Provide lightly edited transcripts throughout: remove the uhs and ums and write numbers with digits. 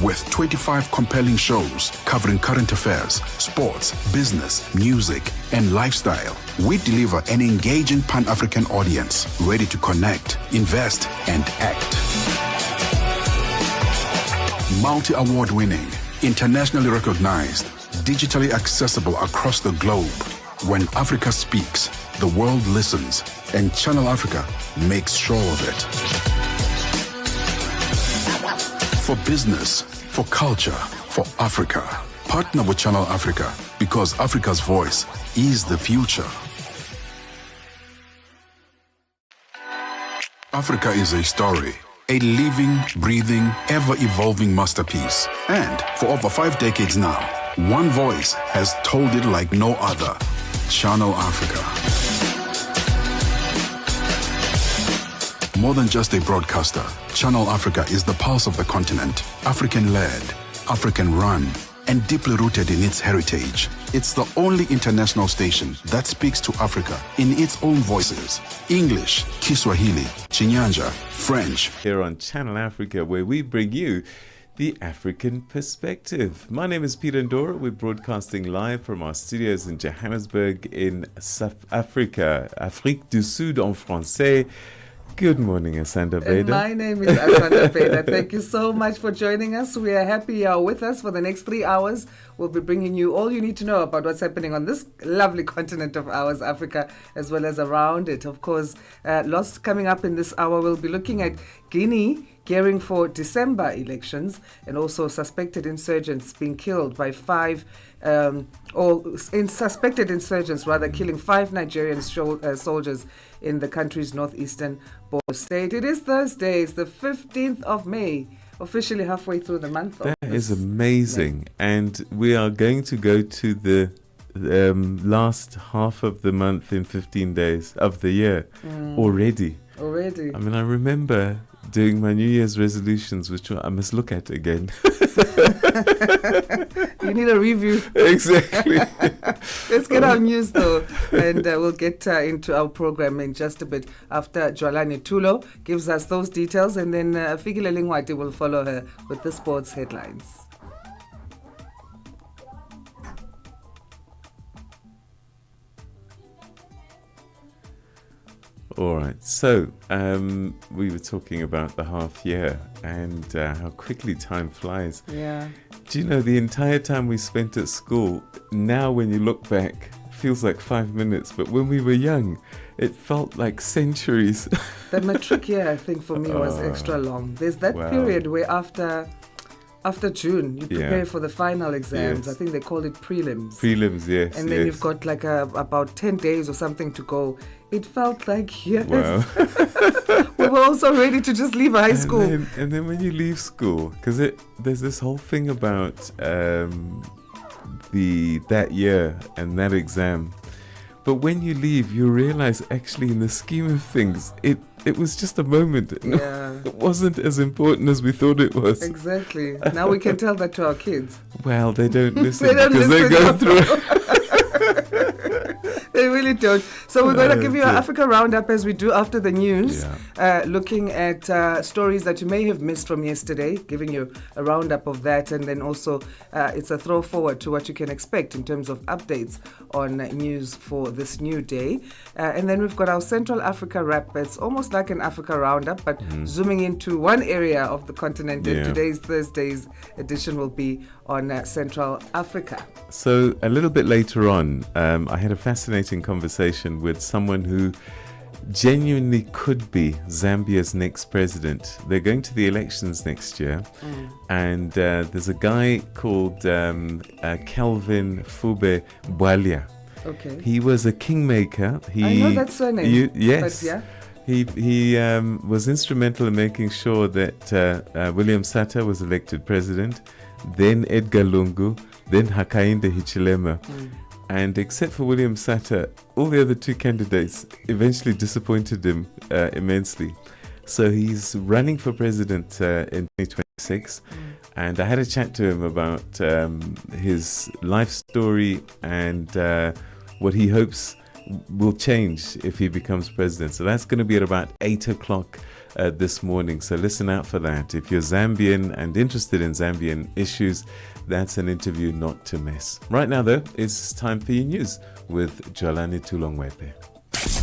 with 25 compelling shows covering current affairs, sports, business, music, and lifestyle. We deliver an engaging Pan-African audience ready to connect, invest, and act. Multi-award winning, internationally recognized, digitally accessible across the globe. When Africa speaks, the world listens, and Channel Africa makes sure of it. For business, for culture, for Africa. Partner with Channel Africa because Africa's voice is the future. Africa is a story, a living, breathing, ever-evolving masterpiece. And for over 5 decades now, one voice has told it like no other. Channel Africa. More than just a broadcaster, Channel Africa is the pulse of the continent, African-led, African-run, and deeply rooted in its heritage. It's the only international station that speaks to Africa in its own voices. English, Kiswahili, Chinyanja, French. Here on Channel Africa, where we bring you the African perspective. My name is Peter Ndoro. We're broadcasting live from our studios in Johannesburg in South Africa, Afrique du Sud en français. Good morning, Asanda, Beda. And my name is Asanda, Beda. Thank you so much for joining us. We are happy you are with us for the next 3 hours. We'll be bringing you all you need to know about what's happening on this lovely continent of ours, Africa, as well as around it. Of course, lots coming up in this hour. We'll be looking at Guinea gearing for December elections, and also suspected insurgents being killed by suspected insurgents killing 5 Nigerian soldiers in the country's northeastern border state. It is Thursday, it's the 15th of May, officially halfway through the month. That is amazing. May. And we are going to go to the last half of the month in 15 days of the year already. I mean, I remember doing my New Year's resolutions, which I must look at again. You need a review. Exactly. Let's get our news, though, and we'll get into our program in just a bit after Jwalani Tulo gives us those details, and then Fikile Lingwati will follow her with the sports headlines. All right, so we were talking about the half year and how quickly time flies. Yeah. Do you know the entire time we spent at school, now when you look back, feels like 5 minutes, but when we were young, it felt like centuries. The matric year, I think, for me was extra long. There's that period where after June, you prepare for the final exams. Yes. I think they call it prelims. Prelims, yes. And then you've got like about 10 days or something to go. It felt like years. Wow. We were also ready to just leave high school. And then when you leave school, because there's this whole thing about that year and that exam. But when you leave, you realize actually in the scheme of things, it was just a moment. Yeah. It wasn't as important as we thought it was. Exactly. Now we can tell that to our kids. Well, they don't listen because they go through it. They really don't. So we're going to give you an Africa Roundup as we do after the news, looking at stories that you may have missed from yesterday, giving you a roundup of that, and then also it's a throw forward to what you can expect in terms of updates on news for this new day. And then we've got our Central Africa wrap. It's almost like an Africa Roundup, but zooming into one area of the continent. And today's Thursday's edition will be on Central Africa. So a little bit later on, I had a fascinating conversation with someone who genuinely could be Zambia's next president. They're going to the elections next year, and there's a guy called Kelvin Fube Bwalia. Okay. He was a kingmaker. I know that surname. Yes. But yeah. He was instrumental in making sure that William Sata was elected president, then Edgar Lungu, then Hakainde Hichilema. And except for William Sata, all the other 2 candidates eventually disappointed him immensely. So he's running for president in 2026. And I had a chat to him about his life story and what he hopes will change if he becomes president. So that's going to be at about 8 o'clock this morning. So listen out for that. If you're Zambian and interested in Zambian issues, that's an interview not to miss. Right now, though, it's time for your news with Jolani Tulongwepe.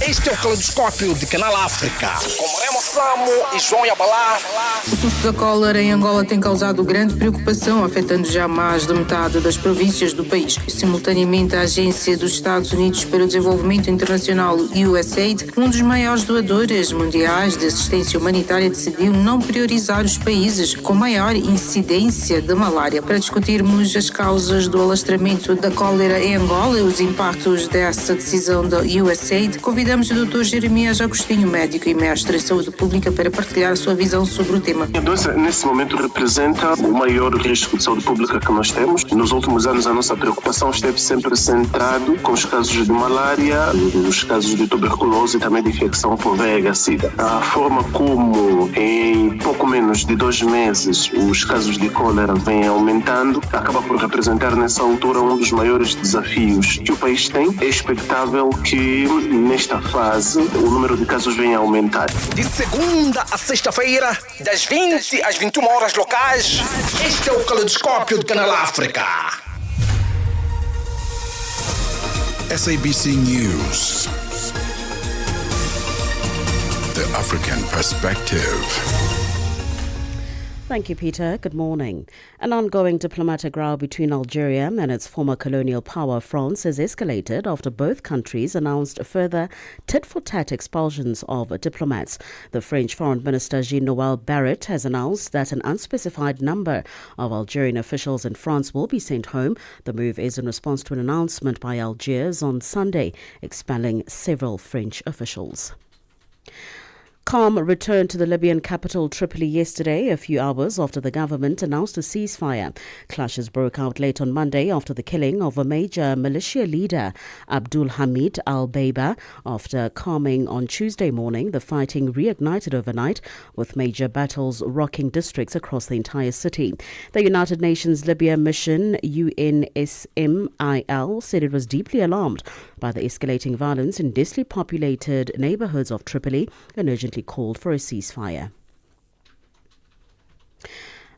Este é o Caleidoscópio de Canal África, com Remo Samo e João Yabalá. O surto da cólera em Angola tem causado grande preocupação, afetando já mais de metade das províncias do país. Simultaneamente, a Agência dos Estados Unidos para o Desenvolvimento Internacional, USAID, um dos maiores doadores mundiais de assistência humanitária, decidiu não priorizar os países com maior incidência de malária. Para discutirmos as causas do alastramento da cólera em Angola e os impactos dessa decisão da USAID, convidamos o Dr. Jeremias Agostinho, médico e mestre em saúde pública, para partilhar a sua visão sobre o tema. A doença, nesse momento, representa o maior risco de saúde pública que nós temos. Nos últimos anos, a nossa preocupação esteve sempre centrada com os casos de malária, os casos de tuberculose e também de infecção por VIH-Sida. A forma como, em pouco menos de 2 meses, os casos de cólera vêm aumentando, acaba por representar, nessa altura, um dos maiores desafios que o país tem. É expectável que, nesta fase, o número de casos venha a aumentar. De segunda a sexta-feira, das 20 às 21 horas locais, este é o Caleidoscópio do Canal África. SABC News. The African Perspective. Thank you, Peter. Good morning. An ongoing diplomatic row between Algeria and its former colonial power, France, has escalated after both countries announced further tit-for-tat expulsions of diplomats. The French Foreign Minister Jean-Noël Barrot has announced that an unspecified number of Algerian officials in France will be sent home. The move is in response to an announcement by Algiers on Sunday expelling several French officials. Calm returned to the Libyan capital Tripoli yesterday, a few hours after the government announced a ceasefire. Clashes broke out late on Monday after the killing of a major militia leader, Abdul Hamid al-Beba. After calming on Tuesday morning, the fighting reignited overnight, with major battles rocking districts across the entire city. The United Nations Libya mission, UNSMIL, said it was deeply alarmed by the escalating violence in densely populated neighborhoods of Tripoli and urgently called for a ceasefire.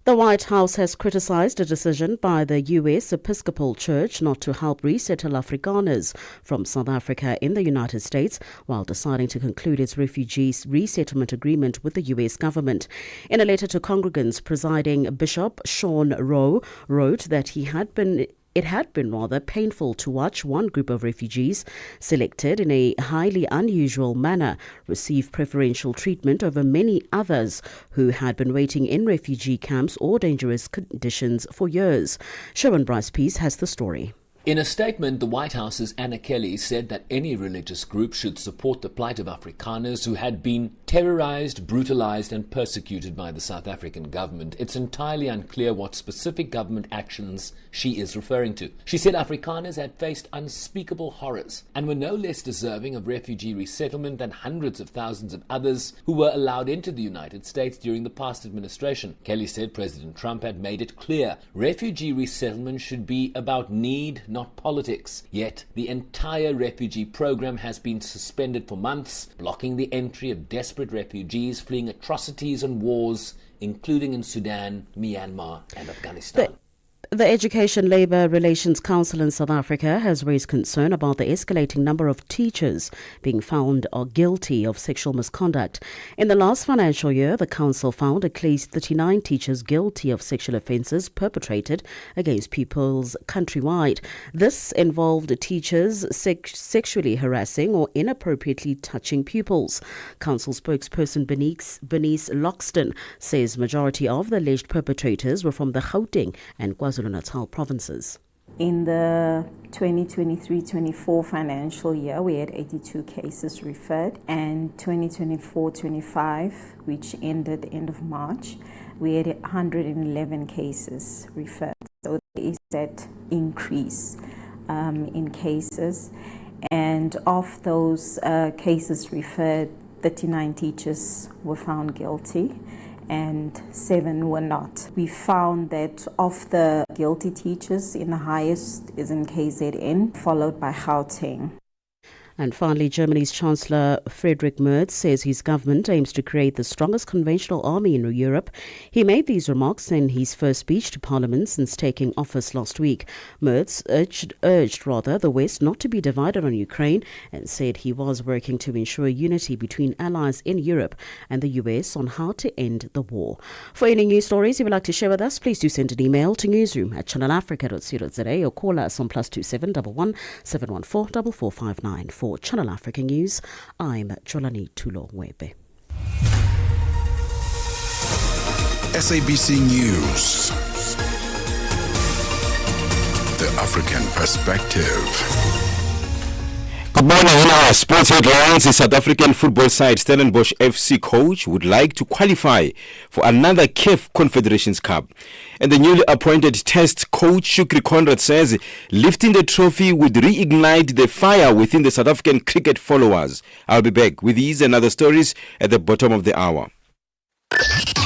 The White House has criticized a decision by the U.S. Episcopal Church not to help resettle Afrikaners from South Africa in the United States while deciding to conclude its refugees resettlement agreement with the U.S. government. In a letter to congregants, presiding Bishop Sean Rowe wrote that it had been rather painful to watch one group of refugees, selected in a highly unusual manner, receive preferential treatment over many others who had been waiting in refugee camps or dangerous conditions for years. Sherwin Bryce Peace has the story. In a statement, the White House's Anna Kelly said that any religious group should support the plight of Afrikaners who had been terrorized, brutalized and persecuted by the South African government. It's entirely unclear what specific government actions she is referring to. She said Afrikaners had faced unspeakable horrors and were no less deserving of refugee resettlement than hundreds of thousands of others who were allowed into the United States during the past administration. Kelly said President Trump had made it clear refugee resettlement should be about need, not politics. Yet the entire refugee program has been suspended for months, blocking the entry of desperate refugees fleeing atrocities and wars, including in Sudan, Myanmar and Afghanistan. The Education Labour Relations Council in South Africa has raised concern about the escalating number of teachers being found or guilty of sexual misconduct. In the last financial year, the council found at least 39 teachers guilty of sexual offences perpetrated against pupils countrywide. This involved teachers sexually harassing or inappropriately touching pupils. Council spokesperson Bernice Loxton says majority of the alleged perpetrators were from the Gauteng and KwaZulu-Natal provinces. In the 2023-24 financial year, we had 82 cases referred, and 2024-25, which ended end of March, we had 111 cases referred. So there is that increase in cases, and of those cases referred, 39 teachers were found guilty and 7 were not. We found that of the guilty teachers, in the highest is in KZN, followed by Gauteng. And finally, Germany's Chancellor Friedrich Merz says his government aims to create the strongest conventional army in Europe. He made these remarks in his first speech to Parliament since taking office last week. Merz urged the West not to be divided on Ukraine and said he was working to ensure unity between allies in Europe and the US on how to end the war. For any news stories you would like to share with us, please do send an email to newsroom@channelafrica.co.za or call us on +27 11 714 4459. For Channel Africa News, I'm Cholani Tulo-Webe. SABC News. The African Perspective. Good morning. In our sports headlines, the South African football side Stellenbosch FC coach would like to qualify for another CAF Confederations Cup. And the newly appointed Test coach Shukri Conrad says lifting the trophy would reignite the fire within the South African cricket followers. I'll be back with these and other stories at the bottom of the hour.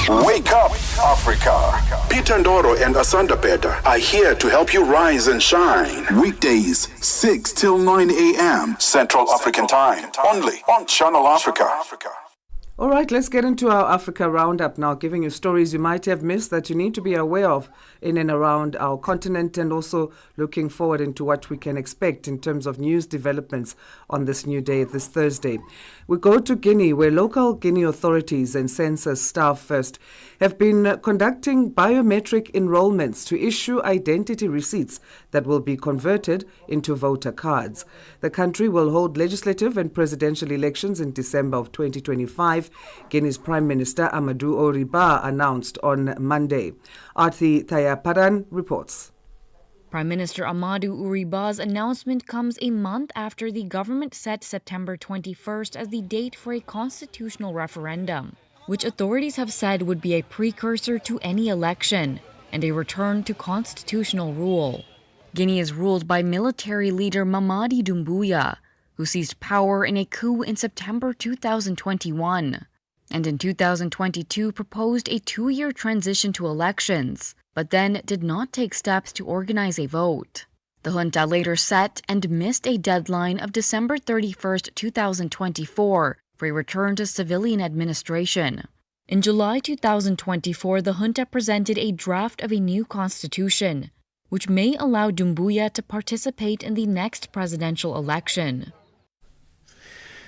Wake up, Africa. Peter Ndoro and Asanda Beda are here to help you rise and shine. Weekdays, 6 till 9 a.m. Central African Time. Only on Channel Africa. All right, let's get into our Africa Roundup now, giving you stories you might have missed that you need to be aware of in and around our continent, and also looking forward into what we can expect in terms of news developments on this new day, this Thursday. We go to Guinea, where local Guinea authorities and census staff first have been conducting biometric enrollments to issue identity receipts that will be converted into voter cards. The country will hold legislative and presidential elections in December of 2025. Guinea's Prime Minister Amadou Oriba announced on Monday. Arthi Thayaparan reports. Prime Minister Amadou Uriba's announcement comes a month after the government set September 21st as the date for a constitutional referendum, which authorities have said would be a precursor to any election and a return to constitutional rule. Guinea is ruled by military leader Mamadi Doumbouya, who seized power in a coup in September 2021, and in 2022 proposed a 2-year transition to elections, but then did not take steps to organize a vote. The junta later set and missed a deadline of December 31st, 2024 for a return to civilian administration. In July 2024, the junta presented a draft of a new constitution, which may allow Doumbouya to participate in the next presidential election.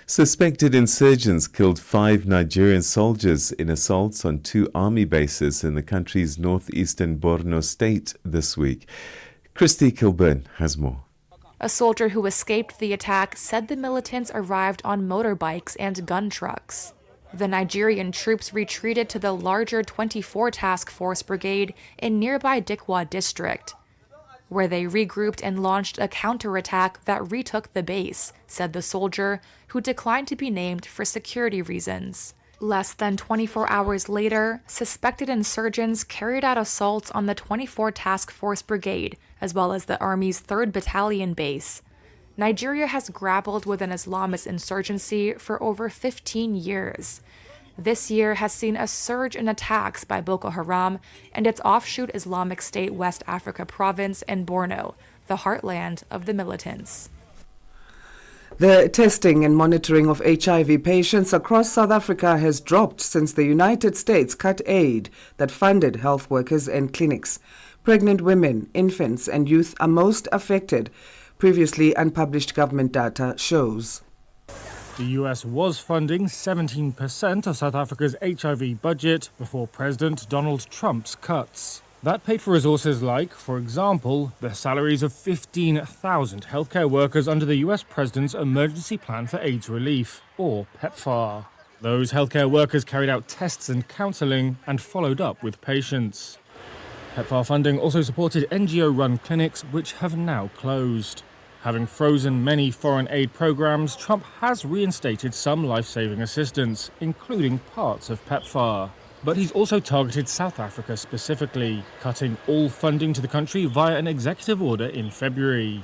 Suspected insurgents killed 5 Nigerian soldiers in assaults on 2 army bases in the country's northeastern Borno state this week. Christy Kilburn has more. A soldier who escaped the attack said the militants arrived on motorbikes and gun trucks. The Nigerian troops retreated to the larger 24 Task Force Brigade in nearby Dikwa district, where they regrouped and launched a counterattack that retook the base, said the soldier, who declined to be named for security reasons. Less than 24 hours later, suspected insurgents carried out assaults on the 24 Task Force Brigade, as well as the Army's 3rd Battalion base. Nigeria has grappled with an Islamist insurgency for over 15 years. This year has seen a surge in attacks by Boko Haram and its offshoot Islamic State West Africa province in Borno, the heartland of the militants. The testing and monitoring of HIV patients across South Africa has dropped since the United States cut aid that funded health workers and clinics. Pregnant women, infants, and youth are most affected. Previously unpublished government data shows. The US was funding 17% of South Africa's HIV budget before President Donald Trump's cuts. That paid for resources like, for example, the salaries of 15,000 healthcare workers under the US President's Emergency Plan for AIDS Relief, or PEPFAR. Those healthcare workers carried out tests and counselling and followed up with patients. PEPFAR funding also supported NGO-run clinics, which have now closed. Having frozen many foreign aid programs, Trump has reinstated some life-saving assistance, including parts of PEPFAR. But he's also targeted South Africa specifically, cutting all funding to the country via an executive order in February.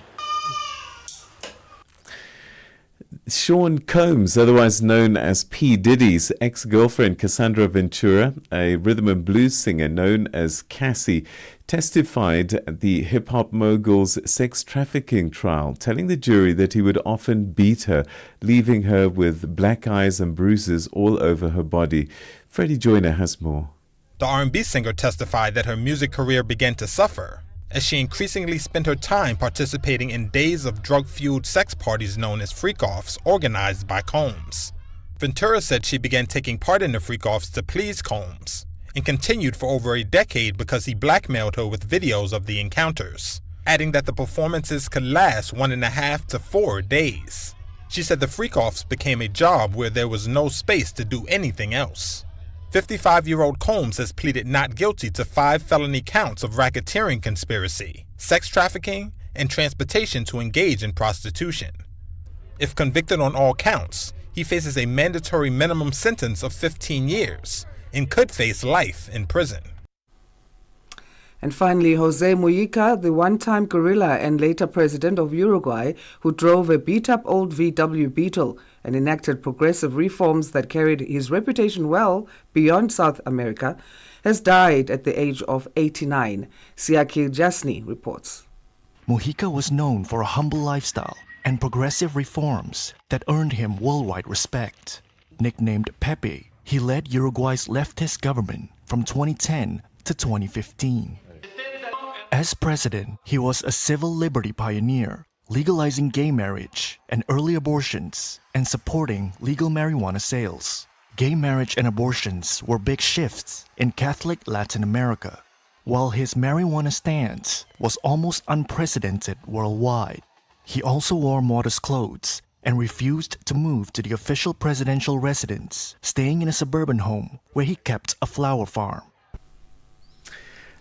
Sean Combs, otherwise known as P. Diddy's ex-girlfriend Cassandra Ventura, a rhythm and blues singer known as Cassie, testified at the hip-hop mogul's sex trafficking trial, telling the jury that he would often beat her, leaving her with black eyes and bruises all over her body. Freddie Joyner has more. The R&B singer testified that her music career began to suffer as she increasingly spent her time participating in days of drug-fueled sex parties known as freak-offs organized by Combs. Ventura said she began taking part in the freak-offs to please Combs and continued for over a decade because he blackmailed her with videos of the encounters, adding that the performances could last 1.5 to 4 days. She said the freak-offs became a job where there was no space to do anything else. 55-year-old Combs has pleaded not guilty to 5 felony counts of racketeering conspiracy, sex trafficking, and transportation to engage in prostitution. If convicted on all counts, he faces a mandatory minimum sentence of 15 years and could face life in prison. And finally, Jose Mujica, the one-time gorilla and later president of Uruguay, who drove a beat-up old VW Beetle and enacted progressive reforms that carried his reputation well beyond South America, has died at the age of 89. Siaki Jasny reports. Mujica was known for a humble lifestyle and progressive reforms that earned him worldwide respect. Nicknamed Pepe, he led Uruguay's leftist government from 2010 to 2015. As president, he was a civil liberty pioneer, legalizing gay marriage and early abortions and supporting legal marijuana sales. Gay marriage and abortions were big shifts in Catholic Latin America, while his marijuana stance was almost unprecedented worldwide. He also wore modest clothes and refused to move to the official presidential residence, staying in a suburban home where he kept a flower farm.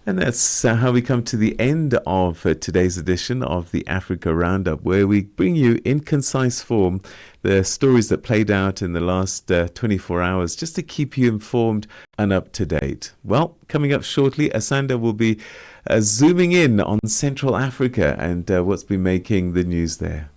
And that's how we come to the end of today's edition of the Africa Roundup, where we bring you in concise form the stories that played out in the last 24 hours, just to keep you informed and up to date. Well, coming up shortly, Asanda will be zooming in on Central Africa and what's been making the news there.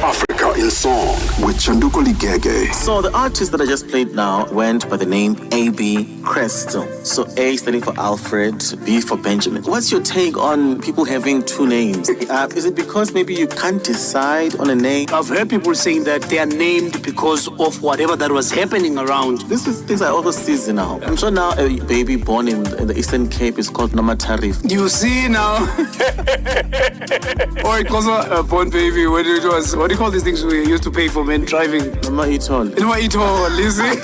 Africa in Song with Chanduko Ligege. So the artist that I just played now went by the name A.B. Crystal. So A standing for Alfred, B for Benjamin. What's your take on people having 2 names? Is it because maybe you can't decide on a name? I've heard people saying that they are named because of whatever that was happening around. Things are also seasonal. I'm sure now a baby born in the Eastern Cape is called Nama Tarif. You see now? Or it was born baby when it was, what do you call these things we used to pay for men driving? Nama Itol. Nama Itol, listen.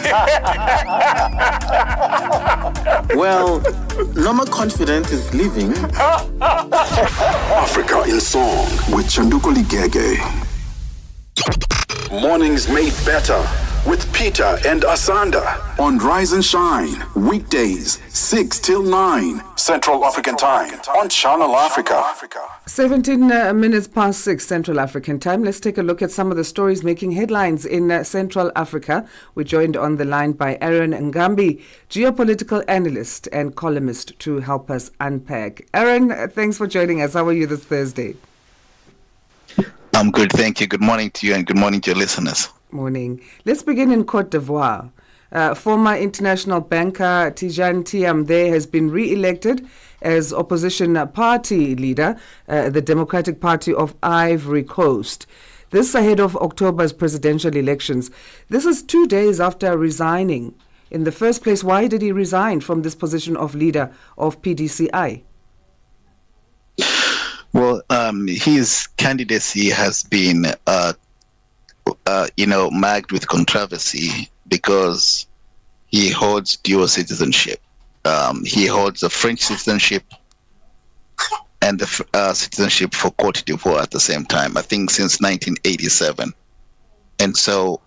Well, Nama Confident is leaving. Africa in Song with Chanduko Ligege. Mornings made better with Peter and Asanda on Rise and Shine, weekdays 6 till 9 Central African Time on Channel Africa. 17 minutes past 6 Central African Time. Let's take a look at some of the stories making headlines in Central Africa. We're joined on the line by Aaron Ngambi, geopolitical analyst and columnist, to help us unpack. Aaron, thanks for joining us. How are you this Thursday? I'm good, thank you. Good morning to you and good morning to your listeners. Morning. Let's begin in Cote d'Ivoire. Former international banker Tidjane Thiam there has been re-elected as opposition party leader, the Democratic Party of Ivory Coast. This ahead of October's presidential elections. This is 2 days after resigning. In the first place, why did he resign from this position of leader of PDCI? Well, his candidacy has been marked with controversy because he holds dual citizenship. He holds a French citizenship and the citizenship for Cote d'Ivoire at the same time, I think since 1987. And so,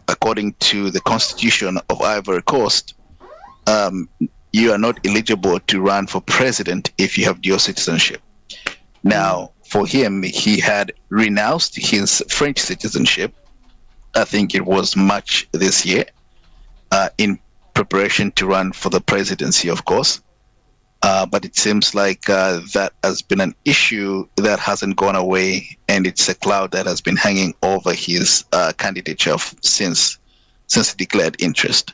according to the Constitution of Ivory Coast, you are not eligible to run for president if you have dual citizenship. Now, for him, he had renounced his French citizenship. I think it was March this year, in preparation to run for the presidency, of course. But it seems like that has been an issue that hasn't gone away, and it's a cloud that has been hanging over his candidature since he declared interest.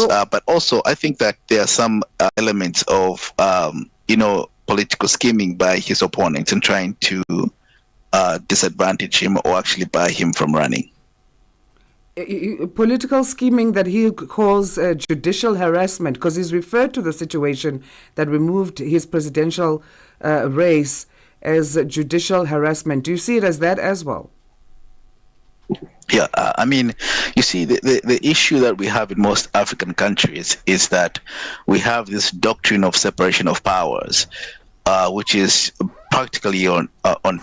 But also, I think that there are some elements of, political scheming by his opponents and trying to disadvantage him or actually bar him from running. Political scheming that he calls judicial harassment, because he's referred to the situation that removed his presidential race as judicial harassment. Do you see it as that as well? Yeah, I mean, you see, the issue that we have in most African countries is that we have this doctrine of separation of powers, which is practically on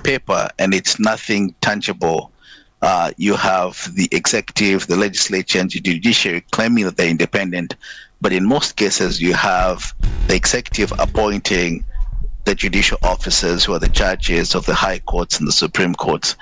paper, and it's nothing tangible. You have the executive, the legislature, and the judiciary claiming that they're independent, but in most cases you have the executive appointing the judicial officers who are the judges of the high courts and the Supreme Courts.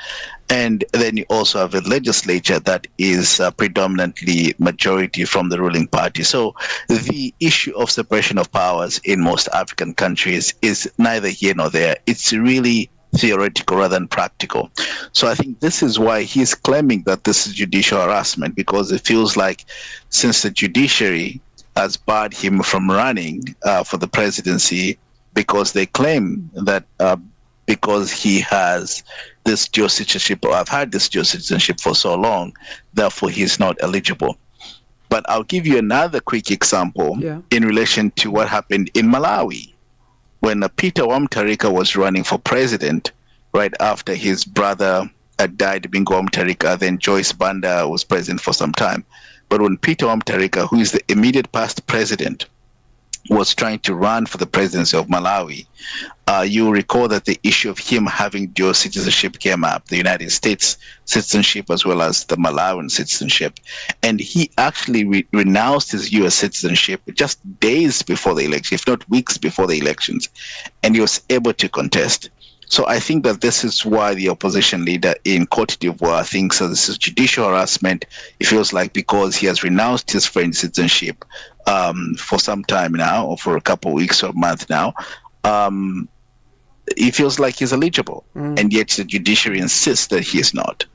And then you also have a legislature that is predominantly majority from the ruling party. So the issue of separation of powers in most African countries is neither here nor there. It's really theoretical rather than practical. So I think this is why he's claiming that this is judicial harassment, because it feels like since the judiciary has barred him from running for the presidency, because they claim that because he has this dual citizenship, or I've had this dual citizenship for so long, therefore he's not eligible. But I'll give you another quick example in relation to what happened in Malawi. When Peter Wamtarika was running for president, right after his brother had died, Bingu Wamtarika, then Joyce Banda was president for some time. But when Peter Wamtarika, who is the immediate past president, was trying to run for the presidency of Malawi, you recall that the issue of him having dual citizenship came up, the United States citizenship as well as the Malawian citizenship. And he actually renounced his U.S. citizenship just days before the election, if not weeks before the elections, and he was able to contest. So I think that this is why the opposition leader in Cote d'Ivoire thinks that this is judicial harassment. It feels like because he has renounced his French citizenship for some time now, or for a couple of weeks or a month now, he feels like he's eligible, and yet the judiciary insists that he is not.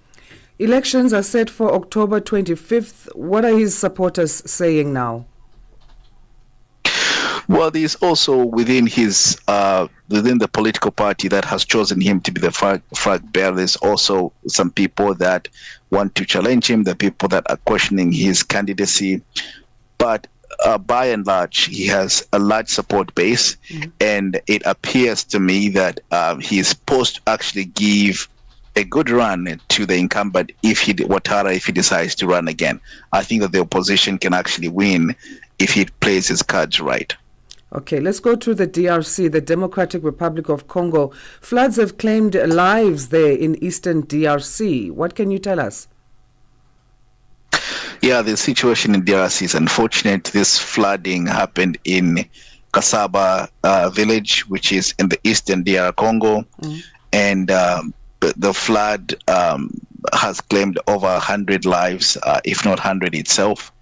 Elections are set for October 25th. What are his supporters saying now? Well, there's also within his within the political party that has chosen him to be the flag bearer, there's also some people that want to challenge him, the people that are questioning his candidacy. But by and large, he has a large support base, and it appears to me that he's supposed to actually give a good run to the incumbent Ouattara if he decides to run again. I think that the opposition can actually win if he plays his cards right. Okay, let's go to the DRC, the Democratic Republic of Congo. Floods have claimed lives there in eastern DRC. What can you tell us? Yeah, the situation in DRC is unfortunate. This flooding happened in Kasaba village, which is in the eastern DR Congo. And the flood has claimed over 100 lives, if not 100 itself.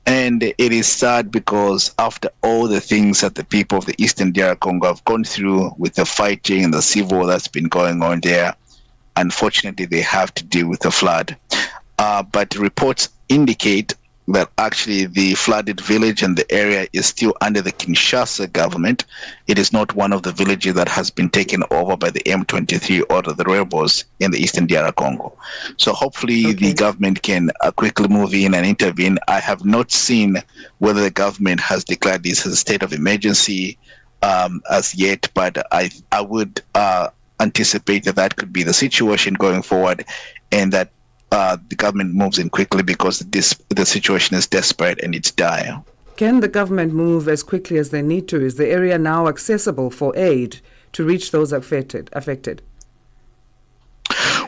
And it is sad because after all the things that the people of the eastern DR Congo have gone through with the fighting and the civil war that's been going on there, unfortunately they have to deal with the flood. But reports indicate that actually the flooded village and the area is still under the Kinshasa government. It is not one of the villages that has been taken over by the M23 or the rebels in the eastern DR Congo. So hopefully the government can quickly move in and intervene. I have not seen whether the government has declared this as a state of emergency as yet, but I would anticipate that could be the situation going forward, and that the government moves in quickly because the situation is desperate and it's dire. Can the government move as quickly as they need to? Is the area now accessible for aid to reach those affected?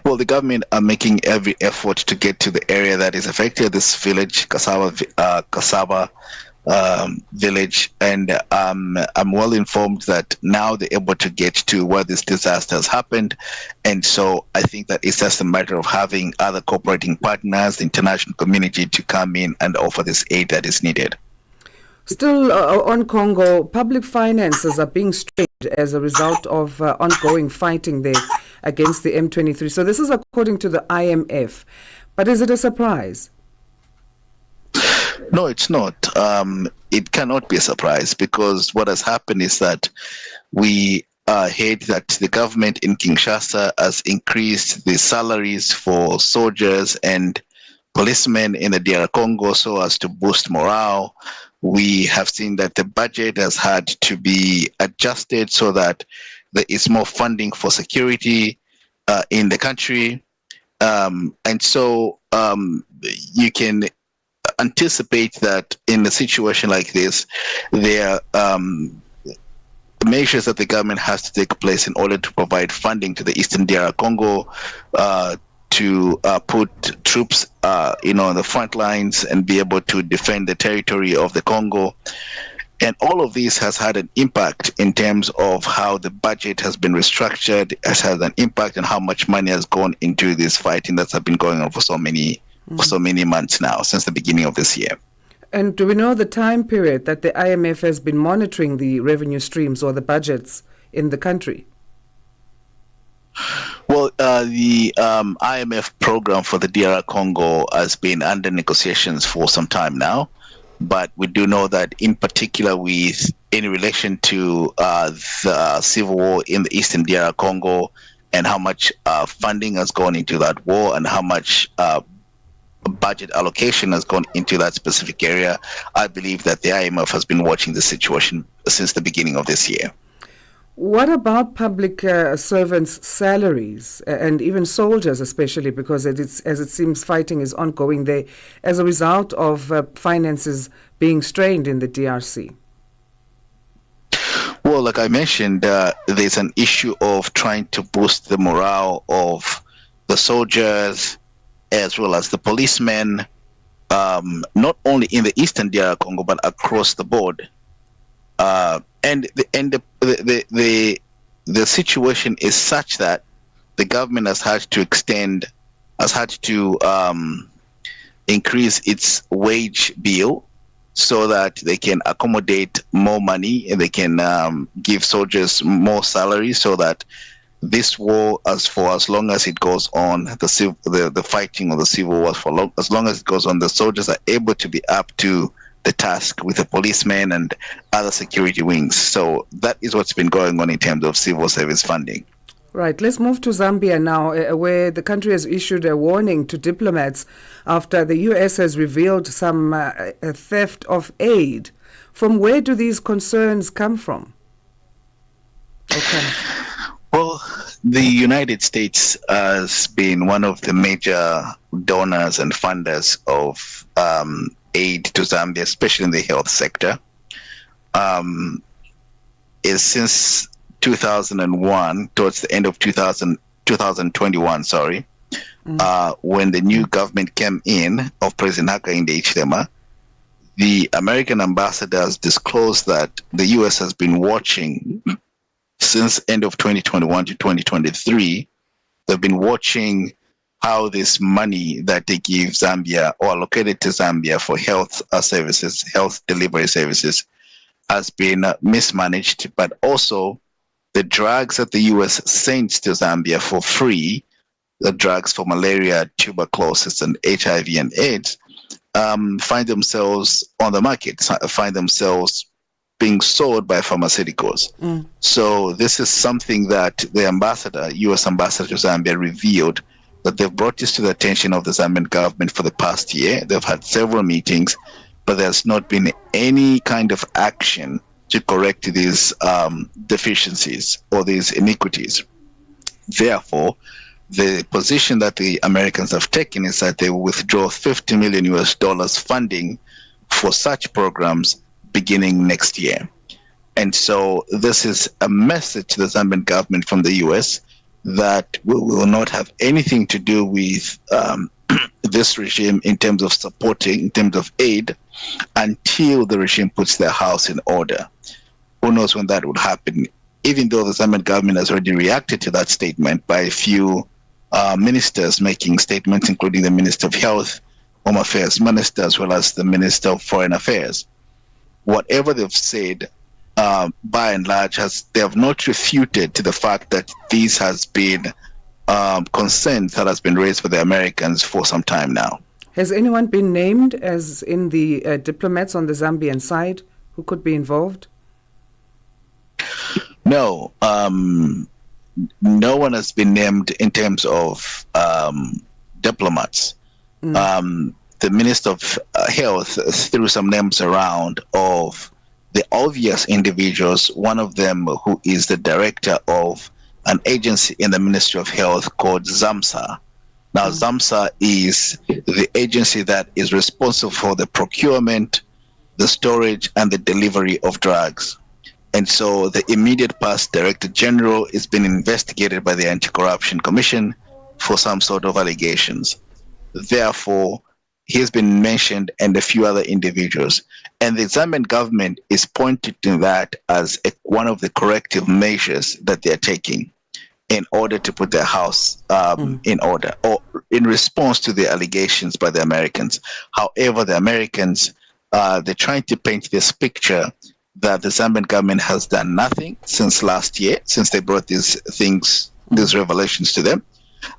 Well, the government are making every effort to get to the area that is affected, this village, Kasaba village, and I'm well informed that now they're able to get to where this disaster has happened, and so I think that it's just a matter of having other cooperating partners, the international community, to come in and offer this aid that is needed. Still on Congo, public finances are being strained as a result of ongoing fighting there against the M23. So this is according to the IMF. But is it a surprise? No, it's not. It cannot be a surprise because what has happened is that we heard that the government in Kinshasa has increased the salaries for soldiers and policemen in the DR Congo so as to boost morale. We have seen that the budget has had to be adjusted so that there is more funding for security in the country. And so you can anticipate that in a situation like this, there are measures that the government has to take place in order to provide funding to the Eastern DR Congo to put troops, on the front lines and be able to defend the territory of the Congo. And all of this has had an impact in terms of how the budget has been restructured. It has had an impact on how much money has gone into this fighting that's been going on for so many months now, since the beginning of this year. And do we know the time period that the IMF has been monitoring the revenue streams or the budgets in the country? Well, the IMF program for the DR Congo has been under negotiations for some time now, but we do know that in particular in relation to the civil war in the Eastern DR Congo and how much funding has gone into that war and how much budget allocation has gone into that specific area, I believe that the IMF has been watching the situation since the beginning of this year. What about public servants' salaries and even soldiers, especially because as it seems fighting is ongoing there as a result of finances being strained in the DRC? Well, like I mentioned, there's an issue of trying to boost the morale of the soldiers as well as the policemen, not only in the Eastern DR Congo but across the board. And the situation is such that the government has had to increase its wage bill so that they can accommodate more money and they can give soldiers more salary so that this war, as long as it goes on, the fighting of the civil war, as long as it goes on, the soldiers are able to be up to the task with the policemen and other security wings. So that is what's been going on in terms of civil service funding. Right. Let's move to Zambia now, where the country has issued a warning to diplomats after the U.S. has revealed some theft of aid. From where do these concerns come from? Okay. Well, the United States has been one of the major donors and funders of aid to Zambia, especially in the health sector. Since 2001, towards the end of 2021, when the new government came in of President Hakainde Hichilema, the American ambassador has disclosed that the U.S. has been watching since end of 2021 to 2023. They've been watching how this money that they give Zambia or allocated to Zambia for health services, health delivery services, has been mismanaged, but also the drugs that the U.S. sends to Zambia for free, the drugs for malaria, tuberculosis, and HIV and AIDS, find themselves on the market, find themselves being sold by pharmaceuticals. So this is something that the U.S. ambassador to Zambia revealed, that they've brought this to the attention of the Zambian government for the past year. They've had several meetings, but there's not been any kind of action to correct these deficiencies or these iniquities. Therefore, the position that the Americans have taken is that they will withdraw $50 million funding for such programs beginning next year. And so this is a message to the Zambian government from the U.S. that we will not have anything to do with this regime in terms of supporting, in terms of aid, until the regime puts their house in order. Who knows when that would happen? Even though the Zambian government has already reacted to that statement by a few ministers making statements, including the Minister of Health, Home Affairs Minister, as well as the Minister of Foreign Affairs. whatever they've said, by and large, they have not refuted to the fact that this has been concerns that has been raised by the Americans for some time now. Has anyone been named as in the diplomats on the Zambian side who could be involved? No. No one has been named in terms of diplomats. The Minister of Health threw some names around of the obvious individuals, one of them who is the director of an agency in the Ministry of Health called ZAMSA. Now, ZAMSA is the agency that is responsible for the procurement, the storage, and the delivery of drugs. And so the immediate past Director General is being investigated by the Anti-Corruption Commission for some sort of allegations. Therefore, he has been mentioned and a few other individuals. And the Zambian government is pointing to that as one of the corrective measures that they are taking in order to put their house in order, or in response to the allegations by the Americans. However, the Americans, they're trying to paint this picture that the Zambian government has done nothing since last year, since they brought these revelations to them.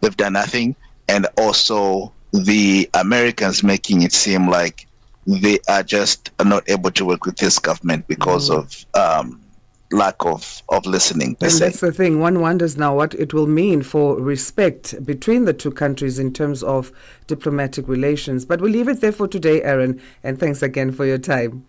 They've done nothing. And also the Americans making it seem like they are just not able to work with this government because of lack of listening. And that's the thing. One wonders now what it will mean for respect between the two countries in terms of diplomatic relations. But we'll leave it there for today, Aaron, and thanks again for your time.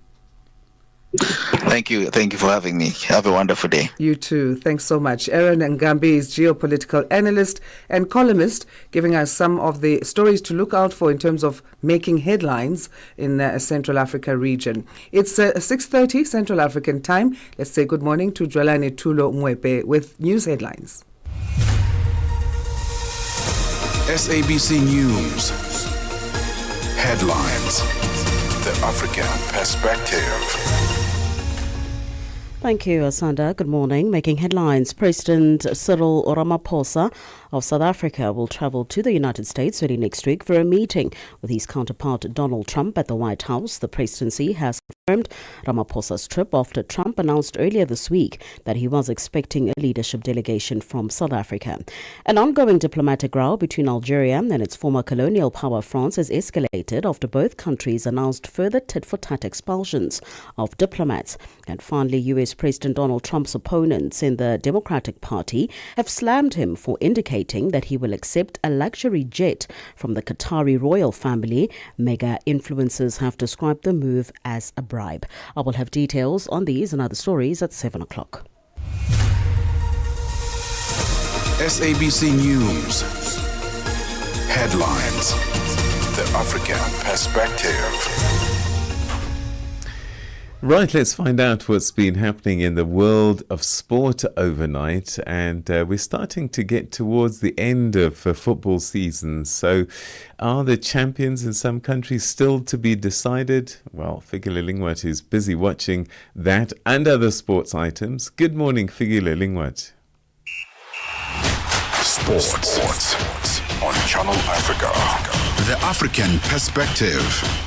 Thank you. Thank you for having me. Have a wonderful day. You too. Thanks so much. Aaron Ngambi is geopolitical analyst and columnist, giving us some of the stories to look out for in terms of making headlines in the Central Africa region. It's 6:30 Central African time. Let's say good morning to Dwelane Tulo Mwepe with news headlines. SABC News. Headlines. The African Perspective. Thank you, Asanda. Good morning. Making headlines, President Cyril Ramaphosa of South Africa will travel to the United States early next week for a meeting with his counterpart Donald Trump at the White House. The presidency has confirmed Ramaphosa's trip after Trump announced earlier this week that he was expecting a leadership delegation from South Africa. An ongoing diplomatic row between Algeria and its former colonial power France has escalated after both countries announced further tit-for-tat expulsions of diplomats. And finally, US President Donald Trump's opponents in the Democratic Party have slammed him for indicating that he will accept a luxury jet from the Qatari royal family. Mega influencers have described the move as a bribe. I will have details on these and other stories at 7 o'clock. SABC News. Headlines. The African Perspective. Right, let's find out what's been happening in the world of sport overnight. And we're starting to get towards the end of football season. So are the champions in some countries still to be decided? Well, Fikile Lingwat is busy watching that and other sports items. Good morning, Fikile Lingwat. Sports on Channel Africa. The African Perspective.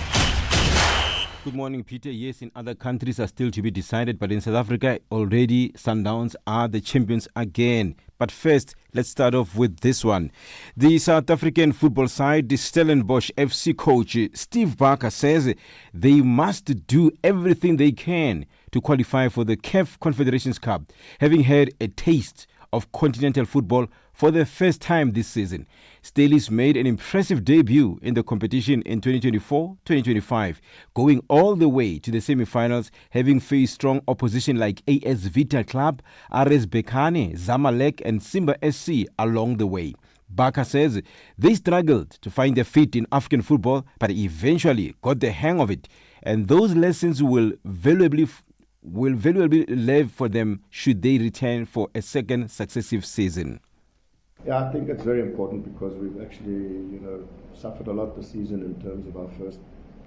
Good morning, Peter. Yes, in other countries are still to be decided, but in South Africa, already Sundowns are the champions again. But first, let's start off with this one. The South African football side, the Stellenbosch FC coach, Steve Barker, says they must do everything they can to qualify for the CAF Confederations Cup, having had a taste of continental football for the first time this season. Staleys made an impressive debut in the competition in 2024-2025, going all the way to the semi-finals, having faced strong opposition like AS Vita Club, RS Berkane, Zamalek and Simba SC along the way. Barker says they struggled to find their feet in African football, but eventually got the hang of it, and those lessons will valuably live for them should they return for a second successive season. Yeah, I think it's very important because we've actually, suffered a lot this season in terms of our first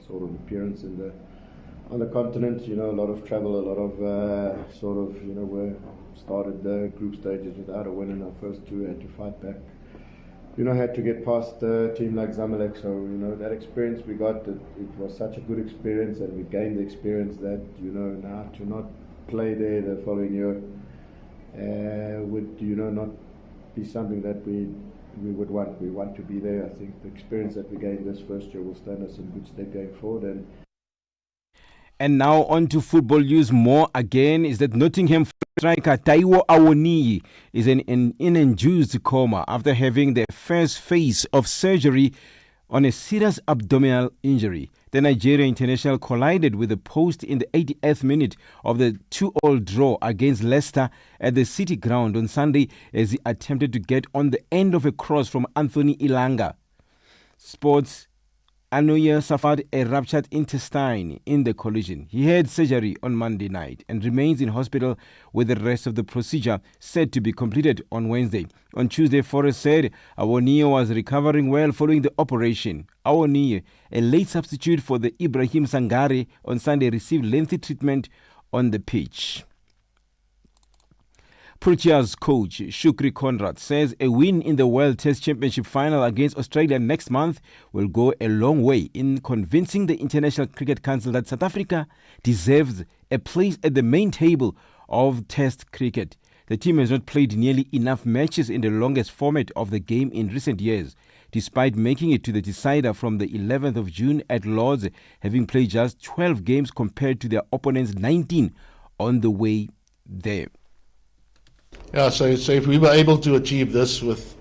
sort of appearance on the continent. A lot of travel, a lot of we started the group stages without a win in our first two, had to fight back had to get past a team like Zamalek. So, that experience we got, it was such a good experience, and we gained the experience that, now to not play there the following year would, not be something that we would want. We want to be there. I think the experience that we gained this first year will stand us in good stead going forward. And now on to football news. More again is that Nottingham striker Taiwo Awoniyi is in an induced coma after having the first phase of surgery on a serious abdominal injury. The Nigeria international collided with the post in the 88th minute of the 2-2 draw against Leicester at the City Ground on Sunday as he attempted to get on the end of a cross from Anthony Ilanga. Sports Anuya suffered a ruptured intestine in the collision. He had surgery on Monday night and remains in hospital with the rest of the procedure set to be completed on Wednesday. On Tuesday, Forrest said Awoniyi was recovering well following the operation. Awoniyi, a late substitute for the Ibrahim Sangare, on Sunday received lengthy treatment on the pitch. Proteas coach Shukri Conrad says a win in the World Test Championship final against Australia next month will go a long way in convincing the International Cricket Council that South Africa deserves a place at the main table of Test cricket. The team has not played nearly enough matches in the longest format of the game in recent years, despite making it to the decider from the 11th of June at Lord's, having played just 12 games compared to their opponents' 19 on the way there. Yeah, so if we were able to achieve this with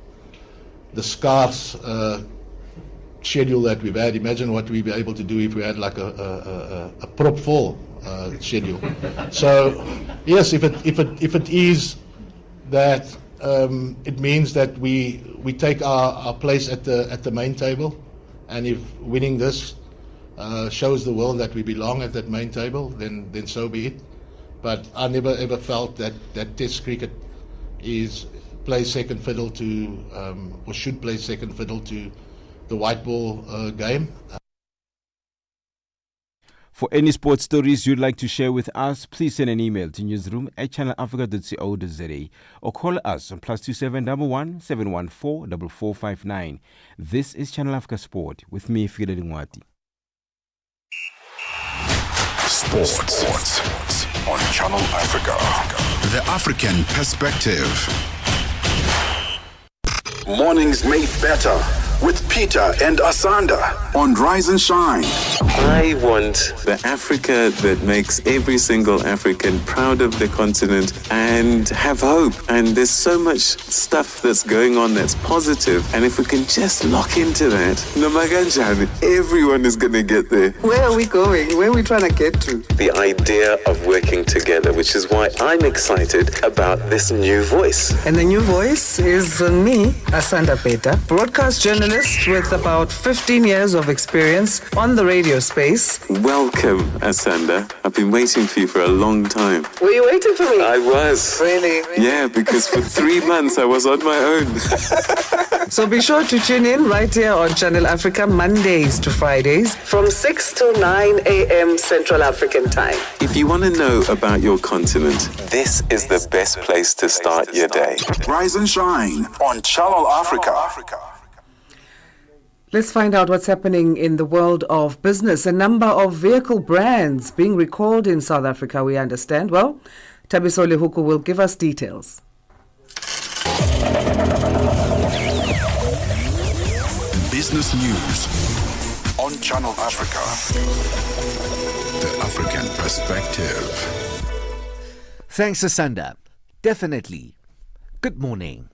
the scarce schedule that we've had, imagine what we'd be able to do if we had like a prop full schedule. So yes, if it is that, it means that we take our place at the main table, and if winning this shows the world that we belong at that main table, then so be it. But I never ever felt that Test cricket plays second fiddle to, or should play second fiddle to the white ball game. For any sports stories you'd like to share with us, please send an email to newsroom@channelafrica.co.za or call us on +2711 714 4459. This is Channel Africa Sport with me, Fidel Ngwati. Sports on Channel Africa. The African perspective. Mornings made better with Peter and Asanda on Rise and Shine. I want the Africa that makes every single African proud of the continent and have hope. And there's so much stuff that's going on that's positive. And if we can just lock into that, Namaganjan, everyone is going to get there. Where are we going? Where are we trying to get to? The idea of working together, which is why I'm excited about this new voice. And the new voice is me, Asanda, Beda, broadcast journalist with about 15 years of experience on the radio space. Welcome, Asanda. I've been waiting for you for a long time. Were you waiting for me? I was. Really? Yeah, because for 3 months I was on my own. So be sure to tune in right here on Channel Africa Mondays to Fridays from 6 to 9 a.m. Central African Time. If you want to know about your continent, this is the best place to start your day. Rise and Shine on Channel Africa. Let's find out what's happening in the world of business. A number of vehicle brands being recalled in South Africa, we understand. Well, Tabiso Lehuku will give us details. Business news on Channel Africa. The African perspective. Thanks, Asanda. Definitely. Good morning.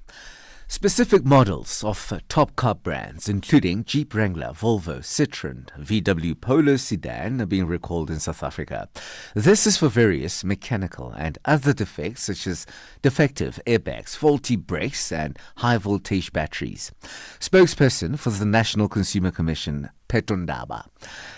Specific models of top car brands, including Jeep Wrangler, Volvo, Citroen, VW Polo sedan, are being recalled in South Africa. This is for various mechanical and other defects, such as defective airbags, faulty brakes, and high-voltage batteries. Spokesperson for the National Consumer Commission, Petondaba,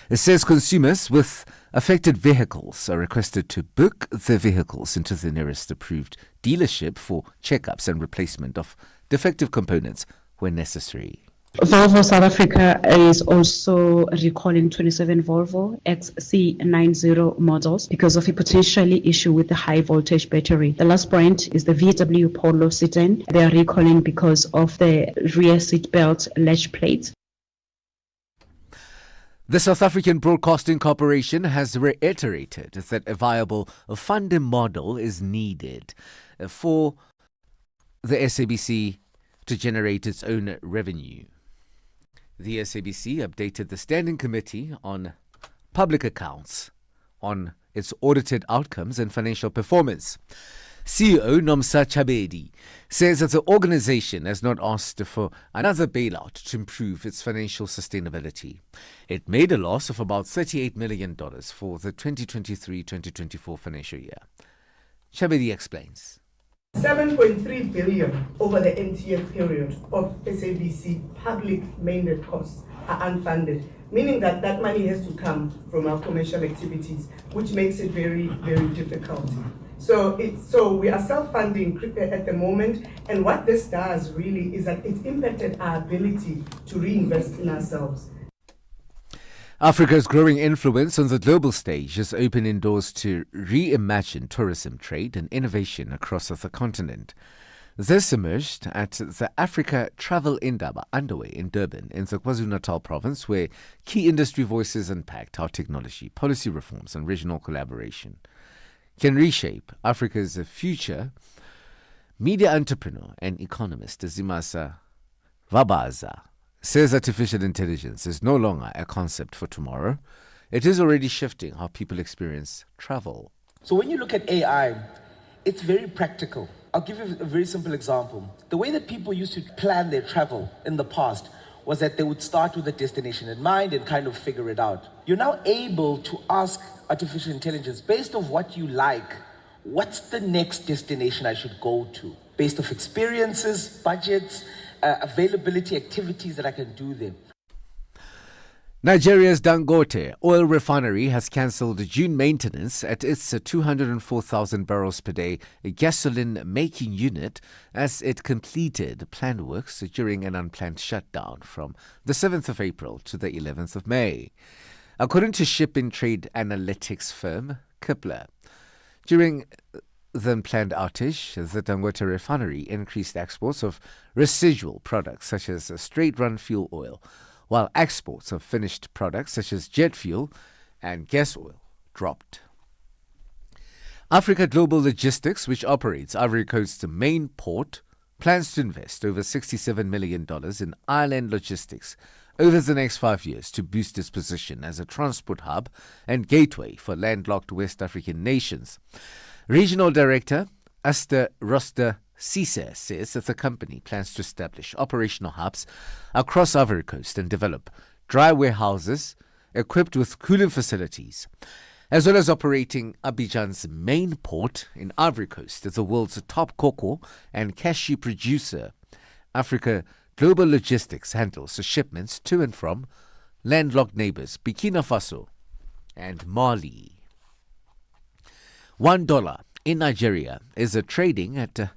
it says consumers with affected vehicles are requested to book their vehicles into the nearest approved dealership for checkups and replacement of defective components when necessary. Volvo South Africa is also recalling 27 Volvo XC90 models because of a potential issue with the high voltage battery. The last brand is the VW Polo sedan. They are recalling because of the rear seat belt latch plate. The South African Broadcasting Corporation has reiterated that a viable funding model is needed for the SABC to generate its own revenue. The SABC updated the Standing Committee on Public Accounts on its audited outcomes and financial performance. CEO Nomsa Chabedi says that the organization has not asked for another bailout to improve its financial sustainability. It made a loss of about $38 million for the 2023-2024 financial year. Chabedi explains. 7.3 billion over the NTF period of SABC public mandate costs are unfunded, meaning that that money has to come from our commercial activities, which makes it very, very difficult. So we are self-funding at the moment, and what this does really is that it's impacted our ability to reinvest in ourselves. Africa's growing influence on the global stage has opened doors to reimagine tourism, trade and innovation across the continent. This emerged at the Africa Travel Indaba underway in Durban in the KwaZulu-Natal province, where key industry voices unpacked how technology, policy reforms and regional collaboration can reshape Africa's future. Media entrepreneur and economist Zimasa Vabaza says artificial intelligence is no longer a concept for tomorrow. It is already shifting how people experience travel. So when you look at AI, it's very practical. I'll give you a very simple example. The way that people used to plan their travel in the past was that they would start with a destination in mind and kind of figure it out. You're now able to ask artificial intelligence, based on what you like, what's the next destination I should go to? Based off experiences, budgets, availability, activities that I can do there. Nigeria's Dangote oil refinery has cancelled June maintenance at its 204,000 barrels per day gasoline making unit as it completed planned works during an unplanned shutdown from the 7th of April to the 11th of May. According to shipping trade analytics firm Kepler, during the unplanned outage, the Dangote refinery increased exports of residual products such as straight-run fuel oil, while exports of finished products such as jet fuel and gas oil dropped. Africa Global Logistics, which operates Ivory Coast's main port, plans to invest over $67 million in island logistics over the next 5 years to boost its position as a transport hub and gateway for landlocked West African nations. Regional Director Asta Rosta Cisse says that the company plans to establish operational hubs across Ivory Coast and develop dry warehouses equipped with cooling facilities, as well as operating Abidjan's main port in Ivory Coast, the world's top cocoa and cashew producer. Africa Global Logistics handles shipments to and from landlocked neighbors Burkina Faso and Mali. $1 in Nigeria is trading at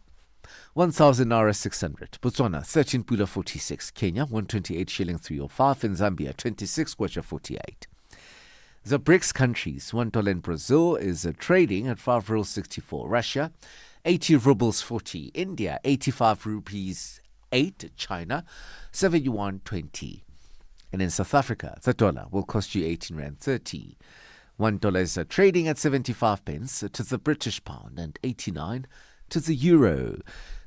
1,000 naira 600. Botswana 13 pula 46. Kenya 128 shilling 305. In Zambia 26 kwacha 48. The BRICS countries, $1 in Brazil is trading at 5 rubles 64. Russia 80 rubles 40. India 85 rupees 8. China 7 yuan 20. And in South Africa, the dollar will cost you 18 rand 30. $1 is trading at 75 pence to the British pound and 89 to the euro.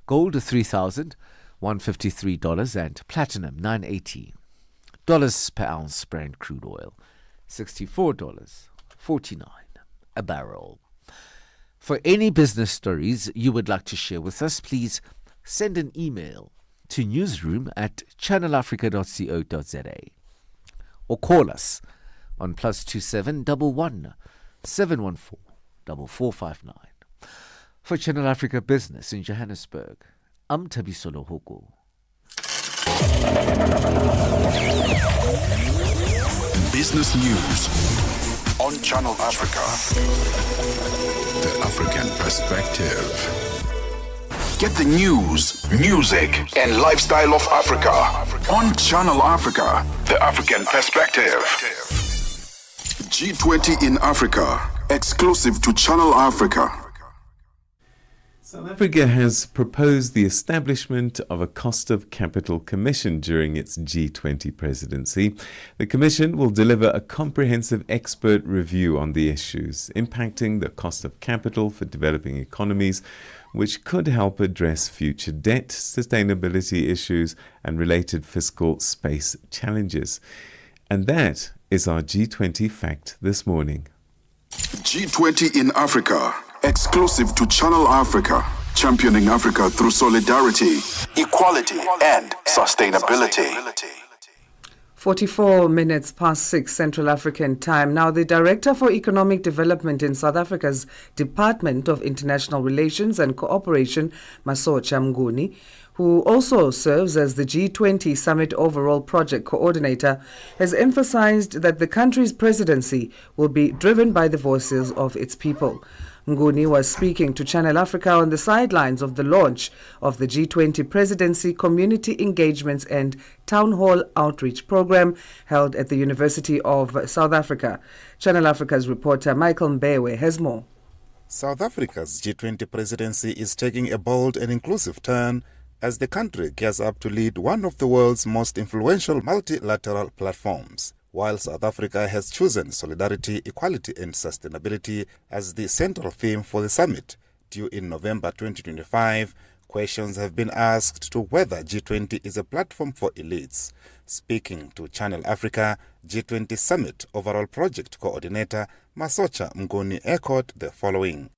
Gold $3,153 and platinum $980. Dollars per ounce Brent crude oil $64.49 a barrel. For any business stories you would like to share with us, please send an email to newsroom@channelafrica.co.za or call us on +27 11 714 4459. For Channel Africa Business in Johannesburg, I'm Tabisolo Hoko. Business News on Channel Africa. The African Perspective. Get the news, music, and lifestyle of Africa on Channel Africa, the African perspective. G20 in Africa, exclusive to Channel Africa. South Africa has proposed the establishment of a cost of capital commission during its G20 presidency. The commission will deliver a comprehensive expert review on the issues impacting the cost of capital for developing economies, which could help address future debt, sustainability issues, and related fiscal space challenges. And that is our G20 fact this morning. G20 in Africa, exclusive to Channel Africa, championing Africa through solidarity, equality, and sustainability. 44 minutes past 6 Central African time. Now, the Director for Economic Development in South Africa's Department of International Relations and Cooperation, Masocha Mnguni, who also serves as the G20 Summit Overall Project Coordinator, has emphasized that the country's presidency will be driven by the voices of its people. Mnguni was speaking to Channel Africa on the sidelines of the launch of the G20 Presidency Community Engagements and Town Hall Outreach Program held at the University of South Africa. Channel Africa's reporter Michael Mbewe has more. South Africa's G20 presidency is taking a bold and inclusive turn as the country gears up to lead one of the world's most influential multilateral platforms. While South Africa has chosen solidarity, equality and sustainability as the central theme for the summit due in November 2025, questions have been asked to whether G20 is a platform for elites. Speaking to Channel Africa, G20 Summit Overall Project Coordinator Masocha Mnguni echoed the following.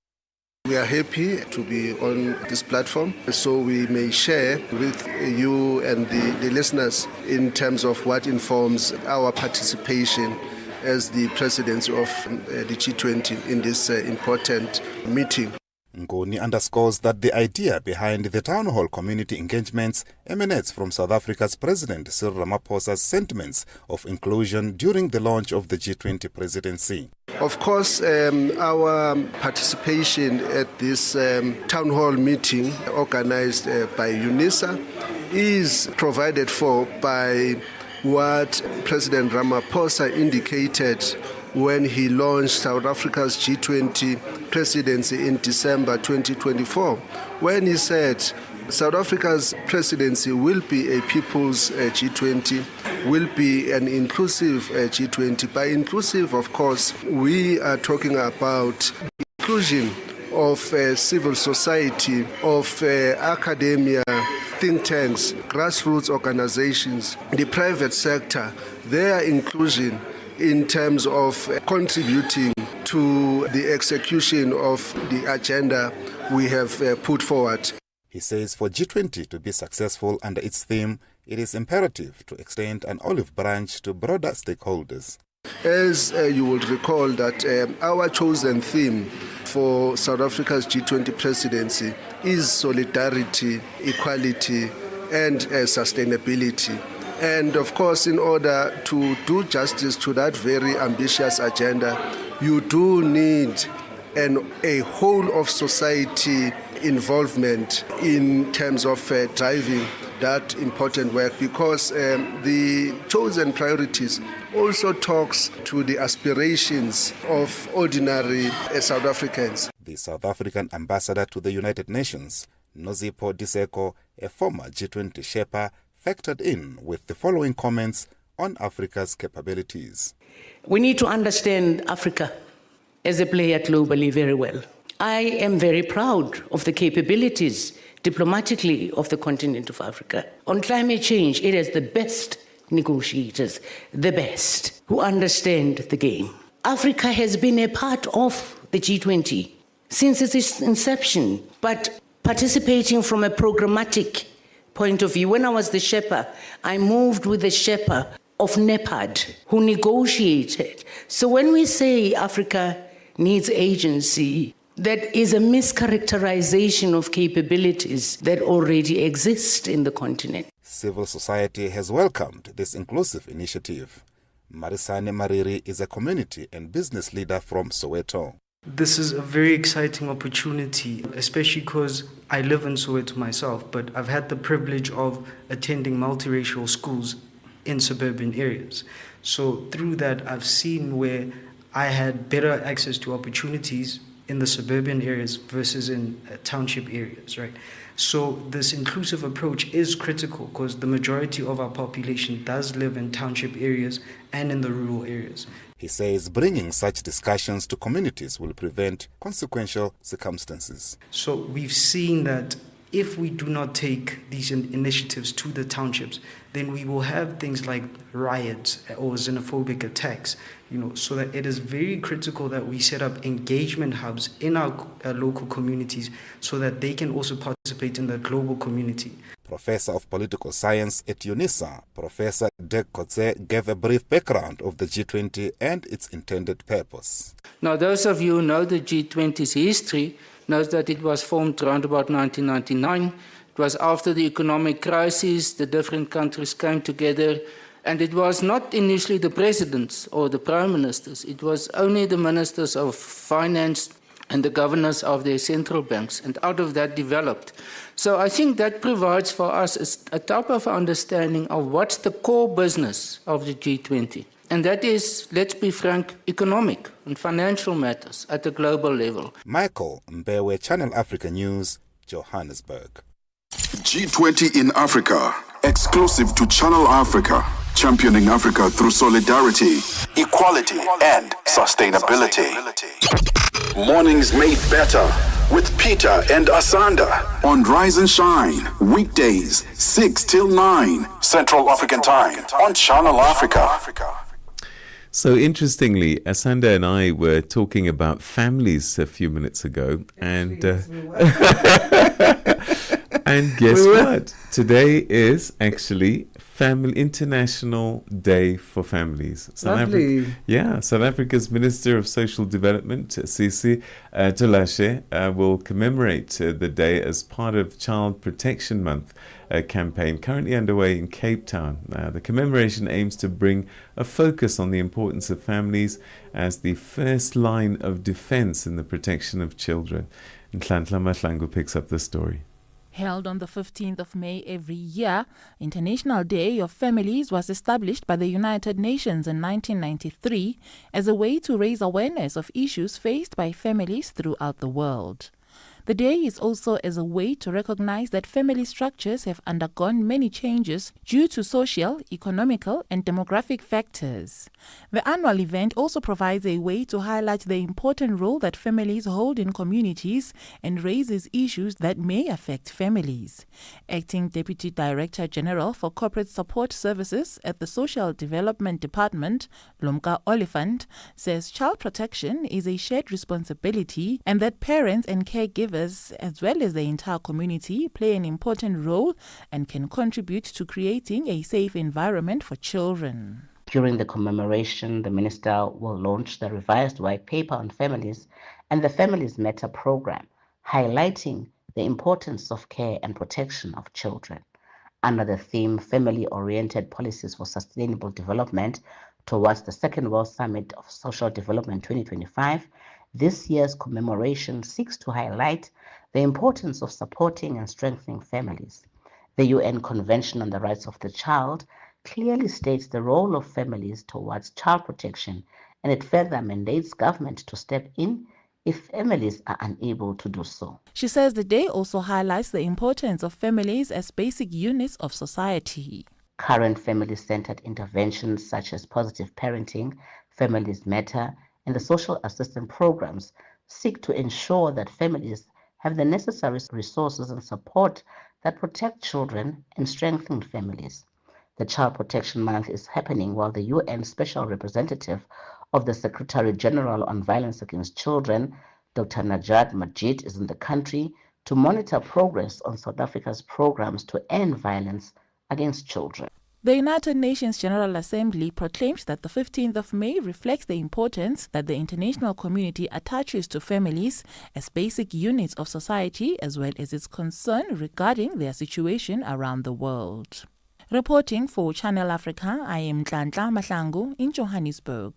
We are happy to be on this platform so we may share with you and the listeners in terms of what informs our participation as the presidents of the G20 in this important meeting. Ngoni underscores that the idea behind the town hall community engagements emanates from South Africa's President Cyril Ramaphosa's sentiments of inclusion during the launch of the G20 presidency. Of course, our participation at this town hall meeting organized by UNISA is provided for by what President Ramaphosa indicated when he launched South Africa's G20 presidency in December 2024, when he said South Africa's presidency will be a people's G20, will be an inclusive G20. By inclusive, of course, we are talking about inclusion of civil society, of academia, think tanks, grassroots organizations, the private sector, their inclusion in terms of contributing to the execution of the agenda we have put forward. He says for G20 to be successful under its theme, it is imperative to extend an olive branch to broader stakeholders. As you will recall that our chosen theme for South Africa's G20 presidency is solidarity, equality and sustainability. And of course, in order to do justice to that very ambitious agenda, you do need a whole of society involvement in terms of driving that important work, because the chosen priorities also talks to the aspirations of ordinary South Africans. The South African ambassador to the United Nations, Nozipho Diseko, a former G20 Sherpa, factored in with the following comments on Africa's capabilities. We need to understand Africa as a player globally very well. I am very proud of the capabilities diplomatically of the continent of Africa. On climate change, it has the best negotiators, the best, who understand the game. Africa has been a part of the G20 since its inception, but participating from a programmatic point of view. When I was the Sherpa, I moved with the Sherpa of NEPAD, who negotiated. So when we say Africa needs agency, that is a mischaracterization of capabilities that already exist in the continent. Civil society has welcomed this inclusive initiative. Marisane Mariri is a community and business leader from Soweto. This is a very exciting opportunity, especially because I live in Soweto myself, but I've had the privilege of attending multiracial schools in suburban areas. So through that, I've seen where I had better access to opportunities in the suburban areas versus in township areas, right? So this inclusive approach is critical because the majority of our population does live in township areas and in the rural areas. He says bringing such discussions to communities will prevent consequential circumstances. So we've seen that if we do not take these initiatives to the townships, then we will have things like riots or xenophobic attacks, so that it is very critical that we set up engagement hubs in our local communities so that they can also participate in the global community. Professor of Political Science at UNISA, Professor Dek Kotse, gave a brief background of the G20 and its intended purpose. Now, those of you who know the G20's history knows that it was formed around about 1999. It was after the economic crisis, the different countries came together, and it was not initially the presidents or the prime ministers, it was only the ministers of finance and the governors of their central banks, and out of that developed. So I think that provides for us a type of understanding of what's the core business of the G20. And that is, let's be frank, economic and financial matters at a global level. Michael Mbewe, Channel Africa News, Johannesburg. G20 in Africa, exclusive to Channel Africa, championing Africa through solidarity, equality, and sustainability. Mornings made better with Peter and Asanda on Rise and Shine, weekdays 6 till 9 Central African Time on Channel Africa. So interestingly, Asanda and I were talking about families a few minutes ago, and and guess what? Today is actually International Day for Families. Lovely. South Africa's Minister of Social Development, Sisi Tolashe, will commemorate the day as part of Child Protection Month campaign currently underway in Cape Town. The commemoration aims to bring a focus on the importance of families as the first line of defense in the protection of children. Nhlanhla Mahlangu picks up the story. Held on the 15th of May every year, International Day of Families was established by the United Nations in 1993 as a way to raise awareness of issues faced by families throughout the world. The day is also as a way to recognize that family structures have undergone many changes due to social, economical, and demographic factors. The annual event also provides a way to highlight the important role that families hold in communities and raises issues that may affect families. Acting Deputy Director General for Corporate Support Services at the Social Development Department, Lumka Oliphant, says child protection is a shared responsibility and that parents and caregivers as well as the entire community play an important role and can contribute to creating a safe environment for children. During the commemoration, the Minister will launch the revised white paper on families and the Families Matter program, highlighting the importance of care and protection of children. Under the theme Family-Oriented Policies for Sustainable Development towards the Second World Summit of Social Development 2025, this year's commemoration seeks to highlight the importance of supporting and strengthening families. The UN Convention on the Rights of the Child clearly states the role of families towards child protection, and it further mandates government to step in if families are unable to do so. She says the day also highlights the importance of families as basic units of society. Current family-centered interventions such as positive parenting, Families Matter, and the social assistance programs seek to ensure that families have the necessary resources and support that protect children and strengthen families. The Child Protection Month is happening while the UN Special Representative of the Secretary General on Violence Against Children, Dr. Najat Majid, is in the country to monitor progress on South Africa's programs to end violence against children. The United Nations General Assembly proclaimed that the 15th of May reflects the importance that the international community attaches to families as basic units of society, as well as its concern regarding their situation around the world. Reporting for Channel Africa, I am Nhlanhla Mahlangu in Johannesburg.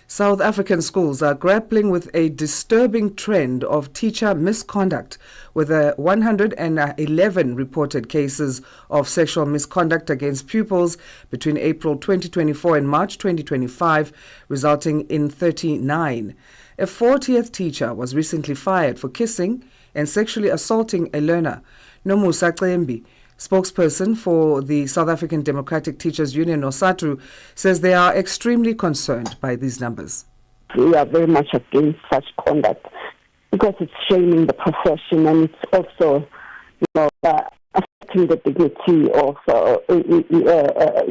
South African schools are grappling with a disturbing trend of teacher misconduct, with 111 reported cases of sexual misconduct against pupils between April 2024 and March 2025, resulting in 39. A 40th teacher was recently fired for kissing and sexually assaulting a learner. Nomusa Cembi, spokesperson for the South African Democratic Teachers Union, SATU, says they are extremely concerned by these numbers. We are very much against such conduct because it's shaming the profession, and it's also, affecting the dignity of,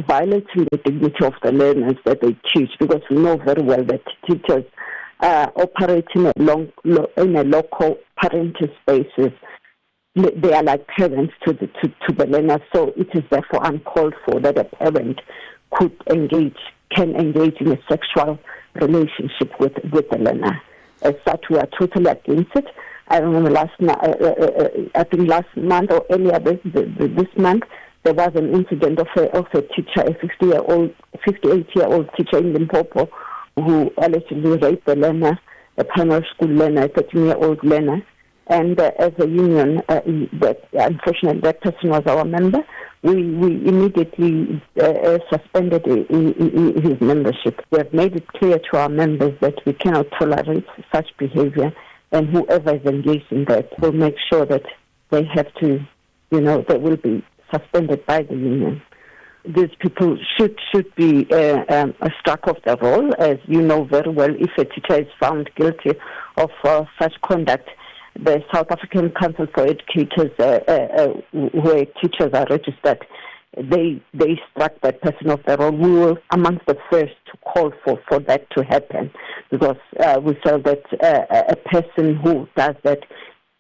violating the dignity of the learners that they teach, because we know very well that teachers operate in a local parental spaces. They are like parents to the learners, so it is therefore uncalled for that a parent can engage in a sexual relationship with the learner. As such, we are totally against it. I remember last month or earlier this month, there was an incident of a teacher, a 58-year-old teacher in Limpopo, who allegedly raped a learner, a primary school learner, a 13-year-old learner. And as a union, unfortunately, that person was our member. We immediately suspended his membership. We have made it clear to our members that we cannot tolerate such behavior, and whoever is engaged in that will make sure that they have to, they will be suspended by the union. These people should be struck off the roll, as you know very well. If a teacher is found guilty of such conduct, the South African Council for Educators, where teachers are registered, they struck that person off the roll. We were amongst the first to call for that to happen, because we felt that a person who does that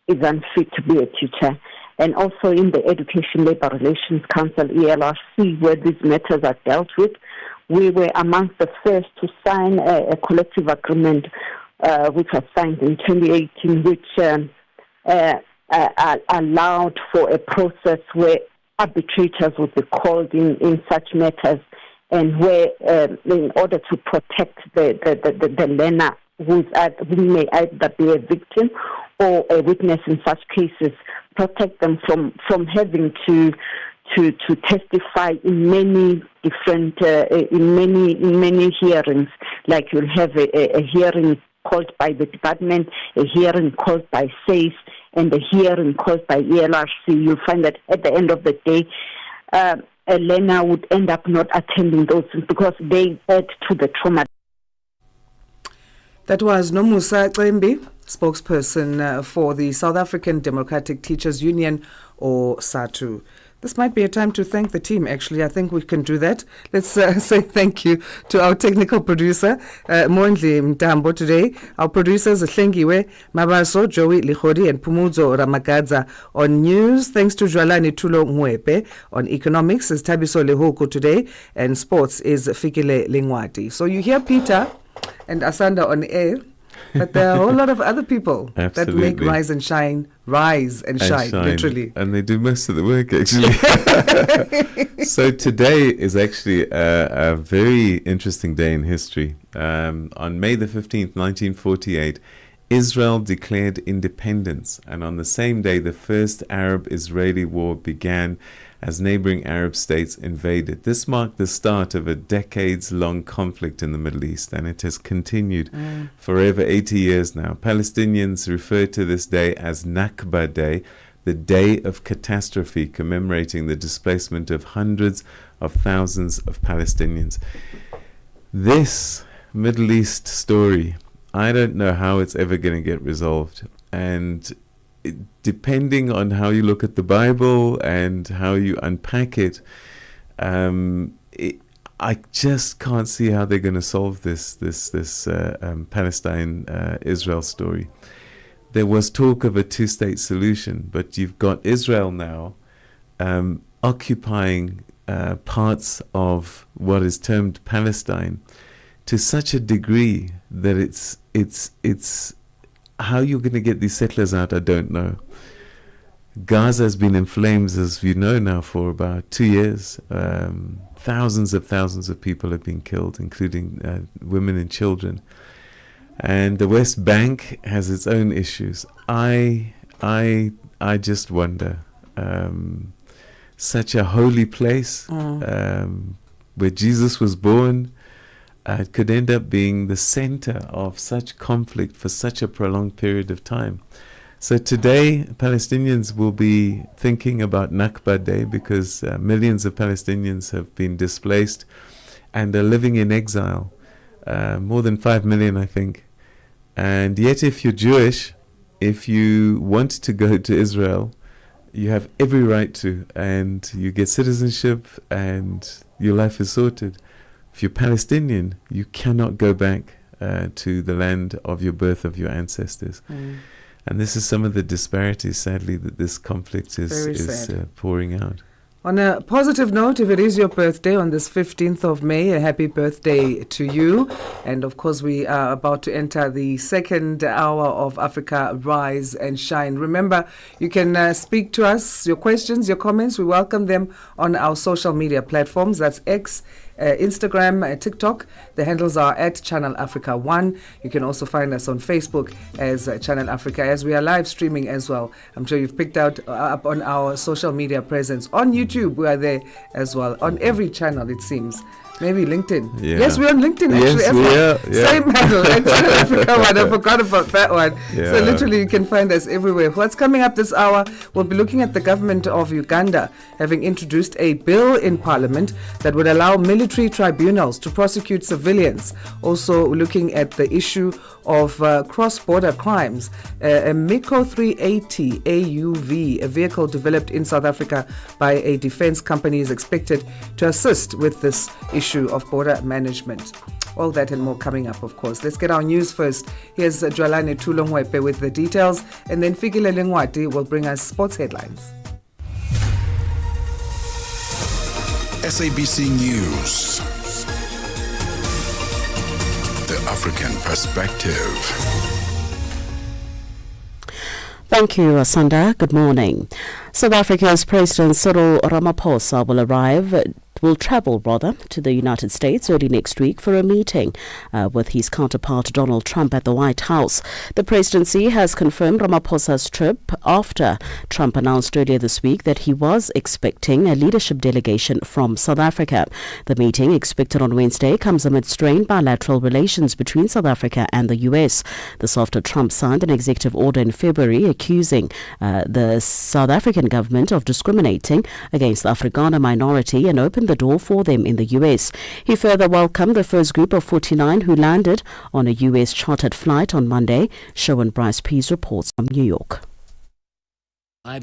is unfit to be a teacher. And also in the Education Labour Relations Council, ELRC, where these matters are dealt with, we were amongst the first to sign a collective agreement which was signed in 2018, which allowed for a process where arbitrators would be called in such matters, and where, in order to protect the learner who may either be a victim or a witness in such cases, protect them from having to testify in many different in many hearings. Like you'll have a hearing called by the department, a hearing called by SACE, and a hearing called by ELRC. You'll find that at the end of the day, a learner would end up not attending those because they add to the trauma. That was Nomusa Cembi, spokesperson for the South African Democratic Teachers Union, or SATU. This might be a time to thank the team, actually. I think we can do that. Let's say thank you to our technical producer, Moindli Mtambo today. Our producers, Hlengiwe Mabaso, Joey Likhodi, and Pumuzo Ramagadza on news. Thanks to Jwalani Tulo Mwepe. On economics is Tabiso Lehoko today. And sports is Fikile Lingwati. So you hear Peter and Asanda on air, but there are a whole lot of other people that make rise and shine, literally. And they do most of the work, actually. So today is actually a very interesting day in history. On May the 15th, 1948, Israel declared independence. And on the same day, the first Arab-Israeli war began as neighboring Arab states invaded. This marked the start of a decades-long conflict in the Middle East, and it has continued for over 80 years now. Palestinians refer to this day as Nakba Day, the Day of Catastrophe, commemorating the displacement of hundreds of thousands of Palestinians. This Middle East story, I don't know how it's ever going to get resolved. And depending on how you look at the Bible and how you unpack it, I just can't see how they're going to solve this Palestine-Israel story. There was talk of a two-state solution, but you've got Israel now occupying parts of what is termed Palestine to such a degree that it's how you're going to get these settlers out, I don't know. Gaza has been in flames, as we know now, for about 2 years. Thousands of people have been killed, including women and children. And the West Bank has its own issues. I just wonder, such a holy place where Jesus was born, could end up being the center of such conflict for such a prolonged period of time. So today, Palestinians will be thinking about Nakba Day because millions of Palestinians have been displaced and are living in exile, more than 5 million, I think. And yet, if you're Jewish, if you want to go to Israel, you have every right to, and you get citizenship and your life is sorted. If you're Palestinian, you cannot go back to the land of your birth, of your ancestors. And this is some of the disparities, sadly, that this conflict is pouring out. On a positive note, if it is your birthday on this 15th of May, a happy birthday to you. And of course, we are about to enter the second hour of Africa Rise and Shine. Remember, you can speak to us, your questions, your comments. We welcome them on our social media platforms. That's X, Instagram, TikTok. The handles are at Channel Africa 1. You can also find us on Facebook as Channel Africa, as we are live streaming as well. I'm sure you've picked up on our social media presence. On YouTube, we are there as well. On every channel, it seems. Maybe LinkedIn. Yeah. Yes, we're on LinkedIn actually. Yes, we are. Yeah. Same handle at Channel Africa 1. I forgot about that one. Yeah. So literally you can find us everywhere. What's coming up this hour, we'll be looking at the government of Uganda having introduced a bill in Parliament that would allow military tribunals to prosecute civilians. Also looking at the issue of cross-border crimes. A Miko 380 AUV, a vehicle developed in South Africa by a defense company, is expected to assist with this issue of border management. All that and more coming up, of course. Let's get our news first. Here's Jwalane Tulongwepe with the details, and then Fikile Lengwati will bring us sports headlines. SABC News. The African Perspective. Thank you, Asanda. Good morning. South Africa's President Cyril Ramaphosa will travel to the United States early next week for a meeting with his counterpart Donald Trump at the White House. The presidency has confirmed Ramaphosa's trip after Trump announced earlier this week that he was expecting a leadership delegation from South Africa. The meeting, expected on Wednesday, comes amid strained bilateral relations between South Africa and the U.S. This after Trump signed an executive order in February accusing the South African government of discriminating against the Afrikaner minority and opened the door for them in the U.S. He further welcomed the first group of 49 who landed on a U.S. chartered flight on Monday. Shawn Bryce Pease reports from New York.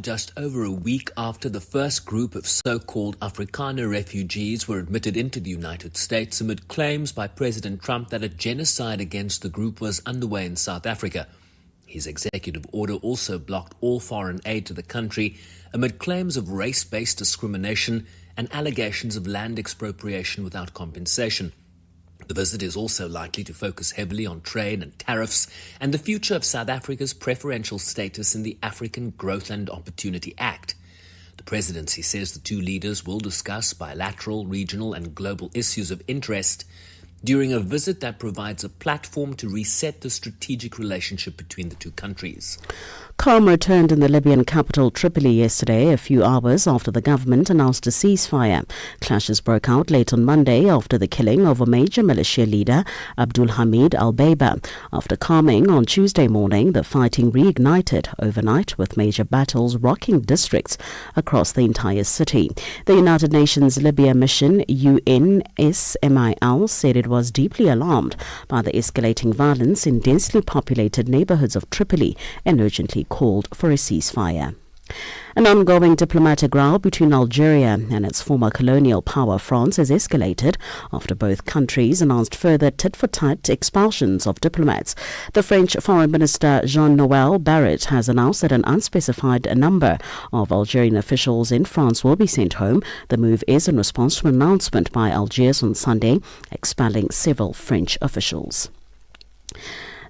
Just over a week after the first group of so-called Afrikaner refugees were admitted into the United States amid claims by President Trump that a genocide against the group was underway in South Africa. His executive order also blocked all foreign aid to the country amid claims of race-based discrimination and allegations of land expropriation without compensation. The visit is also likely to focus heavily on trade and tariffs and the future of South Africa's preferential status in the African Growth and Opportunity Act. The presidency says the two leaders will discuss bilateral, regional and global issues of interest during a visit that provides a platform to reset the strategic relationship between the two countries. Calm returned in the Libyan capital Tripoli yesterday, a few hours after the government announced a ceasefire. Clashes broke out late on Monday after the killing of a major militia leader, Abdul Hamid al-Beiba. After calming on Tuesday morning, the fighting reignited overnight with major battles rocking districts across the entire city. The United Nations Libya mission, UNSMIL, said it was deeply alarmed by the escalating violence in densely populated neighborhoods of Tripoli and urgently called for a ceasefire. An ongoing diplomatic row between Algeria and its former colonial power France has escalated after both countries announced further tit-for-tat expulsions of diplomats. The French Foreign Minister Jean-Noël Barrot has announced that an unspecified number of Algerian officials in France will be sent home. The move is in response to an announcement by Algiers on Sunday expelling several French officials.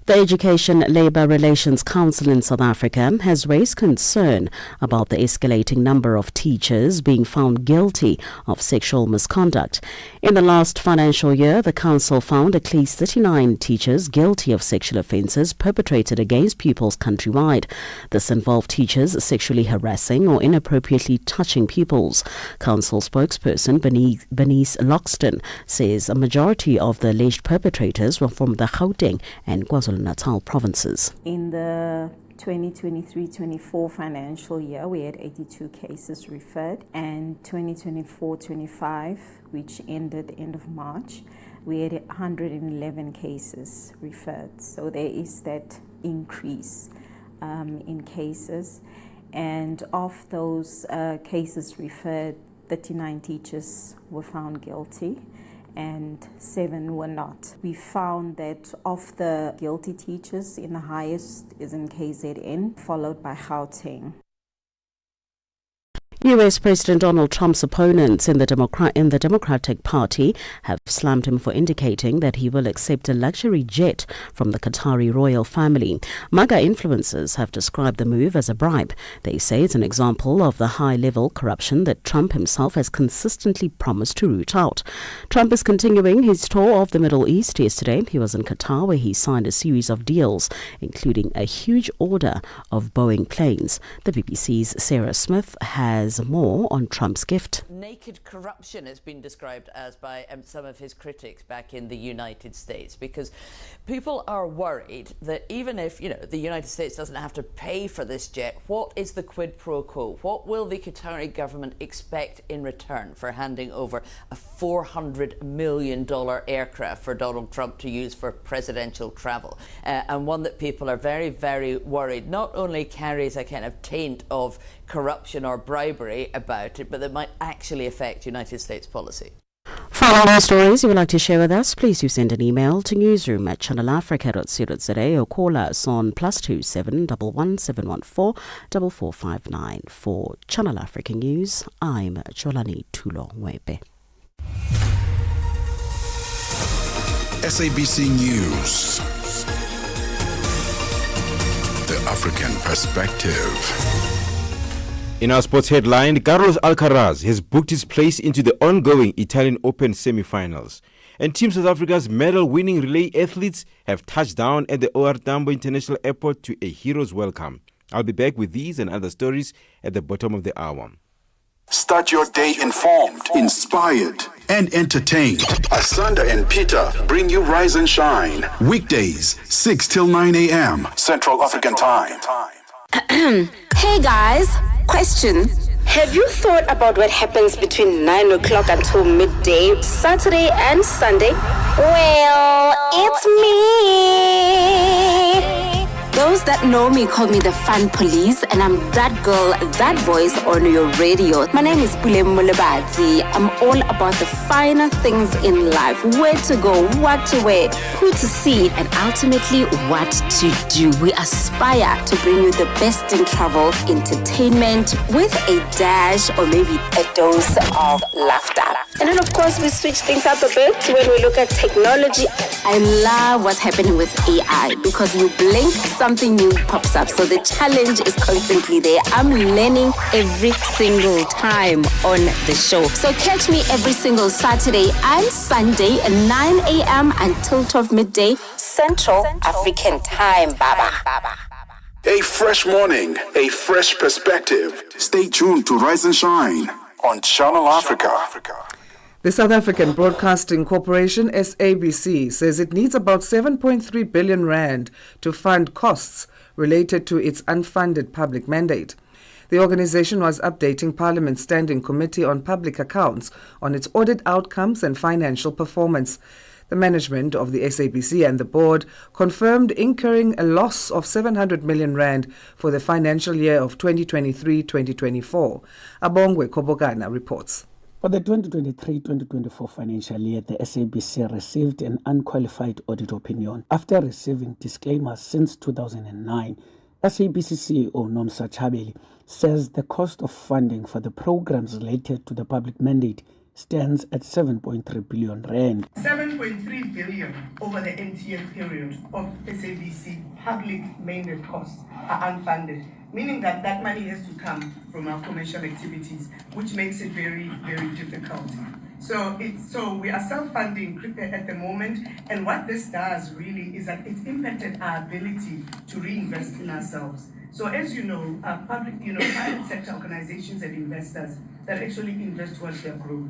The Education Labour Relations Council in South Africa has raised concern about the escalating number of teachers being found guilty of sexual misconduct. In the last financial year, the council found at least 39 teachers guilty of sexual offences perpetrated against pupils countrywide. This involved teachers sexually harassing or inappropriately touching pupils. Council spokesperson Bernice Loxton says a majority of the alleged perpetrators were from the Gauteng and KwaZulu-Natal provinces. In the 2023-24 financial year, we had 82 cases referred, and 2024-25, which ended end of March, we had 111 cases referred. So there is that increase in cases, and of those cases referred, 39 teachers were found guilty and 7 were not. We found that of the guilty teachers, in the highest is in KZN, followed by Gauteng. US President Donald Trump's opponents in the Democratic Party have slammed him for indicating that he will accept a luxury jet from the Qatari royal family. MAGA influencers have described the move as a bribe. They say it's an example of the high-level corruption that Trump himself has consistently promised to root out. Trump is continuing his tour of the Middle East. Yesterday, he was in Qatar, where he signed a series of deals, including a huge order of Boeing planes. The BBC's Sarah Smith has more on Trump's gift. Naked corruption has been described as by some of his critics back in the United States, because people are worried that even if, the United States doesn't have to pay for this jet, what is the quid pro quo? What will the Qatari government expect in return for handing over a $400 million aircraft for Donald Trump to use for presidential travel? And one that people are very, very worried not only carries a kind of taint of corruption or bribery about it, but that might actually affect United States policy. For all more stories you would like to share with us, please do send an email to newsroom@channelafrica.co.za or call us on +27 11714 4459. For Channel Africa News, I'm Jolani Tulo Mwebe. SABC News. The African Perspective. In our sports headline, Carlos Alcaraz has booked his place into the ongoing Italian Open semi-finals. And Team South Africa's medal-winning relay athletes have touched down at the OR Tambo International Airport to a hero's welcome. I'll be back with these and other stories at the bottom of the hour. Start your day informed, inspired, and entertained. Asanda and Peter bring you Rise and Shine. Weekdays, 6 till 9 a.m. Central African Time. Hey guys, question. Have you thought about what happens between 9 o'clock until midday, Saturday and Sunday? Well, it's me. Those that know me call me the fun police, and I'm that girl, that voice on your radio. My name is Pule Mulebadzi. I'm all about the finer things in life. Where to go, what to wear, who to see, and ultimately what to do. We aspire to bring you the best in travel, entertainment, with a dash or maybe a dose of laughter. And then of course we switch things up a bit when we look at technology. I love what's happening with AI, because you blink, something new pops up. So the challenge is constantly there. I'm learning every single time on the show. So catch me every single Saturday and Sunday at 9 a.m. until 12 midday Central African Time, Baba. A fresh morning, a fresh perspective. Stay tuned to Rise and Shine on Channel Africa. The South African Broadcasting Corporation, SABC, says it needs about 7.3 billion rand to fund costs related to its unfunded public mandate. The organization was updating Parliament's Standing Committee on Public Accounts on its audit outcomes and financial performance. The management of the SABC and the board confirmed incurring a loss of 700 million rand for the financial year of 2023-2024. Abongwe Kobogana reports. For the 2023-2024 financial year, the SABC received an unqualified audit opinion. After receiving disclaimers since 2009, SABC CEO Nomsa Chabeli says the cost of funding for the programs related to the public mandate stands at 7.3 billion rand. 7.3 billion over the MTN period of SABC public mandate costs are unfunded, meaning that that money has to come from our commercial activities, which makes it very, very difficult. So we are self-funding at the moment, and what this does really is that it's impacted our ability to reinvest in ourselves. So as you know, private sector organizations and investors that actually invest towards their growth.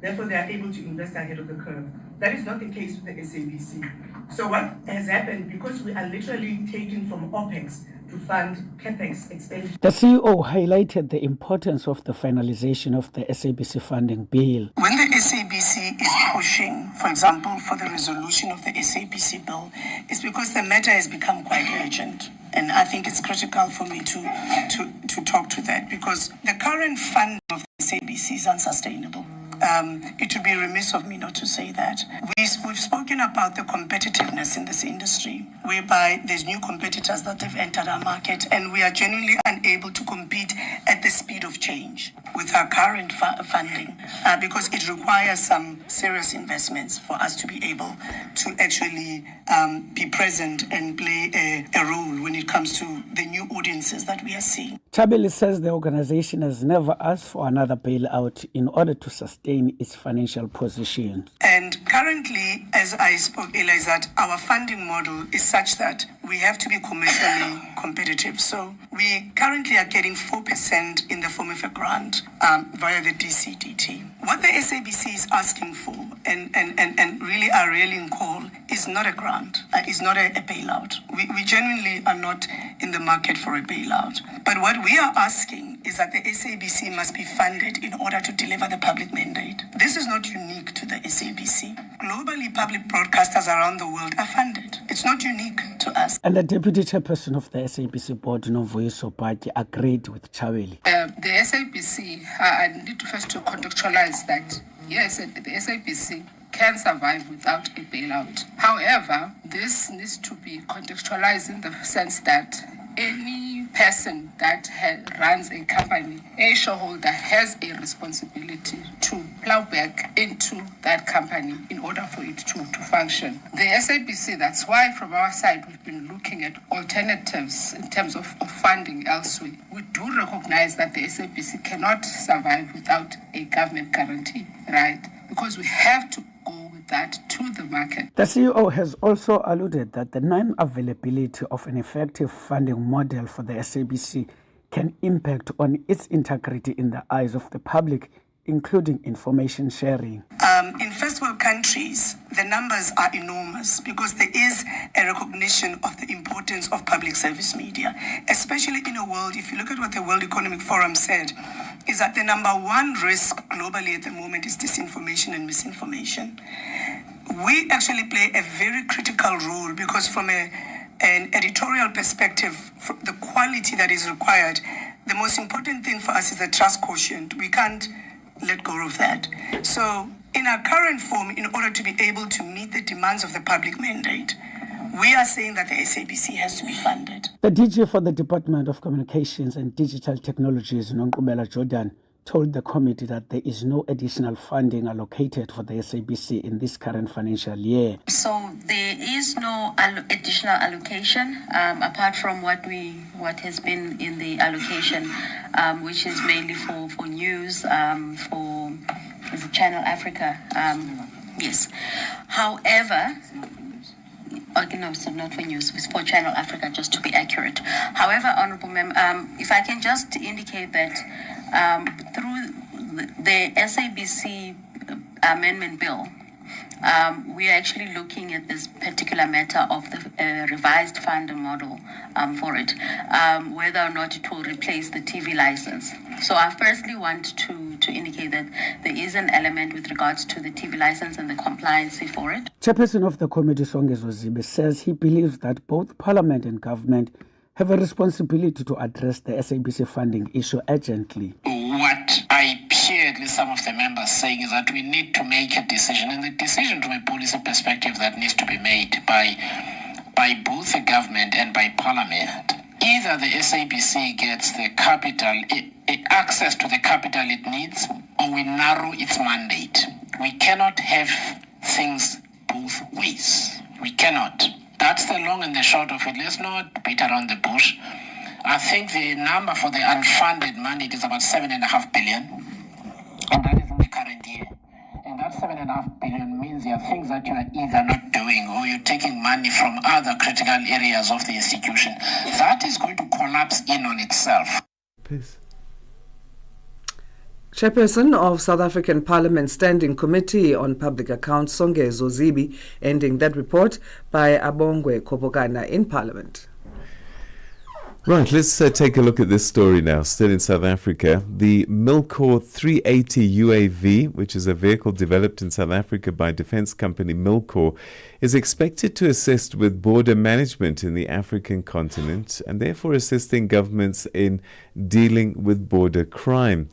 Therefore, they are able to invest ahead of the curve. That is not the case with the SABC. So what has happened, because we are literally taking from OPEX to fund CAPEX expenditure. The CEO highlighted the importance of the finalization of the SABC funding bill. When the SABC is pushing, for example, for the resolution of the SABC bill, it's because the matter has become quite urgent. And I think it's critical for me to talk to that, because the current funding of the SABC is unsustainable. It would be remiss of me not to say that. We've spoken about the competitiveness in this industry, whereby there's new competitors that have entered our market, and we are genuinely unable to compete at the speed of change with our current funding, because it requires some serious investments for us to be able to actually be present and play a role when it comes to the new audiences that we are seeing. Chabeli says the organization has never asked for another bailout in order to sustain its financial position. And currently, as I spoke earlier, is that our funding model is such that we have to be commercially competitive. So we currently are getting 4% in the form of a grant via the DCDT. What the SABC is asking for and really our rallying call is not a grant, is not a bailout. We genuinely are not in the market for a bailout. But what we are asking is that the SABC must be funded in order to deliver the public mandate. This is not unique to the SABC. Globally, public broadcasters around the world are funded. It's not unique to us. And the deputy chairperson of the SABC board, Novoyiso Paki, agreed with Chabeli. The SABC, I need to first to contextualize that, yes, the SABC can survive without a bailout. However, this needs to be contextualized in the sense that any person that runs a company, a shareholder, has a responsibility to plow back into that company in order for it to function. The SABC, that's why from our side we've been looking at alternatives in terms of funding elsewhere. We do recognize that the SABC cannot survive without a government guarantee, right? Because we have to go with that to the market. The CEO has also alluded that the non-availability of an effective funding model for the SABC can impact on its integrity in the eyes of the public, including information sharing. In first world countries, the numbers are enormous because there is a recognition of the importance of public service media, especially in a world, if you look at what the World Economic Forum said, is that the number one risk globally at the moment is disinformation and misinformation. We actually play a very critical role because from an editorial perspective, the quality that is required, the most important thing for us is the trust quotient. We can't let go of that. So in our current form, in order to be able to meet the demands of the public mandate, we are saying that the SABC has to be funded. The DG for the Department of Communications and Digital Technologies, Nonqubela Jordan, told the committee that there is no additional funding allocated for the SABC in this current financial year. So there is no additional allocation apart from what has been in the allocation, which is mainly for news, for Channel Africa. Yes. However, okay, no, so not for news, it's for Channel Africa, just to be accurate. However, Honorable Member, if I can just indicate that through the SABC amendment bill, we are actually looking at this particular matter of the revised funding model for it, whether or not it will replace the TV license. So I firstly want to indicate that there is an element with regards to the TV license and the compliancy for it. Chairperson of the committee, Songezo Zibe, says he believes that both Parliament and government have a responsibility to address the SABC funding issue urgently. What I hear at least some of the members saying is that we need to make a decision, and the decision from a policy perspective that needs to be made by both the government and by Parliament either the SABC gets the capital, access to the capital it needs, or we narrow its mandate. We cannot have things both ways. We cannot. That's the long and the short of it. Let's not beat around the bush. I think the number for the unfunded mandate is about 7.5 billion, and that is in the current year. And that 7.5 billion means there are things that you are either not doing or you're taking money from other critical areas of the institution. That is going to collapse in on itself. Peace. Chairperson of South African Parliament Standing Committee on Public Accounts, Songezo Zibi, ending that report by Abongwe Kobokana in Parliament. Right, let's take a look at this story now. Still in South Africa, the Milcor 380 UAV, which is a vehicle developed in South Africa by defense company Milcor, is expected to assist with border management in the African continent and therefore assisting governments in dealing with border crime.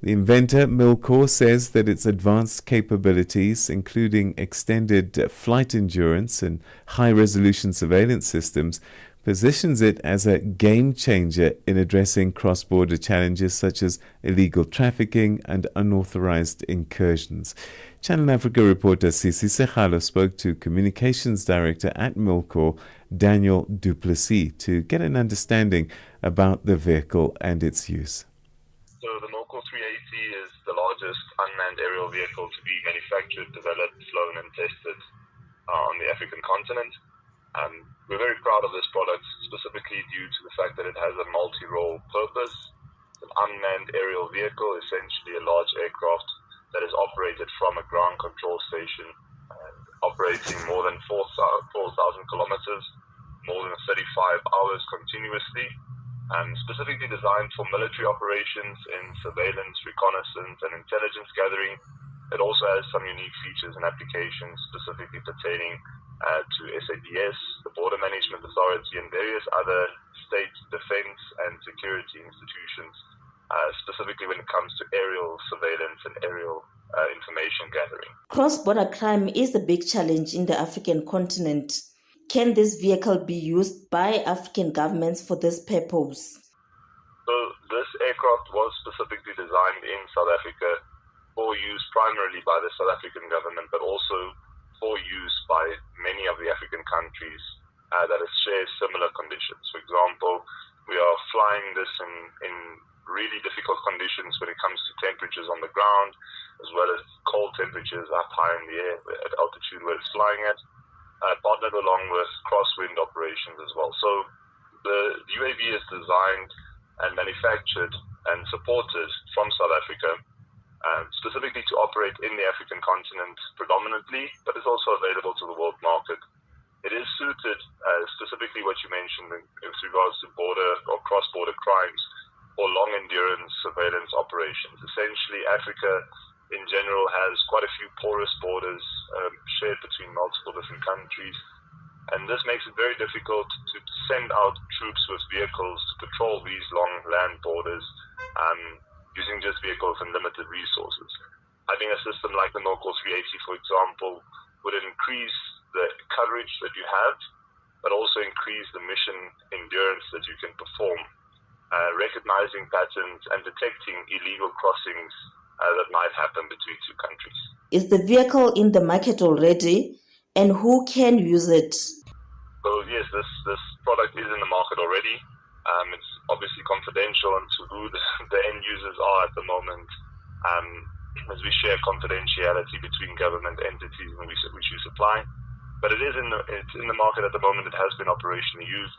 The inventor, Milcor, says that its advanced capabilities, including extended flight endurance and high-resolution surveillance systems, positions it as a game changer in addressing cross-border challenges such as illegal trafficking and unauthorized incursions. Channel Africa reporter Sisi Sekgalo spoke to Communications Director at Milcor, Daniel Duplessis, to get an understanding about the vehicle and its use. So the Milcor 380 is the largest unmanned aerial vehicle to be manufactured, developed, flown and tested on the African continent. We're very proud of this product, specifically due to the fact that it has a multi-role purpose. It's an unmanned aerial vehicle, essentially a large aircraft that is operated from a ground control station, operating more than 4,000 kilometers, more than 35 hours continuously, specifically designed for military operations in surveillance, reconnaissance, and intelligence gathering. It also has some unique features and applications specifically pertaining to SABS, the Border Management Authority, and various other state defense and security institutions, specifically when it comes to aerial surveillance and aerial information gathering. Cross-border crime is a big challenge in the African continent. Can this vehicle be used by African governments for this purpose? So this aircraft was specifically designed in South Africa for use primarily by the South African government, but also for use by many of the African countries that share similar conditions. For example, we are flying this in really difficult conditions when it comes to temperatures on the ground, as well as cold temperatures up high in the air at altitude where it's flying at, partnered along with crosswind operations as well. So the UAV is designed and manufactured and supported from South Africa, specifically to operate in the African continent predominantly, but it's also available to the world market. It is suited, specifically what you mentioned with regards to border or cross-border crimes or long-endurance surveillance operations. Essentially, Africa in general has quite a few porous borders shared between multiple different countries, and this makes it very difficult to send out troops with vehicles to patrol these long land borders using just vehicles and limited resources. Having a system like the Milcor 380, for example, would increase the coverage that you have, but also increase the mission endurance that you can perform, recognizing patterns and detecting illegal crossings that might happen between two countries. Is the vehicle in the market already, and who can use it? So yes, this product is in the market already. It's obviously confidential and to who the end users are at the moment, as we share confidentiality between government entities in which we supply. But it's in the market at the moment. It has been operationally used,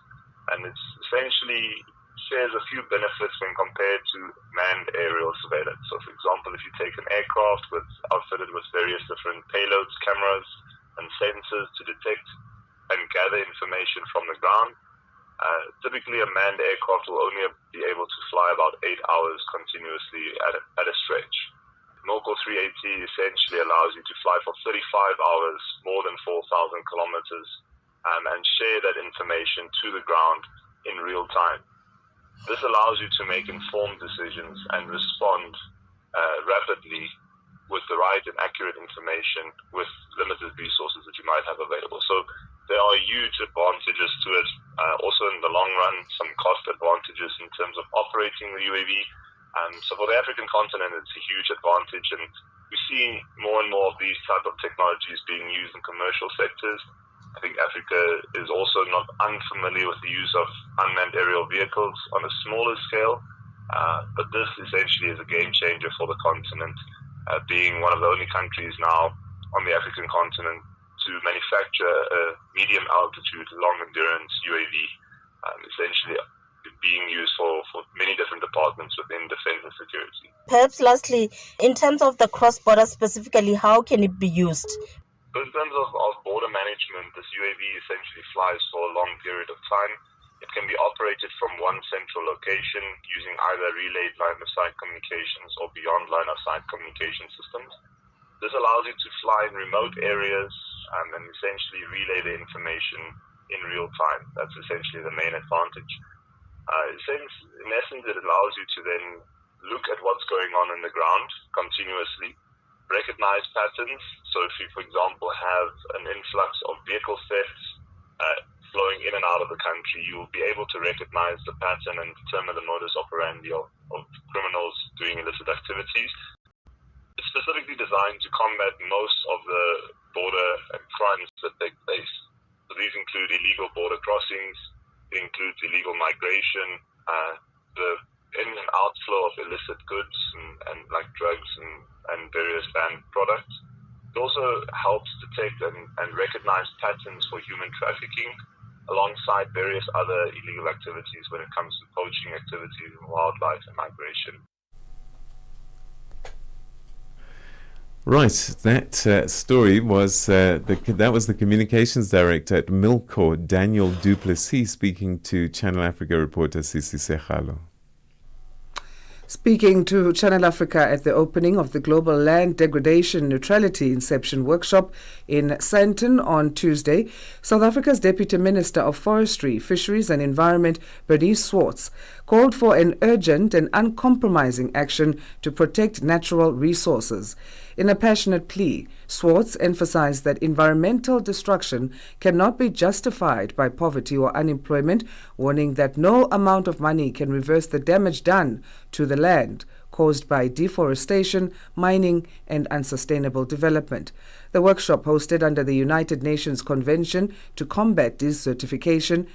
and it's essentially shares a few benefits when compared to manned aerial surveillance. So, for example, if you take an aircraft outfitted with various different payloads, cameras, and sensors to detect and gather information from the ground, typically a manned aircraft will only be able to fly about 8 hours continuously at a stretch. Milcor 380 essentially allows you to fly for 35 hours, more than 4,000 kilometers, and share that information to the ground in real time. This allows you to make informed decisions and respond rapidly with the right and accurate information with limited resources that you might have available. So there are huge advantages to it. Also in the long run, some cost advantages in terms of operating the UAV. So for the African continent, it's a huge advantage, and we're seeing more and more of these type of technologies being used in commercial sectors. I think Africa is also not unfamiliar with the use of unmanned aerial vehicles on a smaller scale, but this essentially is a game changer for the continent, being one of the only countries now on the African continent to manufacture a medium altitude, long endurance UAV, essentially being used for many different departments within defense and security. Perhaps lastly, in terms of the cross-border specifically, how can it be used? So in terms of border management, this UAV essentially flies for a long period of time. It can be operated from one central location using either relayed line-of-sight communications or beyond line-of-sight communication systems. This allows you to fly in remote areas and essentially relay the information in real time. That's essentially the main advantage. In essence, it allows you to then look at what's going on in the ground continuously, recognize patterns. So if you, for example, have an influx of vehicle thefts flowing in and out of the country, you'll be able to recognize the pattern and determine the modus operandi of criminals doing illicit activities. It's specifically designed to combat most of the border crimes that take place. So these include illegal border crossings, it includes illegal migration, the in and outflow of illicit goods and like drugs and various banned products. It also helps detect and recognize patterns for human trafficking alongside various other illegal activities when it comes to poaching activities, wildlife and migration. Right, that story was that was the communications director at Milcor, Daniel Duplessis, speaking to Channel Africa reporter Sisi Sechalo. Speaking to Channel Africa at the opening of the Global Land Degradation Neutrality Inception Workshop in Sandton on Tuesday, South Africa's Deputy Minister of Forestry, Fisheries and Environment, Bernice Swartz, called for an urgent and uncompromising action to protect natural resources. In a passionate plea, Swartz emphasized that environmental destruction cannot be justified by poverty or unemployment, warning that no amount of money can reverse the damage done to the land caused by deforestation, mining, and unsustainable development. The workshop, hosted under the United Nations Convention to Combat Desertification,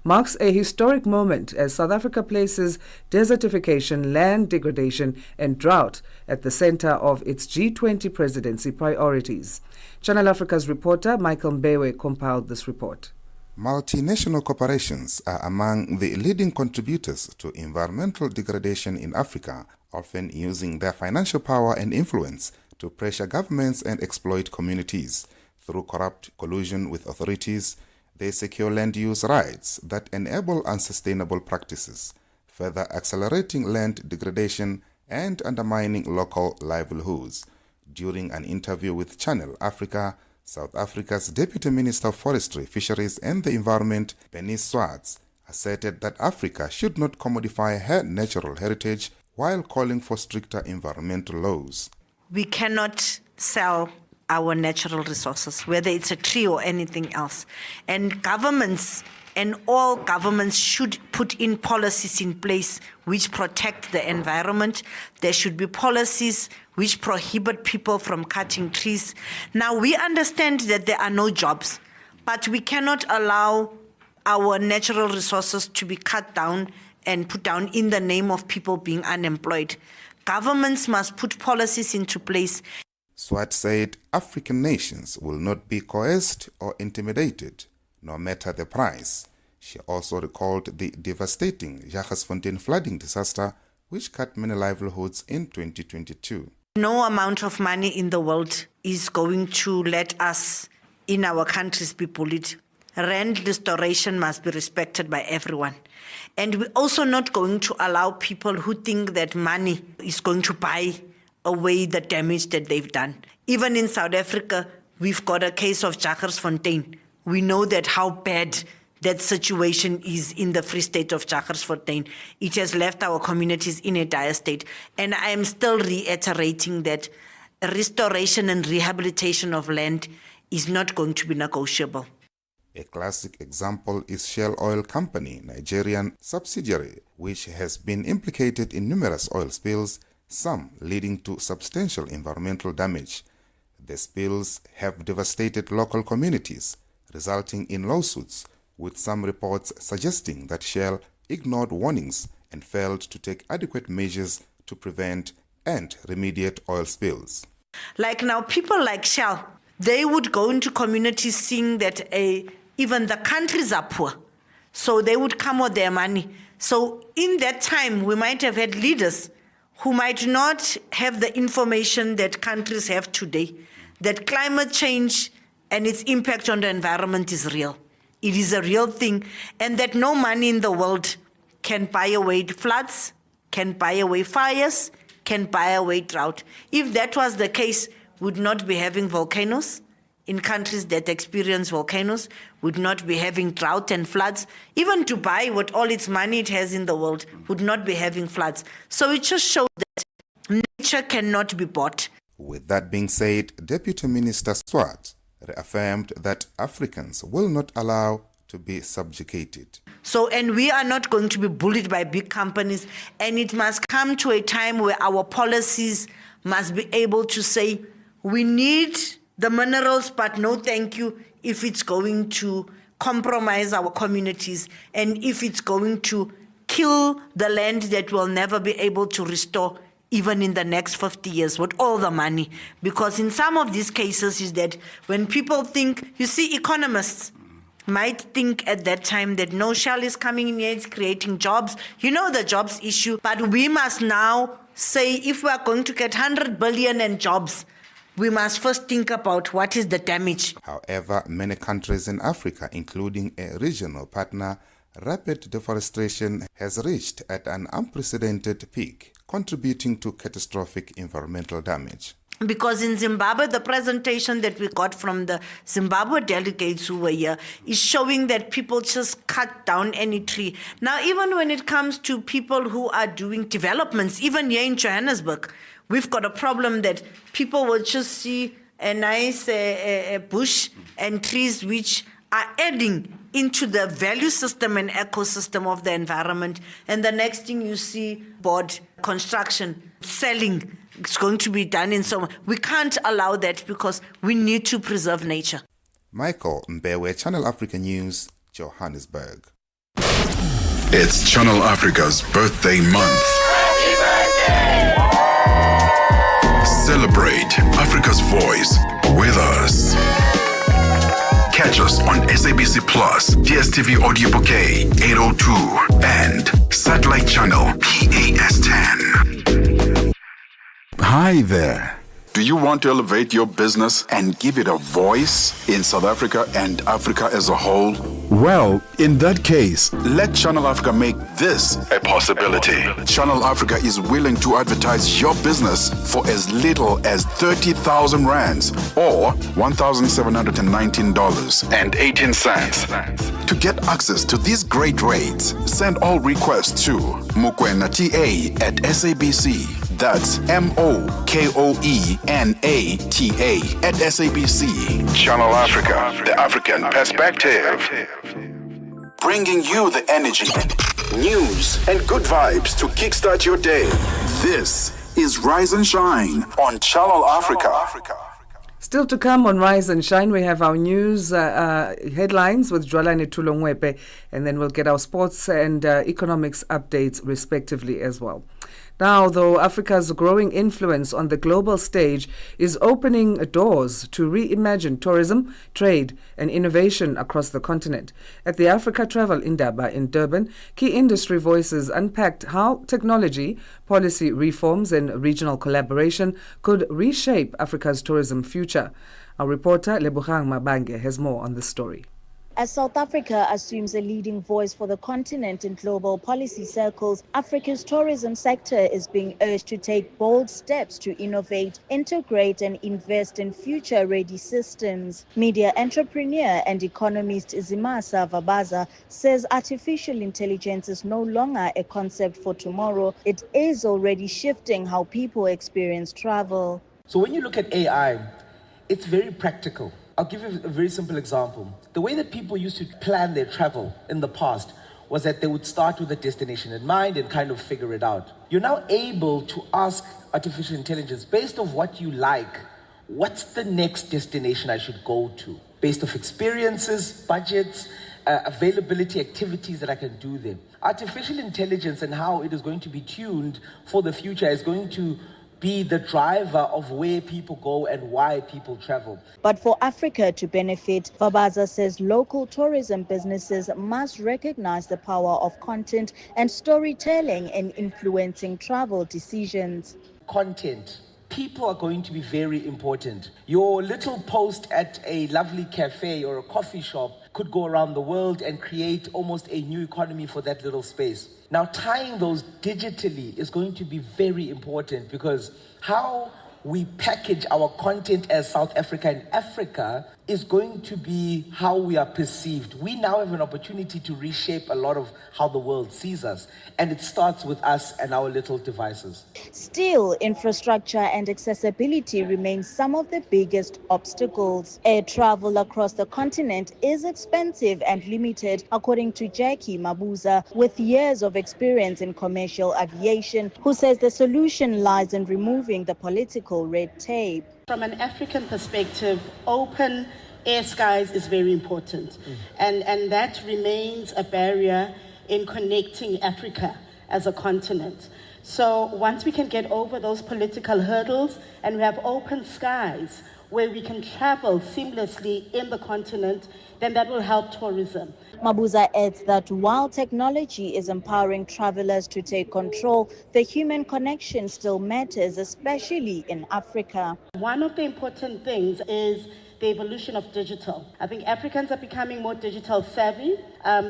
marks a historic moment as South Africa places desertification, land degradation, and drought at the center of its G20 presidency priorities. Channel Africa's reporter Michael Mbewe compiled this report. Multinational corporations are among the leading contributors to environmental degradation in Africa, often using their financial power and influence to pressure governments and exploit communities. Through corrupt collusion with authorities, they secure land use rights that enable unsustainable practices, further accelerating land degradation and undermining local livelihoods. During an interview with Channel Africa, South Africa's Deputy Minister of Forestry, Fisheries and the Environment, Bernice Swartz, asserted that Africa should not commodify her natural heritage while calling for stricter environmental laws. We cannot sell our natural resources, whether it's a tree or anything else. And governments and all governments should put in policies in place which protect the environment. There should be policies which prohibit people from cutting trees. Now, we understand that there are no jobs, but we cannot allow our natural resources to be cut down and put down in the name of people being unemployed. Governments must put policies into place. Swartz said African nations will not be coerced or intimidated, no matter the price. She also recalled the devastating Jagersfontein flooding disaster, which cut many livelihoods in 2022. No amount of money in the world is going to let us in our countries be bullied. Land restoration must be respected by everyone. And we're also not going to allow people who think that money is going to buy away the damage that they've done. Even in South Africa, we've got a case of Jagersfontein. We know that how bad that situation is in the Free State of Jagersfontein. It has left our communities in a dire state. And I am still reiterating that restoration and rehabilitation of land is not going to be negotiable. A classic example is Shell Oil Company, Nigerian subsidiary, which has been implicated in numerous oil spills, some leading to substantial environmental damage. The spills have devastated local communities, resulting in lawsuits, with some reports suggesting that Shell ignored warnings and failed to take adequate measures to prevent and remediate oil spills. Like now, people like Shell, they would go into communities seeing that even the countries are poor. So they would come with their money. So in that time, we might have had leaders who might not have the information that countries have today, that climate change and its impact on the environment is real. It is a real thing, and that no money in the world can buy away floods, can buy away fires, can buy away drought. If that was the case, we would not be having volcanoes in countries that experience volcanoes, would not be having drought and floods. Even Dubai, with all its money it has in the world, would not be having floods. So it just shows that nature cannot be bought. With that being said, Deputy Minister Swart reaffirmed that Africans will not allow to be subjugated. So, and we are not going to be bullied by big companies, and it must come to a time where our policies must be able to say, we need the minerals, but no thank you if it's going to compromise our communities and if it's going to kill the land that we'll never be able to restore even in the next 50 years with all the money. Because in some of these cases is that when people think, you see, economists might think at that time that no, Shell is coming in here, it's creating jobs. You know the jobs issue, but we must now say if we are going to get 100 billion in jobs, we must first think about what is the damage. However, many countries in Africa, including a regional partner, rapid deforestation has reached at an unprecedented peak, contributing to catastrophic environmental damage. Because in Zimbabwe, the presentation that we got from the Zimbabwe delegates who were here is showing that people just cut down any tree. Now, even when it comes to people who are doing developments, even here in Johannesburg, we've got a problem that people will just see a nice bush and trees which are adding into the value system and ecosystem of the environment. And the next thing you see, board construction, selling, it's going to be done in some. We can't allow that because we need to preserve nature. Michael Mbewe, Channel Africa News, Johannesburg. It's Channel Africa's birthday month. Happy birthday! Celebrate Africa's voice with us. Catch us on SABC Plus, DSTV Audio Bouquet 802 and Satellite Channel PAS10. Hi there. Do you want to elevate your business and give it a voice in South Africa and Africa as a whole? Well, in that case, let Channel Africa make this a possibility. Channel Africa is willing to advertise your business for as little as 30,000 rands or $1,719.18. To get access to these great rates, send all requests to mukwenata@SABC. That's MOKOENATA@SABC. Channel Africa, the African perspective. Bringing you the energy, news, and good vibes to kickstart your day. This is Rise and Shine on Channel Africa. Still to come on Rise and Shine, we have our news headlines with Jwalane Tulongwepe, and then we'll get our sports and economics updates respectively as well. Now, though, Africa's growing influence on the global stage is opening doors to reimagine tourism, trade, and innovation across the continent. At the Africa Travel Indaba in Durban, key industry voices unpacked how technology, policy reforms, and regional collaboration could reshape Africa's tourism future. Our reporter, Lebogang Mabange, has more on the story. As South Africa assumes a leading voice for the continent in global policy circles, Africa's tourism sector is being urged to take bold steps to innovate, integrate, and invest in future-ready systems. Media entrepreneur and economist Zimasa Vabaza says artificial intelligence is no longer a concept for tomorrow. It is already shifting how people experience travel. So when you look at AI, it's very practical. I'll give you a very simple example. The way that people used to plan their travel in the past was that they would start with a destination in mind and kind of figure it out. You're now able to ask artificial intelligence, based on what you like, what's the next destination I should go to? Based off experiences, budgets, availability, activities that I can do there. Artificial intelligence and how it is going to be tuned for the future is going to be the driver of where people go and why people travel. But for Africa to benefit, Vabaza says local tourism businesses must recognize the power of content and storytelling in influencing travel decisions. Content. People are going to be very important. Your little post at a lovely cafe or a coffee shop could go around the world and create almost a new economy for that little space. Now, tying those digitally is going to be very important, because how we package our content as South Africa and Africa is going to be how we are perceived. We now have an opportunity to reshape a lot of how the world sees us, and it starts with us and our little devices. Still, infrastructure and accessibility remain some of the biggest obstacles. Air travel across the continent is expensive and limited, according to Jackie Mabuza, with years of experience in commercial aviation, who says the solution lies in removing the political red tape. From an African perspective, open air skies is very important. And that remains a barrier in connecting Africa as a continent. So once we can get over those political hurdles and we have open skies where we can travel seamlessly in the continent, then that will help tourism. Mabuza adds that while technology is empowering travelers to take control, the human connection still matters, especially in Africa. One of the important things is the evolution of digital. I think Africans are becoming more digital savvy,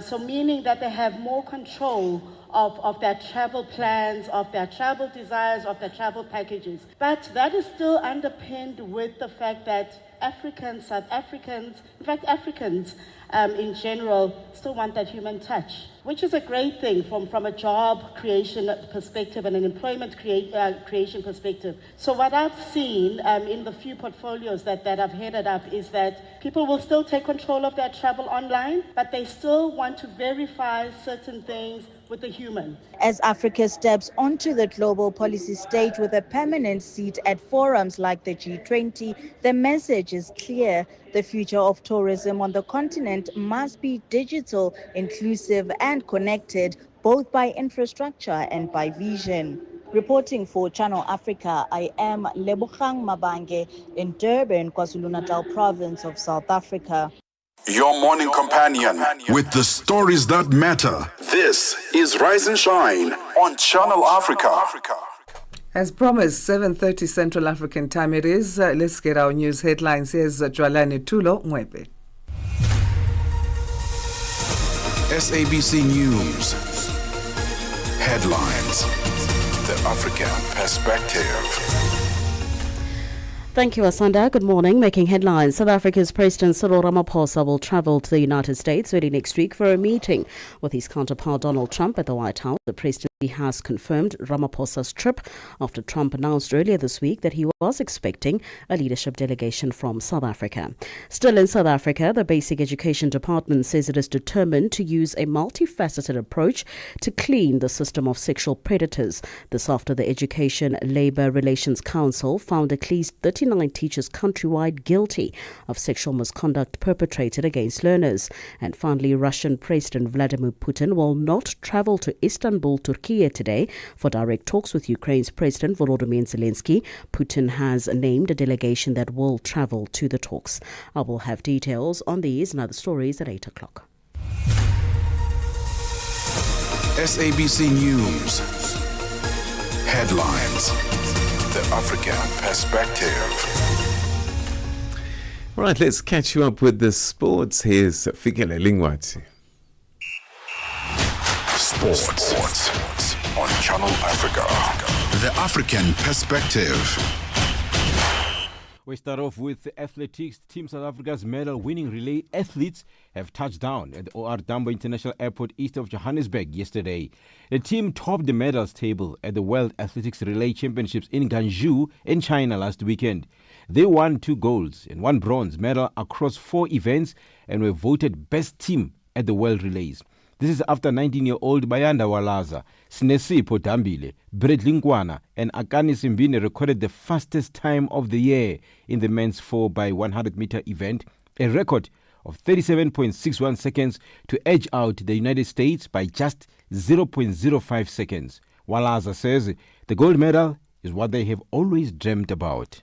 so meaning that they have more control of their travel plans, of their travel desires, of their travel packages. But that is still underpinned with the fact that Africans, South Africans, in fact Africans in general, still want that human touch, which is a great thing from a job creation perspective and an employment creation perspective. So what I've seen in the few portfolios that I've headed up is that people will still take control of their travel online, but they still want to verify certain things with the human. As Africa steps onto the global policy stage with a permanent seat at forums like the G20, the message is clear. The future of tourism on the continent must be digital, inclusive and connected, both by infrastructure and by vision. Reporting for Channel Africa, I am Lebogang Mabange in Durban, KwaZulu-Natal province of South Africa. Your morning companion with the stories that matter. This is Rise and Shine on Channel Africa. As promised, 7:30 Central African time it is. Let's get our news headlines. Here's Jwalane Tulo Mwepe. SABC News. Headlines. The African Perspective. Thank you, Asanda. Good morning. Making headlines. South Africa's President Cyril Ramaphosa will travel to the United States early next week for a meeting with his counterpart Donald Trump at the White House. The presidency has confirmed Ramaphosa's trip after Trump announced earlier this week that he was expecting a leadership delegation from South Africa. Still in South Africa, the Basic Education Department says it is determined to use a multifaceted approach to clean the system of sexual predators. This after the Education Labour Relations Council found at least 39 teachers countrywide guilty of sexual misconduct perpetrated against learners. And finally, Russian President Vladimir Putin will not travel to Istanbul, Turkey today for direct talks with Ukraine's President Volodymyr Zelensky. Putin has named a delegation that will travel to the talks. I will have details on these and other stories at 8 o'clock. SABC News. Headlines. The African Perspective. Right, let's catch you up with the sports. Here's Fikile Lingwati. Sports on Channel Africa. The African Perspective. We start off with athletics. Team South Africa's medal-winning relay athletes have touched down at the OR Tambo International Airport east of Johannesburg yesterday. The team topped the medals table at the World Athletics Relay Championships in Guangzhou in China last weekend. They won 2 golds and 1 bronze medal across 4 events and were voted best team at the World Relays. This is after 19-year-old Bayanda Walaza, Sinesipho Dambile, Brett Linkwana and Akani Simbine recorded the fastest time of the year in the men's 4x100 meter event, a record of 37.61 seconds to edge out the United States by just 0.05 seconds. Walaza says the gold medal is what they have always dreamt about.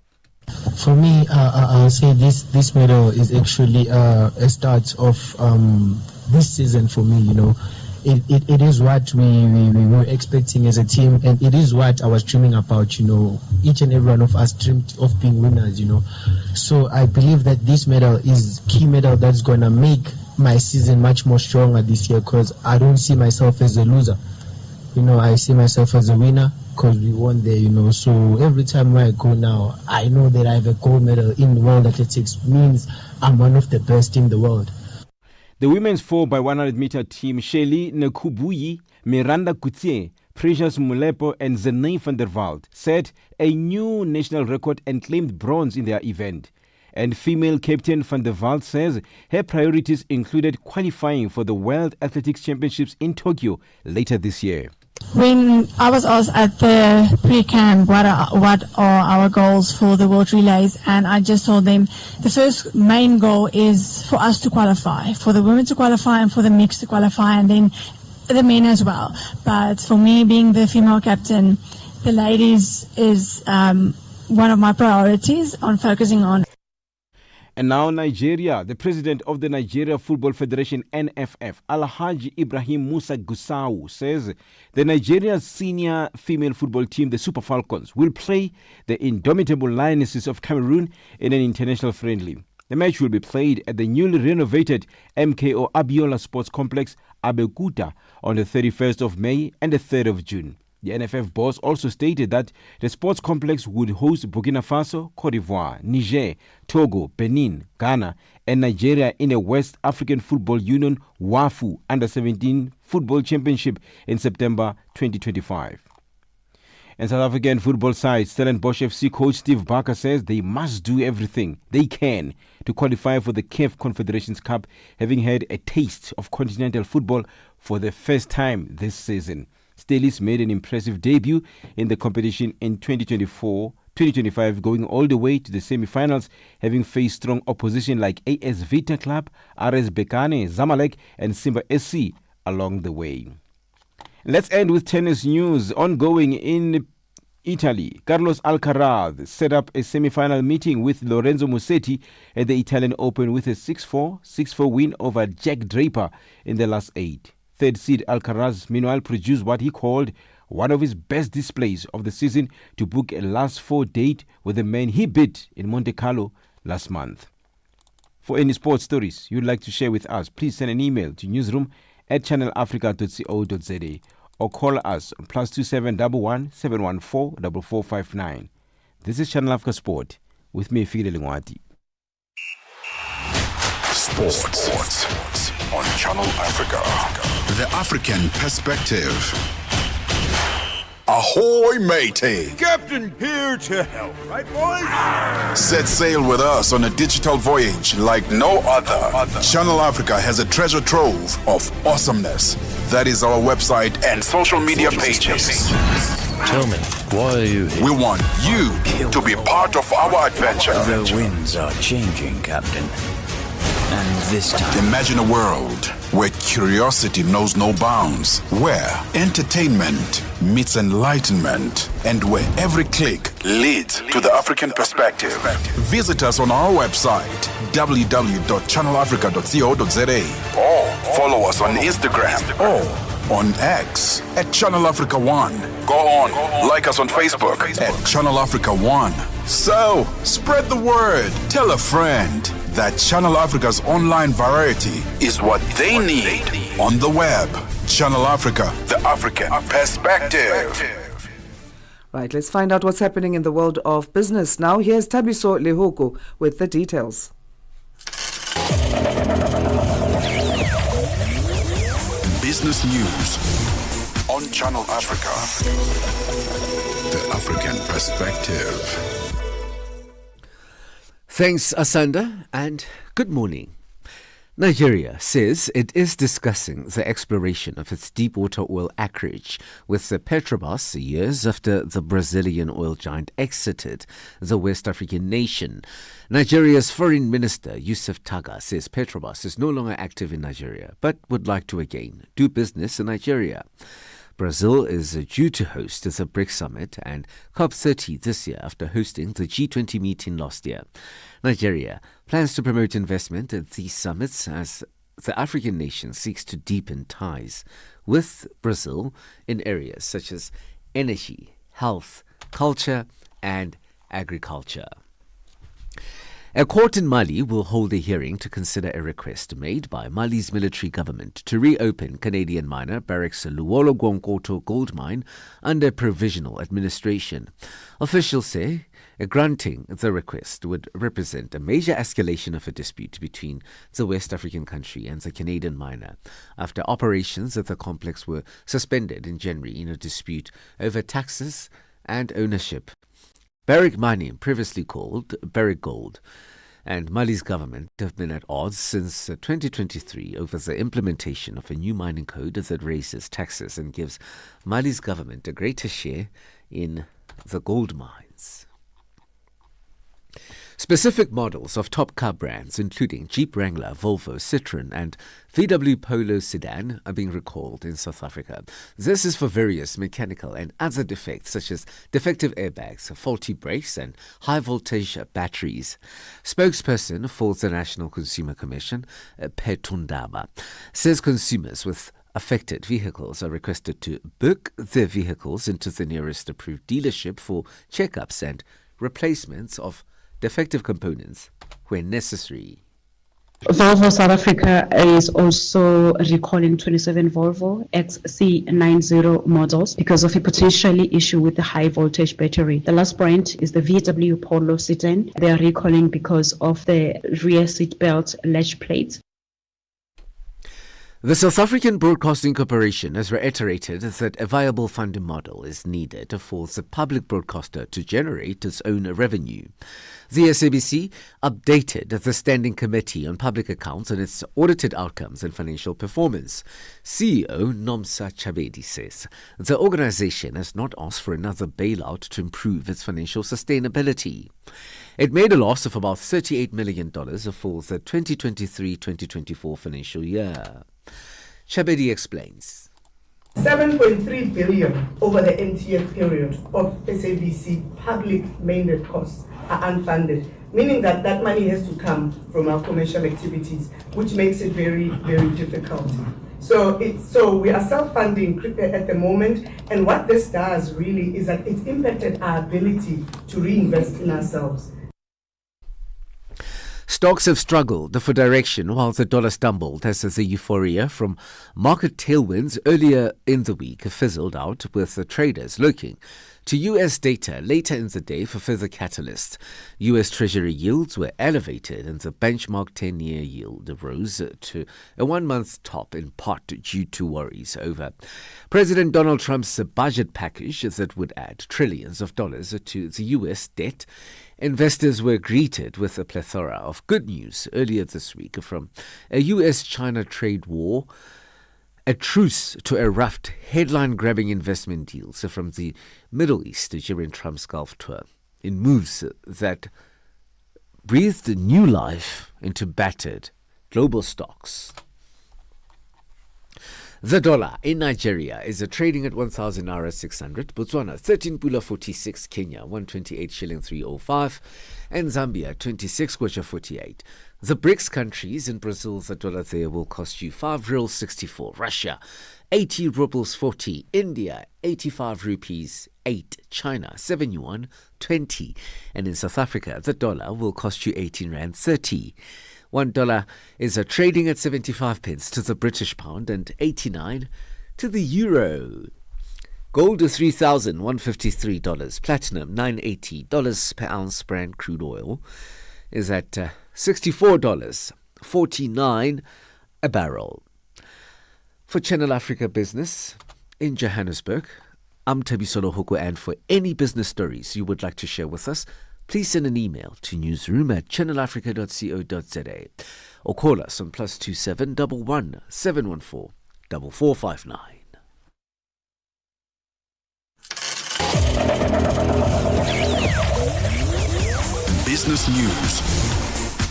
For me, I'll say this medal is actually a start of this season for me. It is what we were expecting as a team, and it is what I was dreaming about. Each and every one of us dreamed of being winners. So I believe that this medal is key medal that's gonna make my season much more stronger this year, because I don't see myself as a loser. I see myself as a winner because we won there. So every time where I go now, I know that I have a gold medal in the world athletics, means I'm one of the best in the world. The women's 4x100 meter team, Shelly Nekubuyi, Miranda Kutie, Precious Mulepo and Zenay van der Walt set a new national record and claimed bronze in their event. And female captain van der Walt says her priorities included qualifying for the World Athletics Championships in Tokyo later this year. When I was asked at the pre-camp what are our goals for the World Relays, and I just told them the first main goal is for us to qualify, for the women to qualify and for the mix to qualify, and then the men as well. But for me, being the female captain, the ladies is one of my priorities on focusing on. And now Nigeria. The president of the Nigeria Football Federation, NFF, Alhaji Ibrahim Musa Gusau, says the Nigeria's senior female football team, the Super Falcons, will play the indomitable Lionesses of Cameroon in an international friendly. The match will be played at the newly renovated MKO Abiola Sports Complex, Abeokuta, on the 31st of May and the 3rd of June. The NFF boss also stated that the sports complex would host Burkina Faso, Cote d'Ivoire, Niger, Togo, Benin, Ghana, and Nigeria in a West African Football Union WAFU Under-17 Football Championship in September 2025. And South African football side Stellenbosch FC coach Steve Barker says they must do everything they can to qualify for the CAF Confederations Cup, having had a taste of continental football for the first time this season. Stelis made an impressive debut in the competition in 2024-2025, going all the way to the semi-finals, having faced strong opposition like AS Vita Club, RS Bekane, Zamalek and Simba SC along the way. Let's end with tennis news. Ongoing in Italy, Carlos Alcaraz set up a semi-final meeting with Lorenzo Musetti at the Italian Open with a 6-4, 6-4 win over Jack Draper in the last 8. Third seed Alcaraz, meanwhile, produced what he called one of his best displays of the season to book a last 4 date with the man he beat in Monte Carlo last month. For any sports stories you'd like to share with us, please send an email to newsroom@channelafrica.co.za or call us on +27 11 714 4459. This is Channel Africa Sport with me, Fide Lingwati. Sports on Channel Africa. The African perspective. Ahoy, matey! Captain here to help, right, boys? Set sail with us on a digital voyage like no other. Channel Africa has a treasure trove of awesomeness. That is our website and social media pages. Tell me, why are you here? We want you to be part of our adventure. The winds are changing, Captain. And this time... Imagine a world where curiosity knows no bounds, where entertainment meets enlightenment, and where every click leads to the African perspective. Visit us on our website, www.channelafrica.co.za, or follow us on Instagram or on X at Channel Africa 1. Go on, like us on Facebook at Channel Africa 1. So, spread the word. Tell a friend that Channel Africa's online variety is what they need on the web. Channel Africa, the African perspective. Right, let's find out what's happening in the world of business. Now, here's Tabiso Lehoko with the details. Business news on Channel Africa. The African perspective. Thanks, Asanda, and good morning. Nigeria says it is discussing the exploration of its deepwater oil acreage with the Petrobras years after the Brazilian oil giant exited the West African nation. Nigeria's Foreign Minister Yusuf Taga says Petrobras is no longer active in Nigeria but would like to again do business in Nigeria. Brazil is due to host the BRICS summit and COP30 this year after hosting the G20 meeting last year. Nigeria plans to promote investment at these summits as the African nation seeks to deepen ties with Brazil in areas such as energy, health, culture, and agriculture. A court in Mali will hold a hearing to consider a request made by Mali's military government to reopen Canadian miner Barrick's Luolo Gwonkoto gold mine under provisional administration. Officials say granting the request would represent a major escalation of a dispute between the West African country and the Canadian miner after operations at the complex were suspended in January in a dispute over taxes and ownership. Barrick Mining, previously called Barrick Gold, and Mali's government have been at odds since 2023 over the implementation of a new mining code that raises taxes and gives Mali's government a greater share in the gold mines. Specific models of top car brands, including Jeep Wrangler, Volvo, Citroën, and VW Polo sedan, are being recalled in South Africa. This is for various mechanical and other defects, such as defective airbags, faulty brakes, and high-voltage batteries. Spokesperson for the National Consumer Commission, Petundaba, says consumers with affected vehicles are requested to book their vehicles into the nearest approved dealership for checkups and replacements of defective components when necessary. Volvo South Africa is also recalling 27 Volvo XC90 models because of a potential issue with the high voltage battery. The last brand is the VW Polo sedan. They are recalling because of the rear seat belt latch plates. The South African Broadcasting Corporation has reiterated that a viable funding model is needed for the public broadcaster to generate its own revenue. The SABC updated the Standing Committee on Public Accounts on its audited outcomes and financial performance. CEO Nomsa Chabedi says the organization has not asked for another bailout to improve its financial sustainability. It made a loss of about $38 million for the 2023-2024 financial year. Chabedi explains. 7.3 billion over the MTF period of SABC public mandate costs are unfunded, meaning that that money has to come from our commercial activities, which makes it very, very difficult. So we are self-funding at the moment, and what this does really is that it's impacted our ability to reinvest in ourselves. Stocks have struggled for direction while the dollar stumbled as the euphoria from market tailwinds earlier in the week fizzled out, with the traders looking to U.S. data later in the day for further catalysts. U.S. Treasury yields were elevated and the benchmark 10-year yield rose to a one-month top, in part due to worries over President Donald Trump's budget package that would add trillions of dollars to the U.S. debt. Investors were greeted with a plethora of good news earlier this week from a U.S.-China trade war, a truce to erupt headline-grabbing investment deals from the Middle East during Trump's Gulf tour, in moves that breathed new life into battered global stocks. The dollar in Nigeria is trading at 1,000 naira 600, Botswana 13 pula 46, Kenya 128 shilling 305, and Zambia 26 kwacha 48. The BRICS countries in Brazil, the dollar there will cost you 5 reals 64, Russia 80 rubles 40, India 85 rupees 8, China 7 yuan 20, and in South Africa the dollar will cost you 18 rand 30. $1 is trading at 75 pence to the British pound and 89 to the euro. Gold is $3,153. Platinum $980 per ounce. Brent crude oil is at $64.49 a barrel. For Channel Africa Business in Johannesburg, I'm Thabisolo Hoko, and for any business stories you would like to share with us, please send an email to newsroom@channelafrica.co.za or call us on +27 11 714 4459. Business News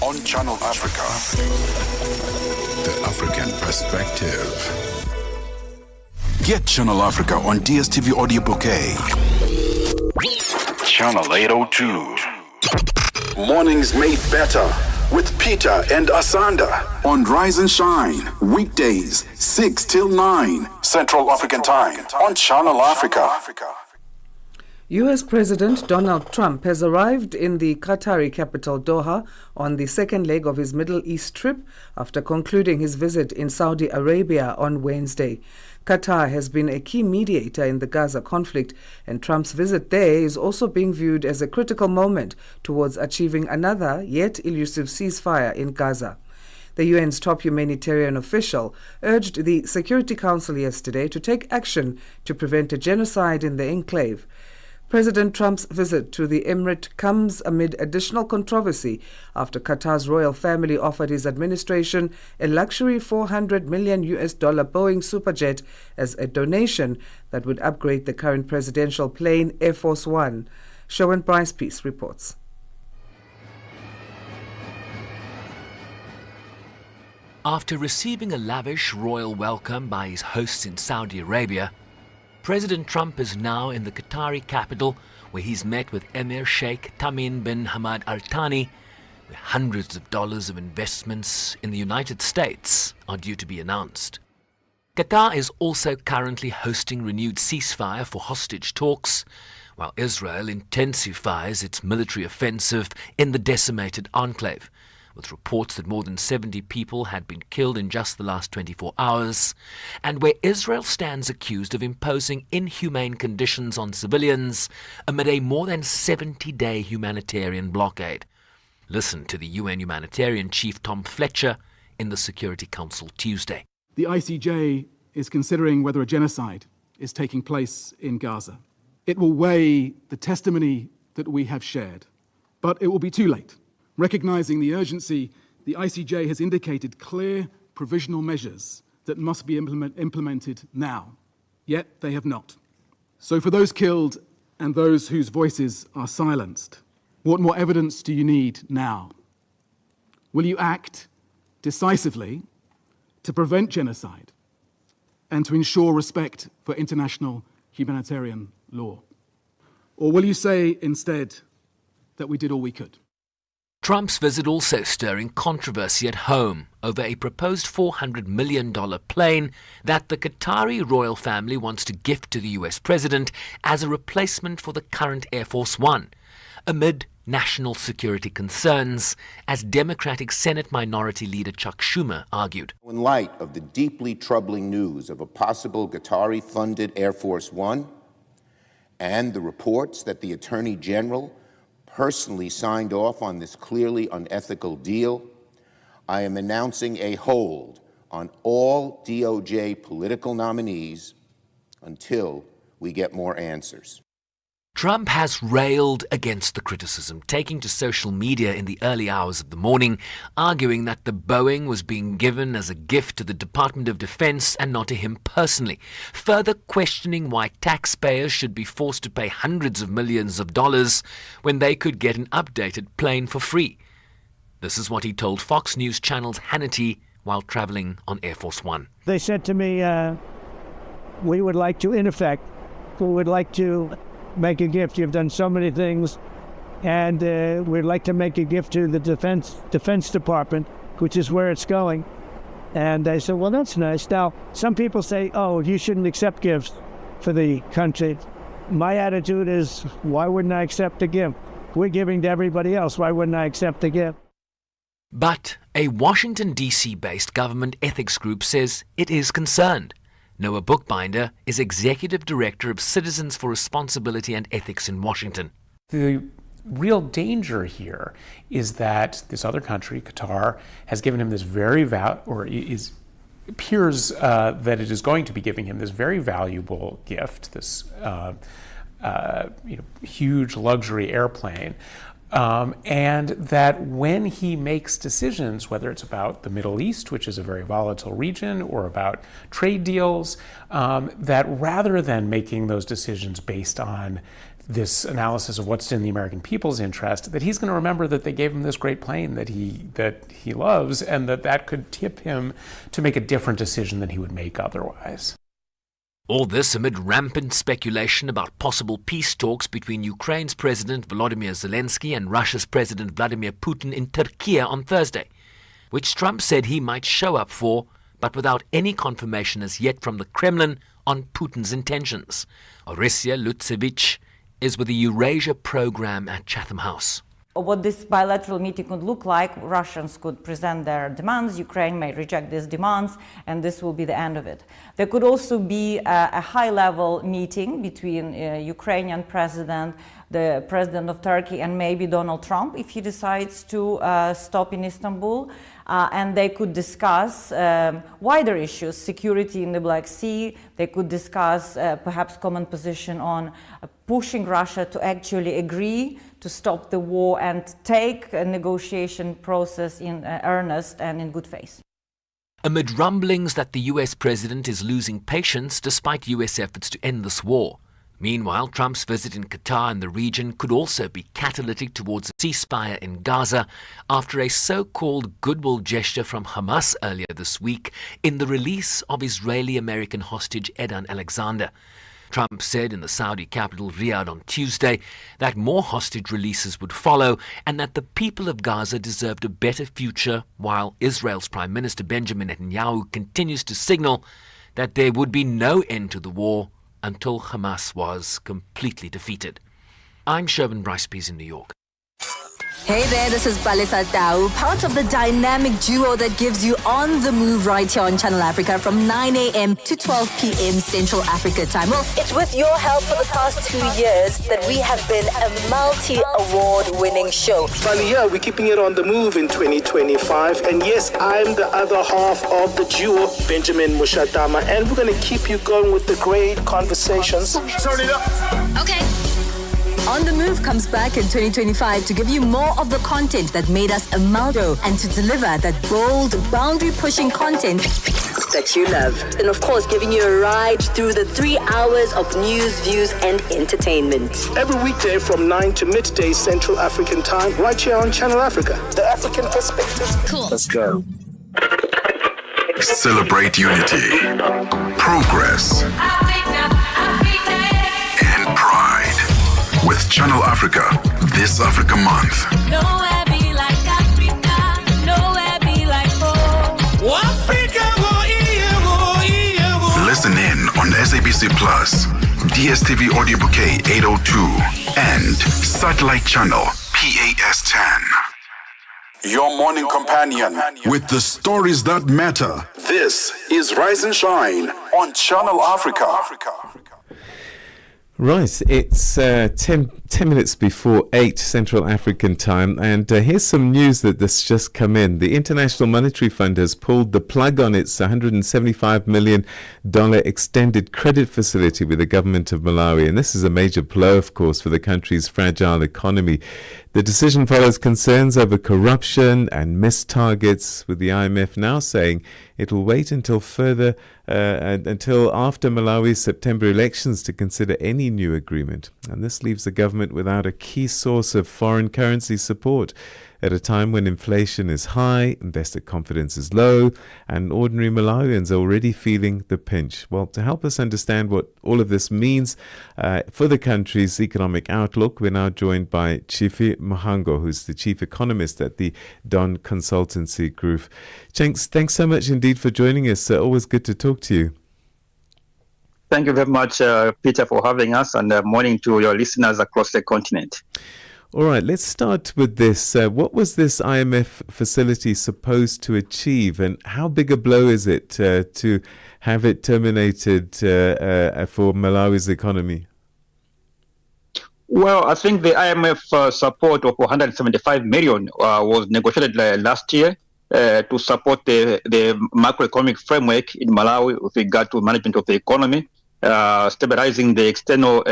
on Channel Africa. The African Perspective. Get Channel Africa on DSTV Audio Bouquet. Channel 802. Mornings made better with Peter and Asanda on Rise and Shine. Weekdays 6 till 9 Central African Time on Channel Africa. U.S. President Donald Trump has arrived in the Qatari capital Doha on the second leg of his Middle East trip after concluding his visit in Saudi Arabia on Wednesday. Qatar has been a key mediator in the Gaza conflict, and Trump's visit there is also being viewed as a critical moment towards achieving another, yet elusive ceasefire in Gaza. The UN's top humanitarian official urged the Security Council yesterday to take action to prevent a genocide in the enclave. President Trump's visit to the emirate comes amid additional controversy after Qatar's royal family offered his administration a luxury $400 million Boeing superjet as a donation that would upgrade the current presidential plane Air Force One. Showan Bryce-Peace reports. After receiving a lavish royal welcome by his hosts in Saudi Arabia, President Trump is now in the Qatari capital, where he's met with Emir Sheikh Tamim bin Hamad Al Thani, where hundreds of dollars of investments in the United States are due to be announced. Qatar is also currently hosting renewed ceasefire for hostage talks, while Israel intensifies its military offensive in the decimated enclave, with reports that more than 70 people had been killed in just the last 24 hours, and where Israel stands accused of imposing inhumane conditions on civilians amid a more than 70-day humanitarian blockade. Listen to the UN humanitarian chief Tom Fletcher in the Security Council Tuesday. The ICJ is considering whether a genocide is taking place in Gaza. It will weigh the testimony that we have shared, but it will be too late. Recognizing the urgency, the ICJ has indicated clear provisional measures that must be implemented now, yet they have not. So for those killed and those whose voices are silenced, what more evidence do you need now? Will you act decisively to prevent genocide and to ensure respect for international humanitarian law? Or will you say instead that we did all we could? Trump's visit also stirring controversy at home over a proposed $400 million plane that the Qatari royal family wants to gift to the US president as a replacement for the current Air Force One, amid national security concerns, as Democratic Senate Minority Leader Chuck Schumer argued. In light of the deeply troubling news of a possible Qatari-funded Air Force One and the reports that the Attorney General personally signed off on this clearly unethical deal, I am announcing a hold on all DOJ political nominees until we get more answers. Trump has railed against the criticism, taking to social media in the early hours of the morning, arguing that the Boeing was being given as a gift to the Department of Defense and not to him personally, further questioning why taxpayers should be forced to pay hundreds of millions of dollars when they could get an updated plane for free. This is what he told Fox News Channel's Hannity while traveling on Air Force One. They said to me, we would like to make a gift. You've done so many things, and we'd like to make a gift to the Defense Department, which is where it's going. And I said, well, that's nice. Now, some people say, oh, you shouldn't accept gifts for the country. My attitude is, why wouldn't I accept a gift? We're giving to everybody else. Why wouldn't I accept a gift? But a Washington, D.C.-based government ethics group says it is concerned. Noah Bookbinder is Executive Director of Citizens for Responsibility and Ethics in Washington. The real danger here is that this other country, Qatar, has given him this appears that it is going to be giving him this very valuable gift, this huge luxury airplane, and that when he makes decisions, whether it's about the Middle East, which is a very volatile region, or about trade deals, that rather than making those decisions based on this analysis of what's in the American people's interest, that he's going to remember that they gave him this great plane that he loves, and that could tip him to make a different decision than he would make otherwise. All this amid rampant speculation about possible peace talks between Ukraine's President Volodymyr Zelensky and Russia's President Vladimir Putin in Turkey on Thursday, which Trump said he might show up for, but without any confirmation as yet from the Kremlin on Putin's intentions. Orysia Lutsevich is with the Eurasia program at Chatham House. What this bilateral meeting could look like, Russians could present their demands, Ukraine may reject these demands, and this will be the end of it. There could also be a high-level meeting between Ukrainian president, the president of Turkey, and maybe Donald Trump, if he decides to stop in Istanbul. And they could discuss wider issues, security in the Black Sea. They could discuss perhaps common position on pushing Russia to actually agree to stop the war and take a negotiation process in earnest and in good faith. Amid rumblings that the US president is losing patience despite US efforts to end this war. Meanwhile, Trump's visit in Qatar and the region could also be catalytic towards a ceasefire in Gaza after a so-called goodwill gesture from Hamas earlier this week in the release of Israeli-American hostage Edan Alexander. Trump said in the Saudi capital Riyadh on Tuesday that more hostage releases would follow and that the people of Gaza deserved a better future, while Israel's Prime Minister Benjamin Netanyahu continues to signal that there would be no end to the war until Hamas was completely defeated. I'm Sherwin Bryce-Pease in New York. Hey there, this is Palisa Tau, part of the dynamic duo that gives you on the move right here on Channel Africa from 9 a.m. to 12 p.m. Central Africa time. Well, it's with your help for the past 2 years that we have been a multi-award winning show. Finally, yeah, we're keeping it on the move in 2025. And yes, I'm the other half of the duo, Benjamin Mushatama, and we're going to keep you going with the great conversations. Turn it up. Okay. On the Move comes back in 2025 to give you more of the content that made us a Maldo and to deliver that bold, boundary-pushing content that you love. And of course, giving you a ride through the 3 hours of news, views, and entertainment. Every weekday from 9 to midday Central African time, right here on Channel Africa. The African perspective. Cool. Let's go. Celebrate unity, progress, and pride. With Channel Africa, this Africa Month. Nowhere be like Africa, nowhere be like home. Africa, Listen in on SABC Plus, DSTV Audio Bouquet 802, and Satellite Channel PAS 10. Your morning companion with the stories that matter. This is Rise and Shine on Channel Africa. Right, it's 10 minutes before 8 Central African time, and here's some news that's just come in. The International Monetary Fund has pulled the plug on its $175 million extended credit facility with the government of Malawi, and this is a major blow, of course, for the country's fragile economy. The decision follows concerns over corruption and missed targets, with the IMF now saying it will wait until after Malawi's September elections to consider any new agreement. And this leaves the government without a key source of foreign currency support at a time when inflation is high, investor confidence is low, and ordinary Malawians are already feeling the pinch. Well, to help us understand what all of this means for the country's economic outlook, we're now joined by Chifi Mohango, who's the chief economist at the Don Consultancy Group. Thanks so much indeed for joining us. Always good to talk to you. Thank you very much, Peter, for having us, and morning to your listeners across the continent. All right, let's start with this. What was this IMF facility supposed to achieve, and how big a blow is it to have it terminated for Malawi's economy? Well, I think the IMF support of 175 million was negotiated last year to support the macroeconomic framework in Malawi with regard to management of the economy, stabilizing the external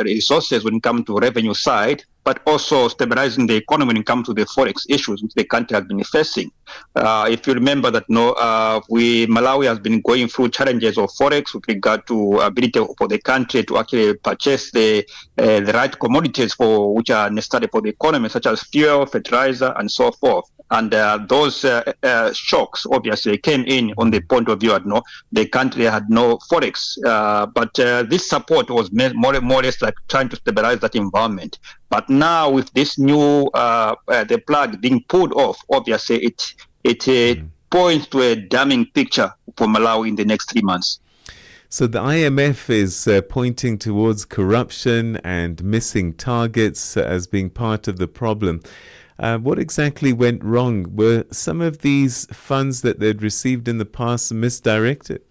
resources when it comes to revenue side, but also stabilizing the economy when it comes to the forex issues which the country has been facing. If you remember that, Malawi has been going through challenges of forex with regard to ability for the country to actually purchase the right commodities for which are necessary for the economy, such as fuel, fertilizer, and so forth. And those shocks obviously came in on the point of view that the country had no forex. But this support was more or less like trying to stabilize that environment. But now with this new, the plug being pulled off, obviously it points to a damning picture for Malawi in the next 3 months. So the IMF is pointing towards corruption and missing targets as being part of the problem. What exactly went wrong? Were some of these funds that they'd received in the past misdirected?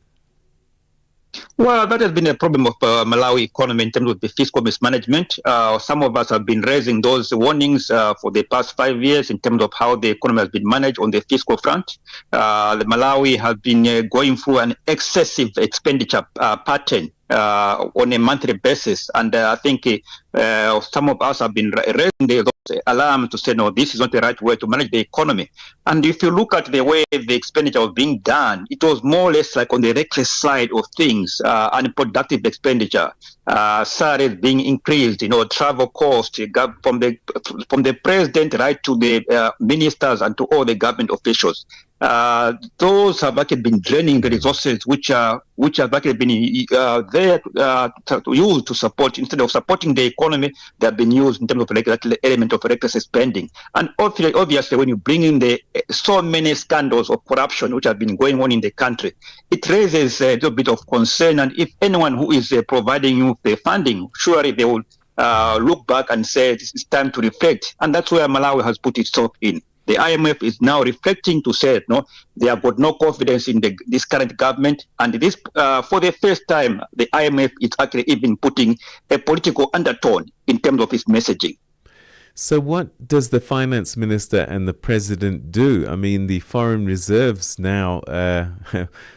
Well, that has been a problem of Malawi economy in terms of the fiscal mismanagement. Some of us have been raising those warnings for the past 5 years in terms of how the economy has been managed on the fiscal front. The Malawi has been going through an excessive expenditure pattern on a monthly basis, and I think some of us have been raising those alarms to say, no, this is not the right way to manage the economy. And if you look at the way the expenditure was being done, it was more or less like on the reckless side of things, unproductive expenditure, salaries being increased, travel costs from the president right to the ministers and to all the government officials. Those have actually been draining the resources which have actually been there to use to support, instead of supporting the economy, they have been used in terms of that element of reckless spending. And obviously when you bring in so many scandals of corruption which have been going on in the country, it raises a little bit of concern. And if anyone who is providing you the funding, surely they will look back and say it's time to reflect. And that's where Malawi has put itself in. The IMF is now reflecting to say, they have got no confidence in this current government. And this, for the first time, the IMF is actually even putting a political undertone in terms of its messaging. So what does the finance minister and the president do? I mean, the foreign reserves now,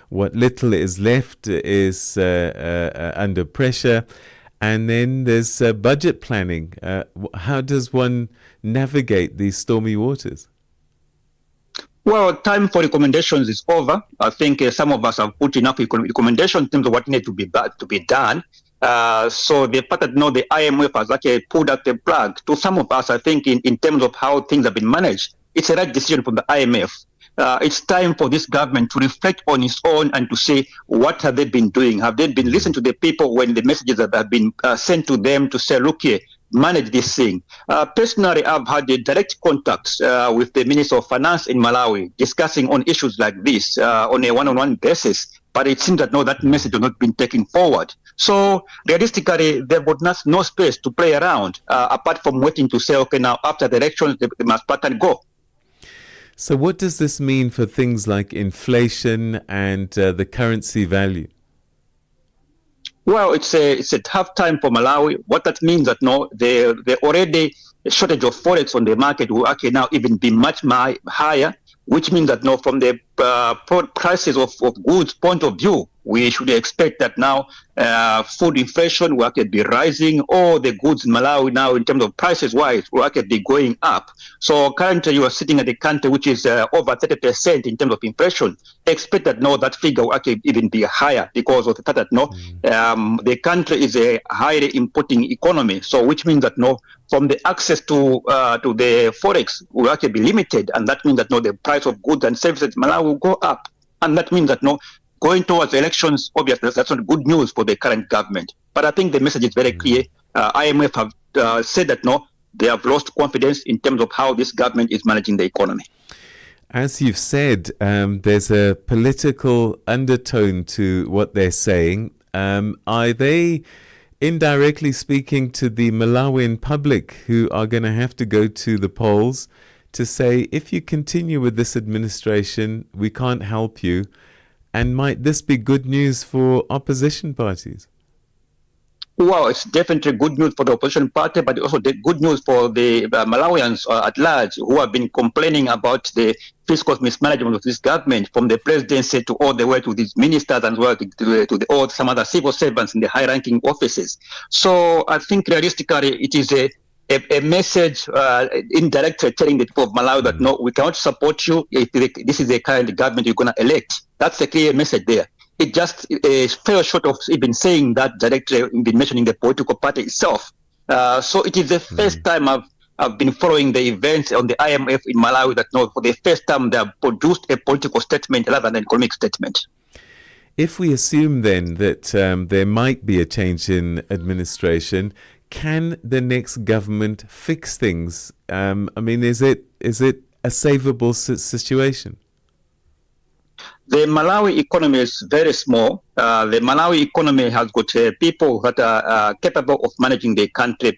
what little is left is under pressure. And then there's budget planning. How does one navigate these stormy waters? Well, time for recommendations is over. I think some of us have put enough recommendations in terms of what needs to be done. So the fact that the IMF has actually pulled out the plug, to some of us, I think in terms of how things have been managed, it's a right decision from the IMF. It's time for this government to reflect on its own and to say, what have they been doing? Have they been listening to the people when the messages that have been sent to them to say, look here, manage this thing? Personally, I've had direct contacts with the Minister of Finance in Malawi discussing on issues like this on a one-on-one basis. But it seems that that message has not been taken forward. So realistically, there was no space to play around apart from waiting to say, okay, now after the elections, they must pack and go. So what does this mean for things like inflation and the currency value? Well, it's a tough time for Malawi. What that means that there already a shortage of forex on the market will actually now even be much higher, which means that from the prices of goods point of view, we should expect that now food inflation will actually be rising. All the goods in Malawi now, in terms of prices wise, will actually be going up. So currently you are sitting at a country which is over 30% in terms of inflation. Expect that that figure will actually even be higher because of the fact that the country is a highly importing economy. So which means that from the access to the forex will actually be limited, and that means that the price of goods and services in Malawi will go up, and that means that going towards elections, obviously, that's not good news for the current government. But I think the message is very clear. IMF have said that they have lost confidence in terms of how this government is managing the economy. As you've said, there's a political undertone to what they're saying. Are they indirectly speaking to the Malawian public who are going to have to go to the polls to say, if you continue with this administration, we can't help you? And might this be good news for opposition parties? Well, it's definitely good news for the opposition party, but also the good news for the Malawians at large who have been complaining about the fiscal mismanagement of this government, from the presidency to all the way to these ministers and well to all some other civil servants in the high-ranking offices. So I think realistically it is a a message indirectly telling the people of Malawi that no, we cannot support you if this is the kind of government you're going to elect. That's a clear message there. It just fell short of even saying that directly, even mentioning the political party itself. So it is the first time I've been following the events on the IMF in Malawi that no, for the first time they have produced a political statement rather than an economic statement. If we assume then that there might be a change in administration, can the next government fix things? I mean, is it a savable situation? The Malawi economy is very small. The Malawi economy has got people that are capable of managing the country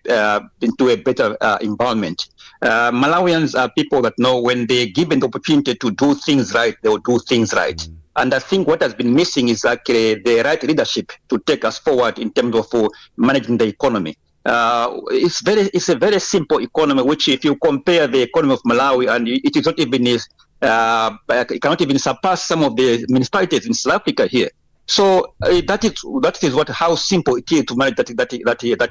into a better environment. Malawians are people that know when they're given the opportunity to do things right, they will do things right. And I think what has been missing is actually the right leadership to take us forward in terms of managing the economy. It's a very simple economy, which if you compare the economy of Malawi, and it is not even it cannot even surpass some of the municipalities in South Africa here. So that is how simple it is to manage that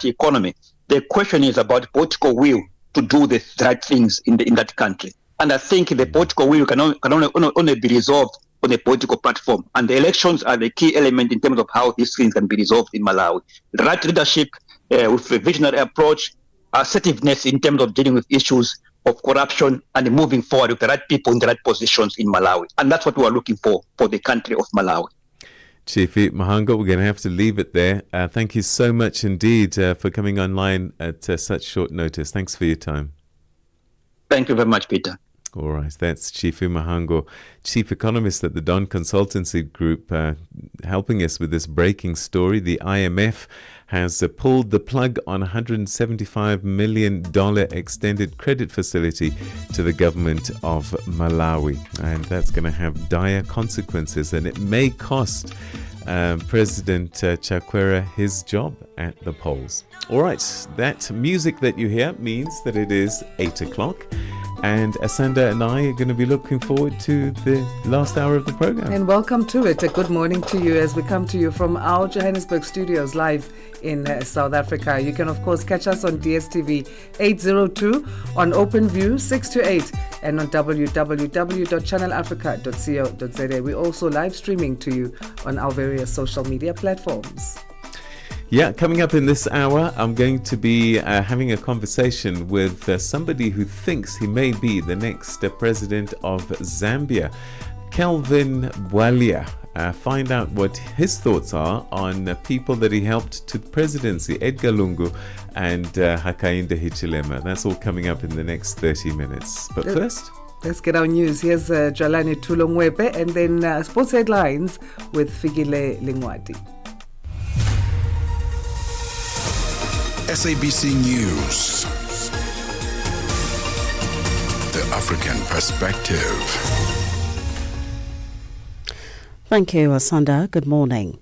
economy. The question is about political will to do the right things in that country. And I think the political will can only be resolved on a political platform. And the elections are the key element in terms of how these things can be resolved in Malawi. The right leadership with a visionary approach, assertiveness in terms of dealing with issues of corruption and moving forward with the right people in the right positions in Malawi. And that's what we are looking for the country of Malawi. Chief Mahango, we're going to have to leave it there. Thank you so much indeed for coming online at such short notice. Thanks for your time. Thank you very much, Peter. All right, that's Chief Mahango, Chief Economist at the Don Consultancy Group, helping us with this breaking story. The IMF has pulled the plug on $175 million extended credit facility to the government of Malawi. And that's going to have dire consequences, and it may cost President Chakwera his job at the polls. All right, that music that you hear means that it is 8 o'clock. And Asanda and I are going to be looking forward to the last hour of the program. And welcome to it. A good morning to you as we come to you from our Johannesburg studios live in South Africa. You can, of course, catch us on DSTV 802, on OpenView 6 to 8, and on www.channelafrica.co.za. We're also live streaming to you on our various social media platforms. Yeah, coming up in this hour, I'm going to be having a conversation with somebody who thinks he may be the next president of Zambia, Kelvin Bwalia. Find out what his thoughts are on people that he helped to presidency, Edgar Lungu and Hakainde Hichilema. That's all coming up in the next 30 minutes. But first, let's get our news. Here's Jalani Tulongwepe, and then sports headlines with Figile Lingwati. SABC News. The African Perspective. Thank you, Asanda. Good morning.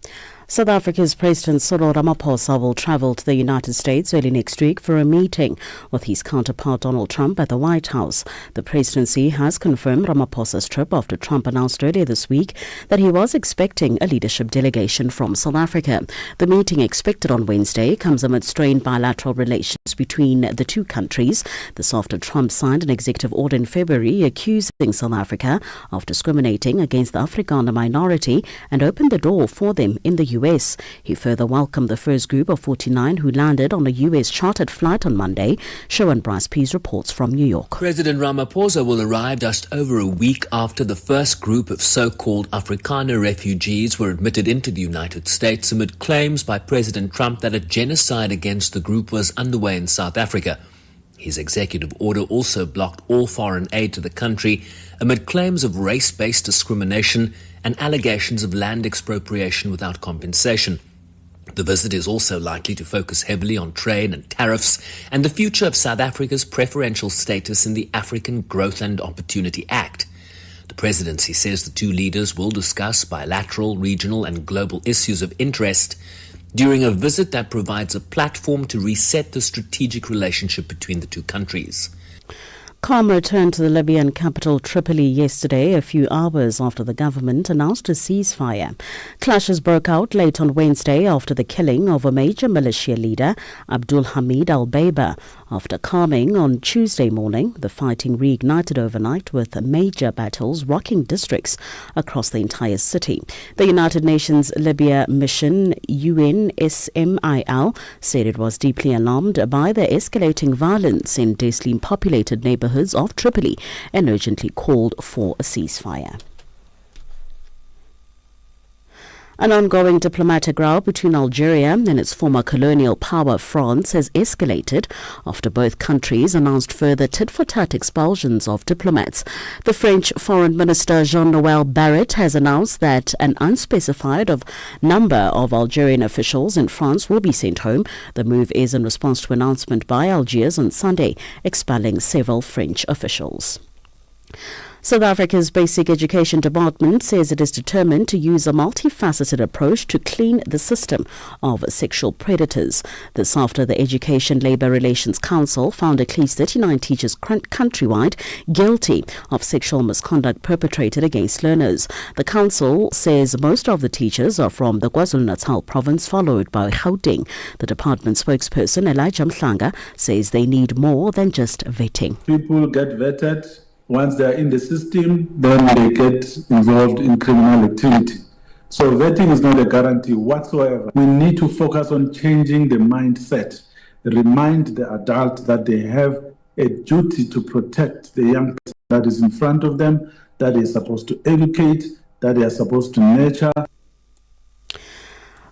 South Africa's President Cyril Ramaphosa will travel to the United States early next week for a meeting with his counterpart Donald Trump at the White House. The presidency has confirmed Ramaphosa's trip after Trump announced earlier this week that he was expecting a leadership delegation from South Africa. The meeting, expected on Wednesday, comes amid strained bilateral relations between the two countries. This after Trump signed an executive order in February accusing South Africa of discriminating against the Afrikaner minority and opened the door for them in the US. He further welcomed the first group of 49 who landed on a US chartered flight on Monday. Shawan Bryce Pease reports from New York. President Ramaphosa will arrive just over a week after the first group of so-called Afrikaner refugees were admitted into the United States amid claims by President Trump that a genocide against the group was underway in South Africa. His executive order also blocked all foreign aid to the country amid claims of race-based discrimination and allegations of land expropriation without compensation. The visit is also likely to focus heavily on trade and tariffs and the future of South Africa's preferential status in the African Growth and Opportunity Act. The presidency says the two leaders will discuss bilateral, regional and global issues of interest during a visit that provides a platform to reset the strategic relationship between the two countries. Calm returned to the Libyan capital Tripoli yesterday, a few hours after the government announced a ceasefire. Clashes broke out late on Wednesday after the killing of a major militia leader, Abdul Hamid al-Beiba, After calming on Tuesday morning, the fighting reignited overnight with major battles rocking districts across the entire city. The United Nations Libya mission UNSMIL said it was deeply alarmed by the escalating violence in densely populated neighborhoods of Tripoli and urgently called for a ceasefire. An ongoing diplomatic row between Algeria and its former colonial power France has escalated after both countries announced further tit-for-tat expulsions of diplomats. The French Foreign Minister Jean-Noël Barrot has announced that an unspecified number of Algerian officials in France will be sent home. The move is in response to an announcement by Algiers on Sunday expelling several French officials. South Africa's Basic Education Department says it is determined to use a multifaceted approach to clean the system of sexual predators. This after the Education Labour Relations Council found at least 39 teachers countrywide guilty of sexual misconduct perpetrated against learners. The council says most of the teachers are from the KwaZulu-Natal province, followed by Gauteng. The department spokesperson Elijah Mhlanga says they need more than just vetting. People get vetted. Once they are in the system, then they get involved in criminal activity. So vetting is not a guarantee whatsoever. We need to focus on changing the mindset, remind the adult that they have a duty to protect the young person that is in front of them, that they are supposed to educate, that they are supposed to nurture.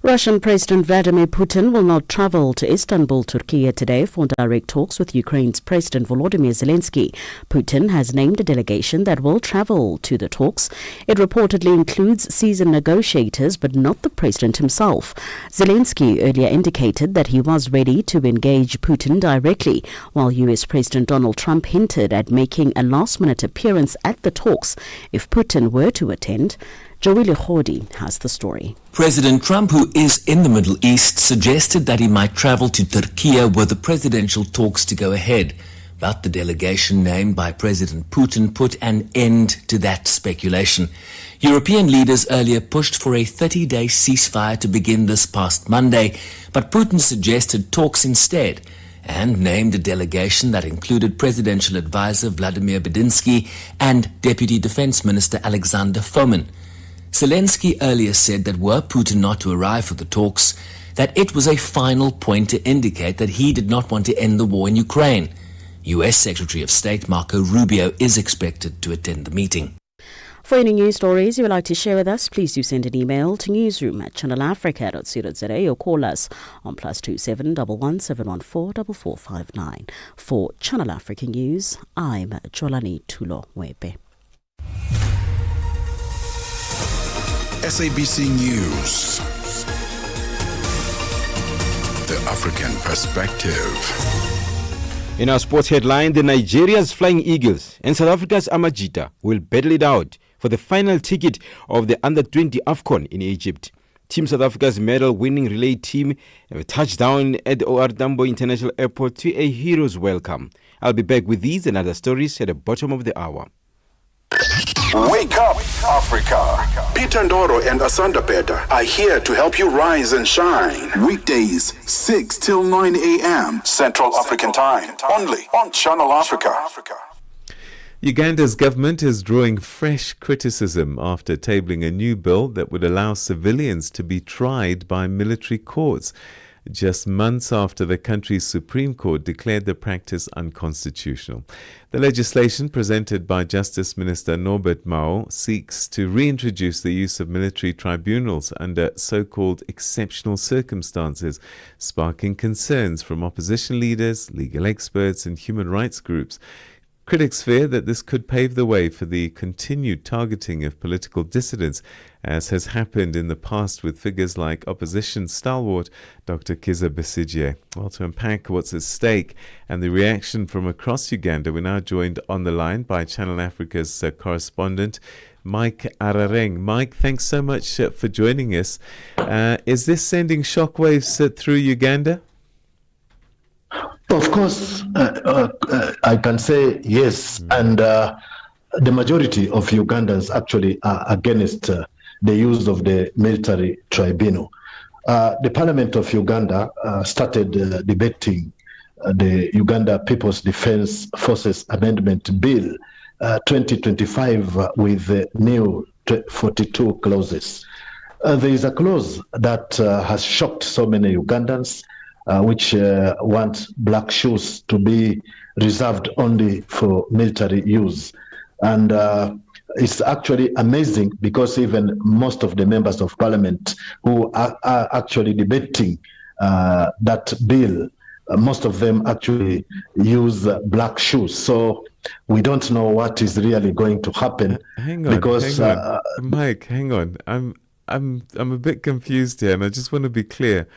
Russian President Vladimir Putin will not travel to Istanbul, Turkey today for direct talks with Ukraine's President Volodymyr Zelensky. Putin has named a delegation that will travel to the talks. It reportedly includes seasoned negotiators, but not the president himself. Zelensky earlier indicated that he was ready to engage Putin directly, while US President Donald Trump hinted at making a last-minute appearance at the talks if Putin were to attend. Joey Lehodi has the story. President Trump, who is in the Middle East, suggested that he might travel to Turkey were the presidential talks to go ahead. But the delegation named by President Putin put an end to that speculation. European leaders earlier pushed for a 30-day ceasefire to begin this past Monday, but Putin suggested talks instead and named a delegation that included Presidential Advisor Vladimir Bedinsky and Deputy Defense Minister Alexander Fomin. Zelensky earlier said that were Putin not to arrive for the talks, that it was a final point to indicate that he did not want to end the war in Ukraine. US Secretary of State Marco Rubio is expected to attend the meeting. For any news stories you would like to share with us, please do send an email to newsroom@channelafrica.co.za or call us on +27 11 714 4459. For Channel Africa News, I'm Jolani Tulo Wepe. SABC News. The African Perspective. In our sports headline, the Nigeria's Flying Eagles and South Africa's Amajita will battle it out for the final ticket of the Under-20 AFCON in Egypt. Team South Africa's medal-winning relay team have touched down at the OR Tambo International Airport to a hero's welcome. I'll be back with these and other stories at the bottom of the hour. Wake up, Africa. Peter Ndoro and Asanda Beda are here to help you rise and shine. Weekdays, 6 till 9 a.m. Central African Time. Only on Channel Africa. Uganda's government is drawing fresh criticism after tabling a new bill that would allow civilians to be tried by military courts, just months after the country's Supreme Court declared the practice unconstitutional. The legislation presented by Justice Minister Norbert Mao seeks to reintroduce the use of military tribunals under so-called exceptional circumstances, sparking concerns from opposition leaders, legal experts and human rights groups. Critics fear that this could pave the way for the continued targeting of political dissidents, as has happened in the past with figures like opposition stalwart Dr. Kizza Besigye. Well, to unpack what's at stake and the reaction from across Uganda, we're now joined on the line by Channel Africa's correspondent, Mike Arareng. Mike, thanks so much for joining us. Is this sending shockwaves through Uganda? Of course, I can say yes, and the majority of Ugandans actually are against the use of the military tribunal. The Parliament of Uganda started debating the Uganda People's Defense Forces Amendment Bill 2025 with the new 42 clauses. There is a clause that has shocked so many Ugandans, which want black shoes to be reserved only for military use. And it's actually amazing because even most of the members of parliament who are actually debating that bill, most of them actually use black shoes. So we don't know what is really going to happen. Hang on, Mike, hang on. I'm a bit confused here, and I just want to be clear.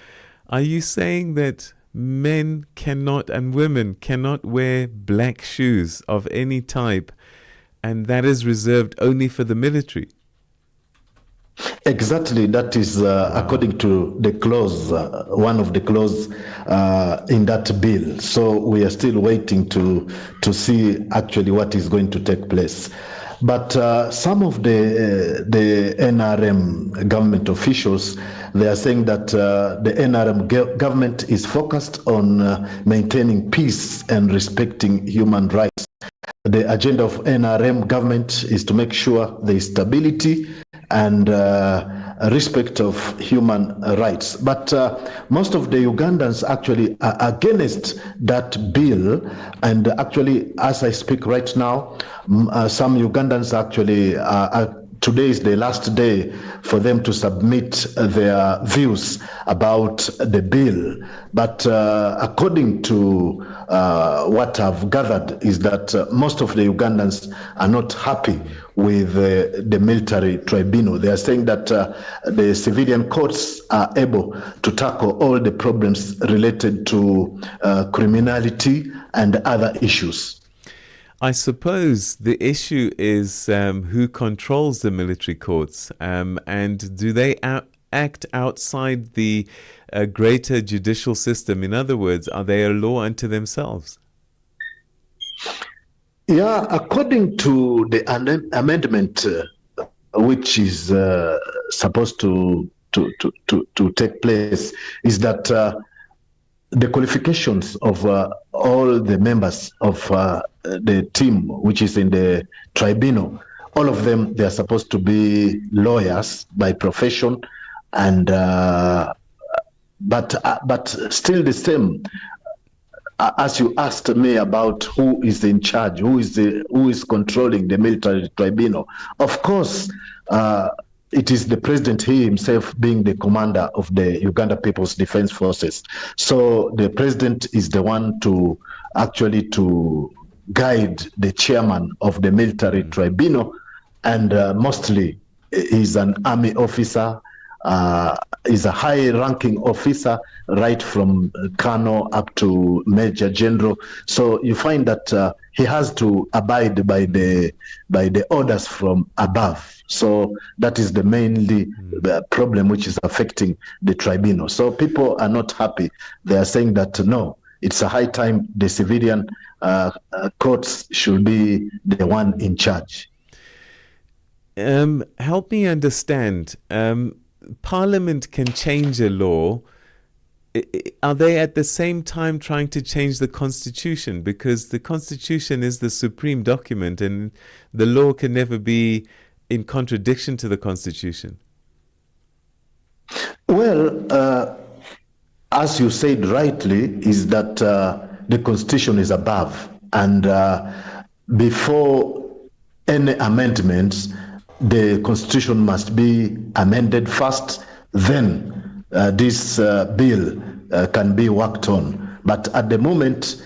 Are you saying that men cannot and women cannot wear black shoes of any type, and that is reserved only for the military? Exactly, that is according to the clause, one of the clause in that bill. So we are still waiting to see actually what is going to take place. But some of the NRM government officials, they are saying that the NRM government is focused on maintaining peace and respecting human rights. The agenda of NRM government is to make sure there is stability and respect of human rights. But most of the Ugandans actually are against that bill. And actually, as I speak right now, some Ugandans actually today is the last day for them to submit their views about the bill. But according to what I've gathered is that most of the Ugandans are not happy with the military tribunal. They are saying that the civilian courts are able to tackle all the problems related to criminality and other issues. I suppose the issue is who controls the military courts, and do they act outside the greater judicial system? In other words, are they a law unto themselves? Yeah, according to the amendment, which is supposed to take place, is that the qualifications of all the members of the team, which is in the tribunal, all of them, they are supposed to be lawyers by profession, and but still the same. As you asked me about who is in charge, who is controlling the military tribunal, of course, it is the president, he himself being the commander of the Uganda People's Defense Forces. So the president is the one to actually to guide the chairman of the military tribunal, and mostly he's an army officer, is a high-ranking officer, right from colonel up to major general. So you find that he has to abide by the orders from above. So that is the mainly problem which is affecting the tribunal. So people are not happy. They are saying that no, it's a high time the civilian courts should be the one in charge. Help me understand. Parliament can change a law. Are they at the same time trying to change the Constitution? Because the Constitution is the supreme document, and the law can never be in contradiction to the Constitution. Well, as you said rightly, is that the Constitution is above, and before any amendments, the Constitution must be amended first, then this bill can be worked on. But at the moment,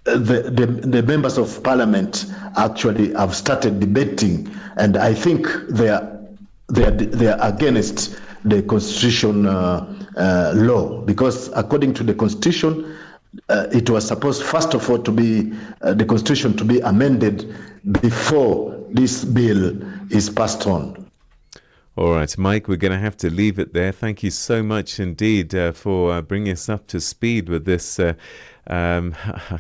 the members of parliament actually have started debating, and I think they are against the constitution law, because according to the constitution, it was supposed first of all to be the constitution to be amended before this bill is passed on. All right, Mike, we're going to have to leave it there. Thank you so much indeed for bringing us up to speed with this. I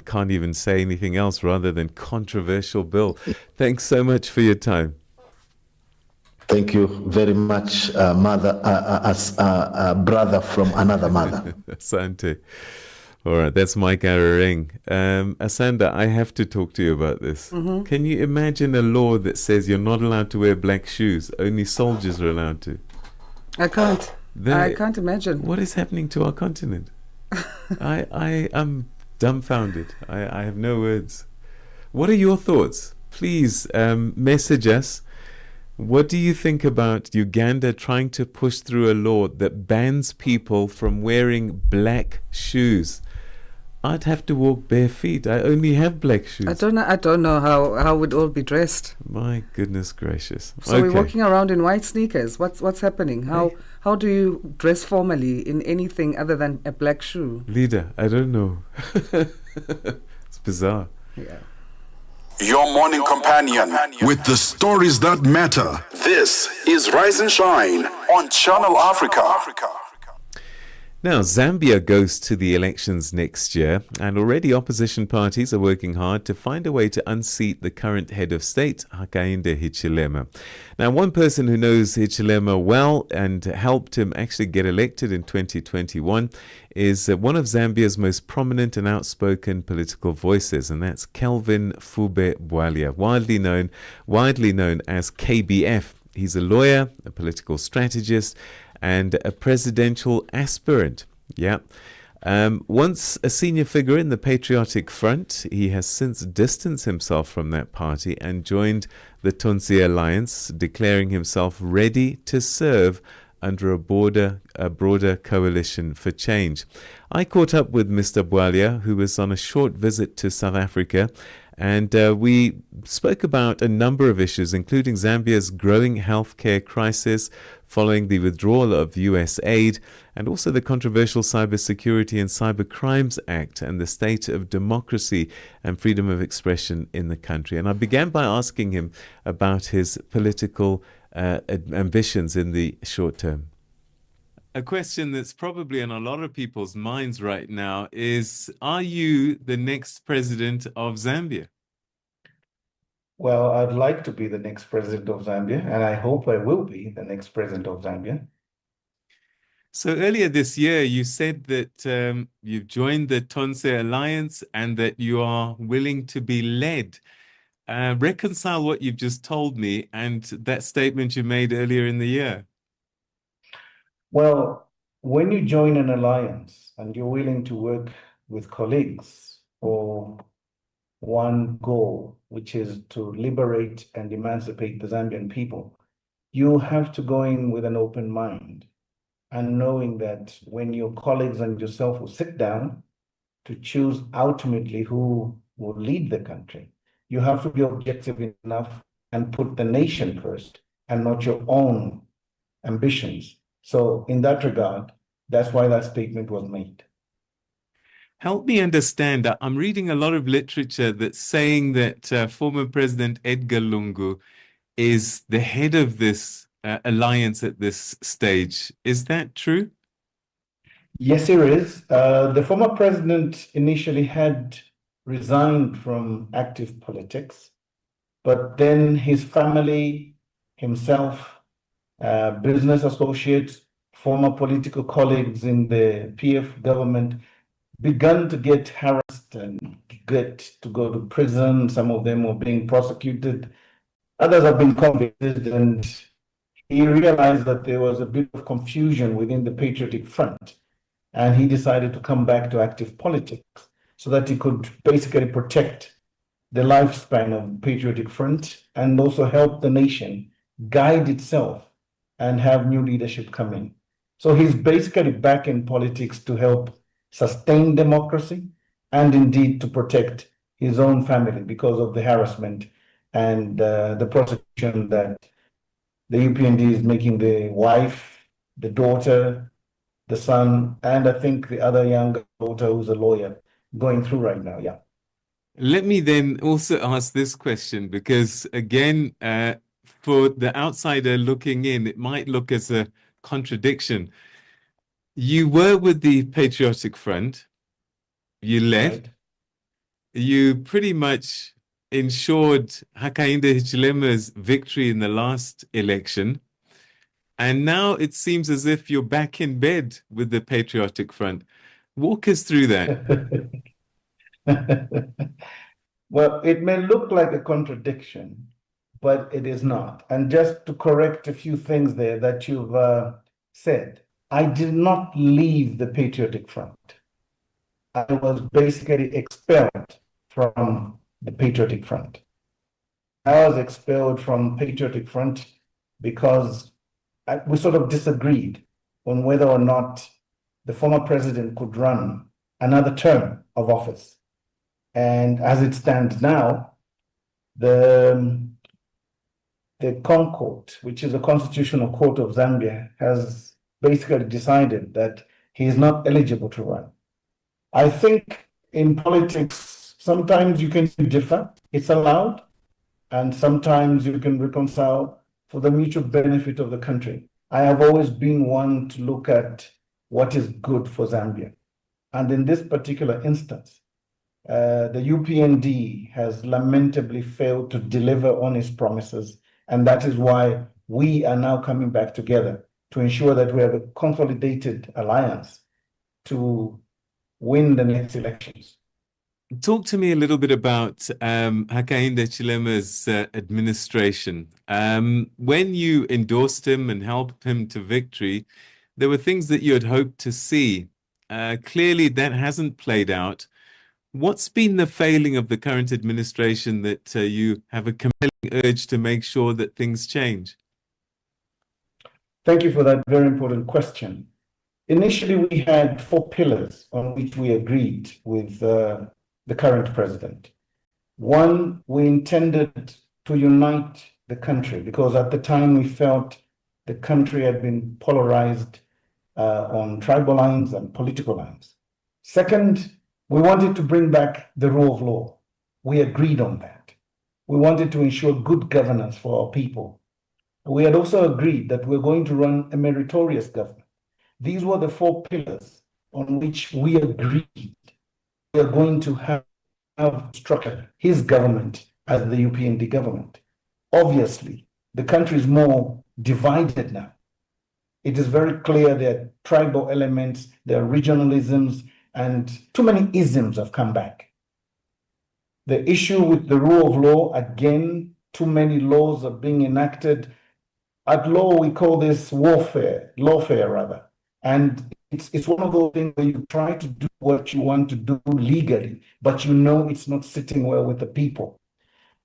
can't even say anything else rather than controversial bill. Thanks so much for your time. Thank you very much, mother, as a brother from another mother. Asante. All right, that's Mike Arareng. Asanda, I have to talk to you about this. Mhm. Can you imagine a law that says you're not allowed to wear black shoes? Only soldiers are allowed to. I can't. I can't imagine. What is happening to our continent? I am dumbfounded. I have no words. What are your thoughts? Please message us. What do you think about Uganda trying to push through a law that bans people from wearing black shoes? I'd have to walk bare feet. I only have black shoes. I don't know how we'd all be dressed. My goodness gracious. So we're walking around in white sneakers. What's happening? How do you dress formally in anything other than a black shoe? Leader, I don't know. It's bizarre. Yeah. Your morning companion with the stories that matter. This is Rise and Shine on Channel Africa. Now, Zambia goes to the elections next year, and already opposition parties are working hard to find a way to unseat the current head of state, Hakainde Hichilema. Now, one person who knows Hichilema well and helped him actually get elected in 2021 is one of Zambia's most prominent and outspoken political voices, and that's Kelvin Fube Bwalia, widely known as KBF. He's a lawyer, a political strategist, and a presidential aspirant. Yeah. Once a senior figure in the Patriotic Front, he has since distanced himself from that party and joined the Tonsi Alliance, declaring himself ready to serve under a broader coalition for change. I caught up with Mr. Bwalia, who was on a short visit to South Africa, and we spoke about a number of issues, including Zambia's growing healthcare crisis following the withdrawal of US aid, and also the controversial Cybersecurity and Cybercrimes Act and the state of democracy and freedom of expression in the country. And I began by asking him about his political ambitions in the short term. A question that's probably on a lot of people's minds right now is, are you the next president of Zambia? Well, I'd like to be the next president of Zambia, and I hope I will be the next president of Zambia. So earlier this year, you said that you've joined the Tonse Alliance and that you are willing to be led. Reconcile what you've just told me and that statement you made earlier in the year. Well, when you join an alliance and you're willing to work with colleagues for one goal, which is to liberate and emancipate the Zambian people, you have to go in with an open mind and knowing that when your colleagues and yourself will sit down to choose ultimately who will lead the country, you have to be objective enough and put the nation first and not your own ambitions. So in that regard, that's why that statement was made. Help me understand. I'm reading a lot of literature that's saying that former President Edgar Lungu is the head of this alliance at this stage. Is that true? Yes, it is. The former president initially had resigned from active politics, but then his family, himself, business associates, former political colleagues in the PF government began to get harassed and get to go to prison. Some of them were being prosecuted. Others have been convicted, and he realized that there was a bit of confusion within the Patriotic Front, and he decided to come back to active politics so that he could basically protect the lifespan of Patriotic Front and also help the nation guide itself and have new leadership come in. So he's basically back in politics to help sustain democracy and indeed to protect his own family because of the harassment and the prosecution that the UPND is making the wife, the daughter, the son, and I think the other younger daughter who's a lawyer going through right now. Yeah. Let me then also ask this question, because again, for the outsider looking in, it might look as a contradiction. You were with the Patriotic Front, you left, right. You pretty much ensured Hakainde Hichilema's victory in the last election, and now it seems as if you're back in bed with the Patriotic Front. Walk us through that. Well, it may look like a contradiction, but it is not. And just to correct a few things there that you've said, I did not leave the Patriotic Front. I was basically expelled from the Patriotic Front. I was expelled from Patriotic Front because we sort of disagreed on whether or not the former president could run another term of office. And as it stands now, the Concourt, which is the Constitutional Court of Zambia, has basically decided that he is not eligible to run. I think in politics, sometimes you can differ, it's allowed, and sometimes you can reconcile for the mutual benefit of the country. I have always been one to look at what is good for Zambia. And in this particular instance, the UPND has lamentably failed to deliver on its promises. And that is why we are now coming back together to ensure that we have a consolidated alliance to win the next elections. Talk to me a little bit about Hakainde Chilema's administration. When you endorsed him and helped him to victory, there were things that you had hoped to see. Clearly, that hasn't played out. What's been the failing of the current administration that you have a compelling urge to make sure that things change? Thank you for that very important question. Initially, we had 4 pillars on which we agreed with the current president. One, we intended to unite the country because at the time we felt the country had been polarized on tribal lines and political lines. Second, we wanted to bring back the rule of law. We agreed on that. We wanted to ensure good governance for our people. We had also agreed that we're going to run a meritorious government. These were the 4 pillars on which we agreed we are going to have structured his government as the UPND government. Obviously, the country is more divided now. It is very clear there are tribal elements, there are regionalisms, and too many isms have come back. The issue with the rule of law, again, too many laws are being enacted. At law, we call this lawfare rather. And it's one of those things where you try to do what you want to do legally, but you know it's not sitting well with the people.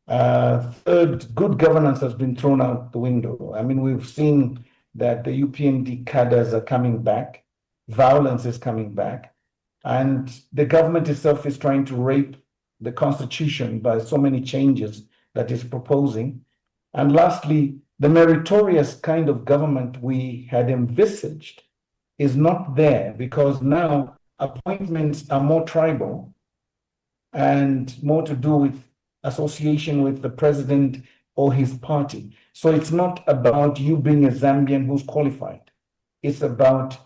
Third, good governance has been thrown out the window. I mean, we've seen that the UPND cadres are coming back, violence is coming back, and the government itself is trying to rape the constitution by so many changes that it's proposing. And lastly, the meritorious kind of government we had envisaged is not there because now appointments are more tribal and more to do with association with the president or his party. So it's not about you being a Zambian who's qualified. It's about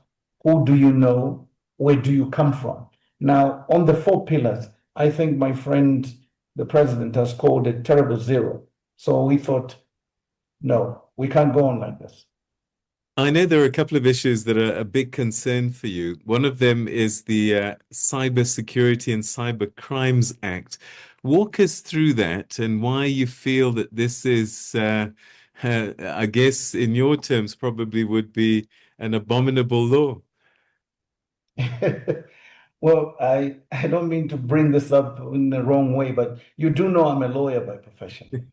who do you know, where do you come from? Now, on the 4 pillars, I think my friend, the president, has scored a terrible 0. So we thought, no, we can't go on like this. I know there are a couple of issues that are a big concern for you. One of them is the Cyber Security and Cyber Crimes Act. Walk us through that and why you feel that this is, I guess, in your terms, probably would be an abominable law. Well, I don't mean to bring this up in the wrong way, but you do know I'm a lawyer by profession.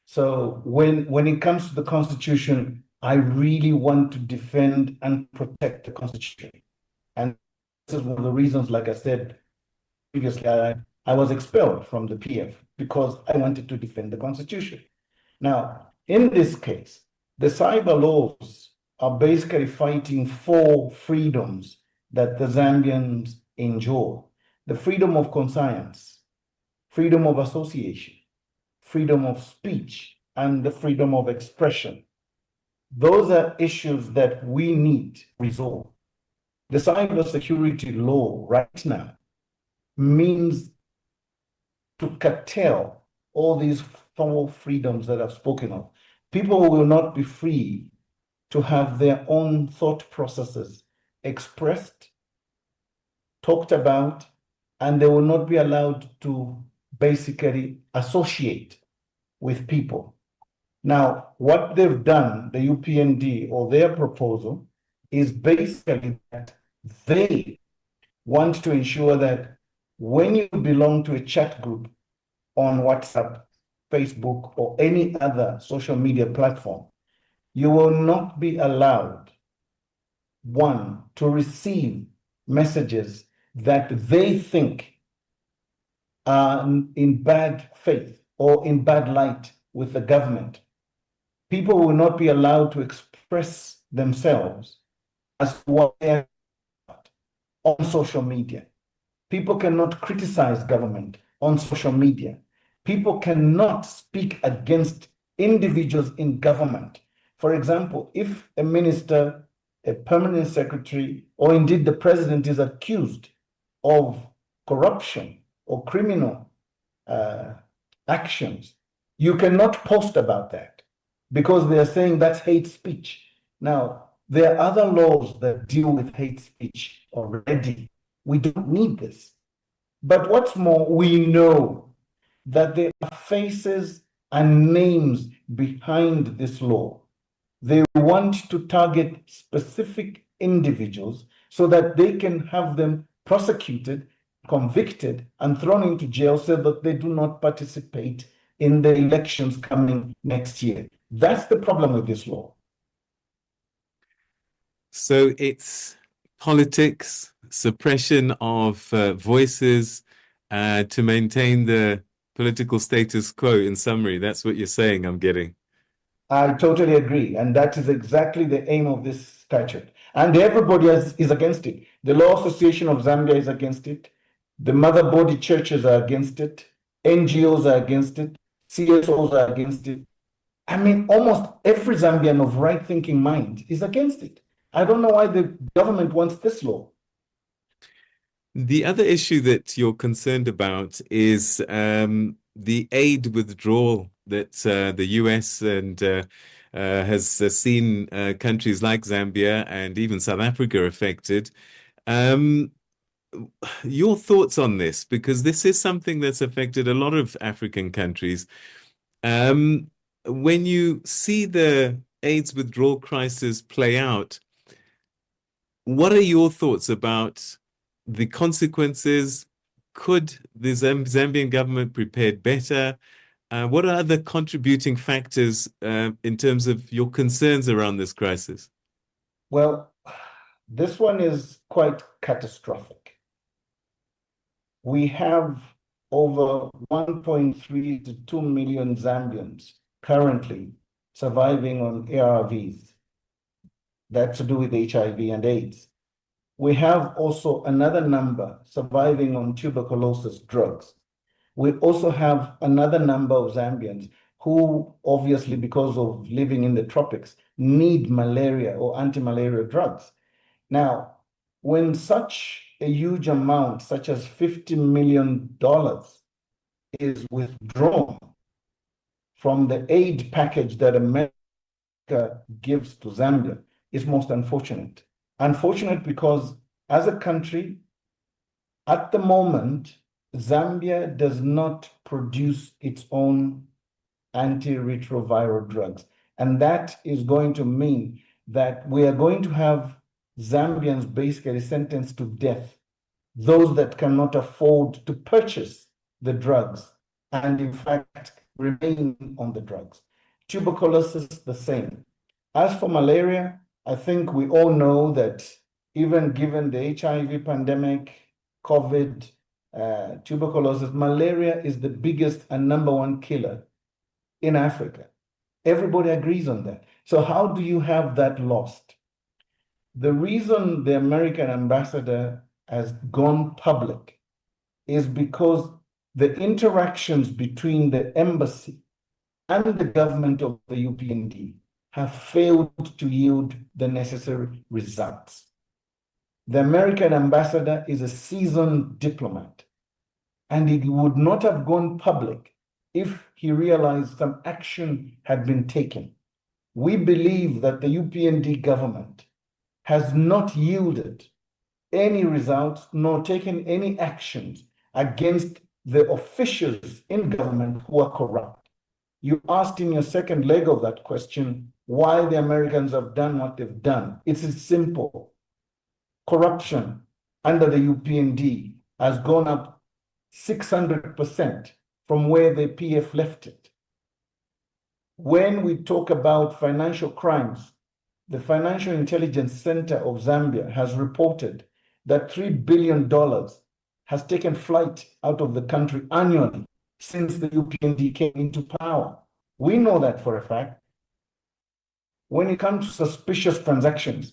So when it comes to the Constitution, I really want to defend and protect the Constitution. And this is one of the reasons, like I said previously, I was expelled from the PF because I wanted to defend the Constitution. Now, in this case, the cyber laws are basically fighting 4 freedoms that the Zambians enjoy: the freedom of conscience, freedom of association, freedom of speech, and the freedom of expression. Those are issues that we need to resolve. The cybersecurity law right now means to curtail all these 4 freedoms that I've spoken of. People will not be free to have their own thought processes expressed talked about, and they will not be allowed to basically associate with people. Now, what they've done, the UPND or their proposal, is basically that they want to ensure that when you belong to a chat group on WhatsApp, Facebook, or any other social media platform, you will not be allowed, one, to receive messages that they think are in bad faith or in bad light with the government. People will not be allowed to express themselves as what they are on social media. People cannot criticize government on social media. People cannot speak against individuals in government. For example, if a minister, a permanent secretary, or indeed the president is accused of corruption or criminal actions, you cannot post about that because they are saying that's hate speech. Now, there are other laws that deal with hate speech already. We don't need this. But what's more, we know that there are faces and names behind this law. They want to target specific individuals so that they can have them prosecuted, convicted, and thrown into jail so that they do not participate in the elections coming next year. That's the problem with this law. So it's politics, suppression of voices to maintain the political status quo, in summary. That's what you're saying, I'm getting. I totally agree. And that is exactly the aim of this statute. And everybody is against it. The Law Association of Zambia is against it. The mother body churches are against it. NGOs are against it. CSOs are against it. I mean, almost every Zambian of right-thinking mind is against it. I don't know why the government wants this law. The other issue that you're concerned about is the aid withdrawal that the US and has seen countries like Zambia and even South Africa affected. Your thoughts on this, because this is something that's affected a lot of African countries. When you see the AIDS withdrawal crisis play out, what are your thoughts about the consequences? Could the Zambian government prepare better? What are other contributing factors in terms of your concerns around this crisis? Well, this one is quite catastrophic. We have over 1.3 to 2 million Zambians currently surviving on ARVs. That's to do with HIV and AIDS. We have also another number surviving on tuberculosis drugs. We also have another number of Zambians who, obviously, because of living in the tropics, need malaria or anti-malaria drugs. Now, when such a huge amount, such as $50 million, is withdrawn from the aid package that America gives to Zambia, it's most unfortunate. Unfortunate because as a country, at the moment, Zambia does not produce its own antiretroviral drugs. And that is going to mean that we are going to have Zambians basically sentenced to death, those that cannot afford to purchase the drugs and in fact remain on the drugs. Tuberculosis, the same. As for malaria, I think we all know that even given the HIV pandemic, COVID, tuberculosis, malaria is the biggest and number one killer in Africa. Everybody agrees on that. So how do you have that lost? The reason the American ambassador has gone public is because the interactions between the embassy and the government of the UPND have failed to yield the necessary results. The American ambassador is a seasoned diplomat, and he would not have gone public if he realized some action had been taken. We believe that the UPND government has not yielded any results nor taken any actions against the officials in government who are corrupt. You asked in your second leg of that question why the Americans have done what they've done. It's simple. Corruption under the UPND has gone up 600% from where the PF left it. When we talk about financial crimes, the Financial Intelligence Center of Zambia has reported that $3 billion has taken flight out of the country annually since the UPND came into power. We know that for a fact. When it comes to suspicious transactions,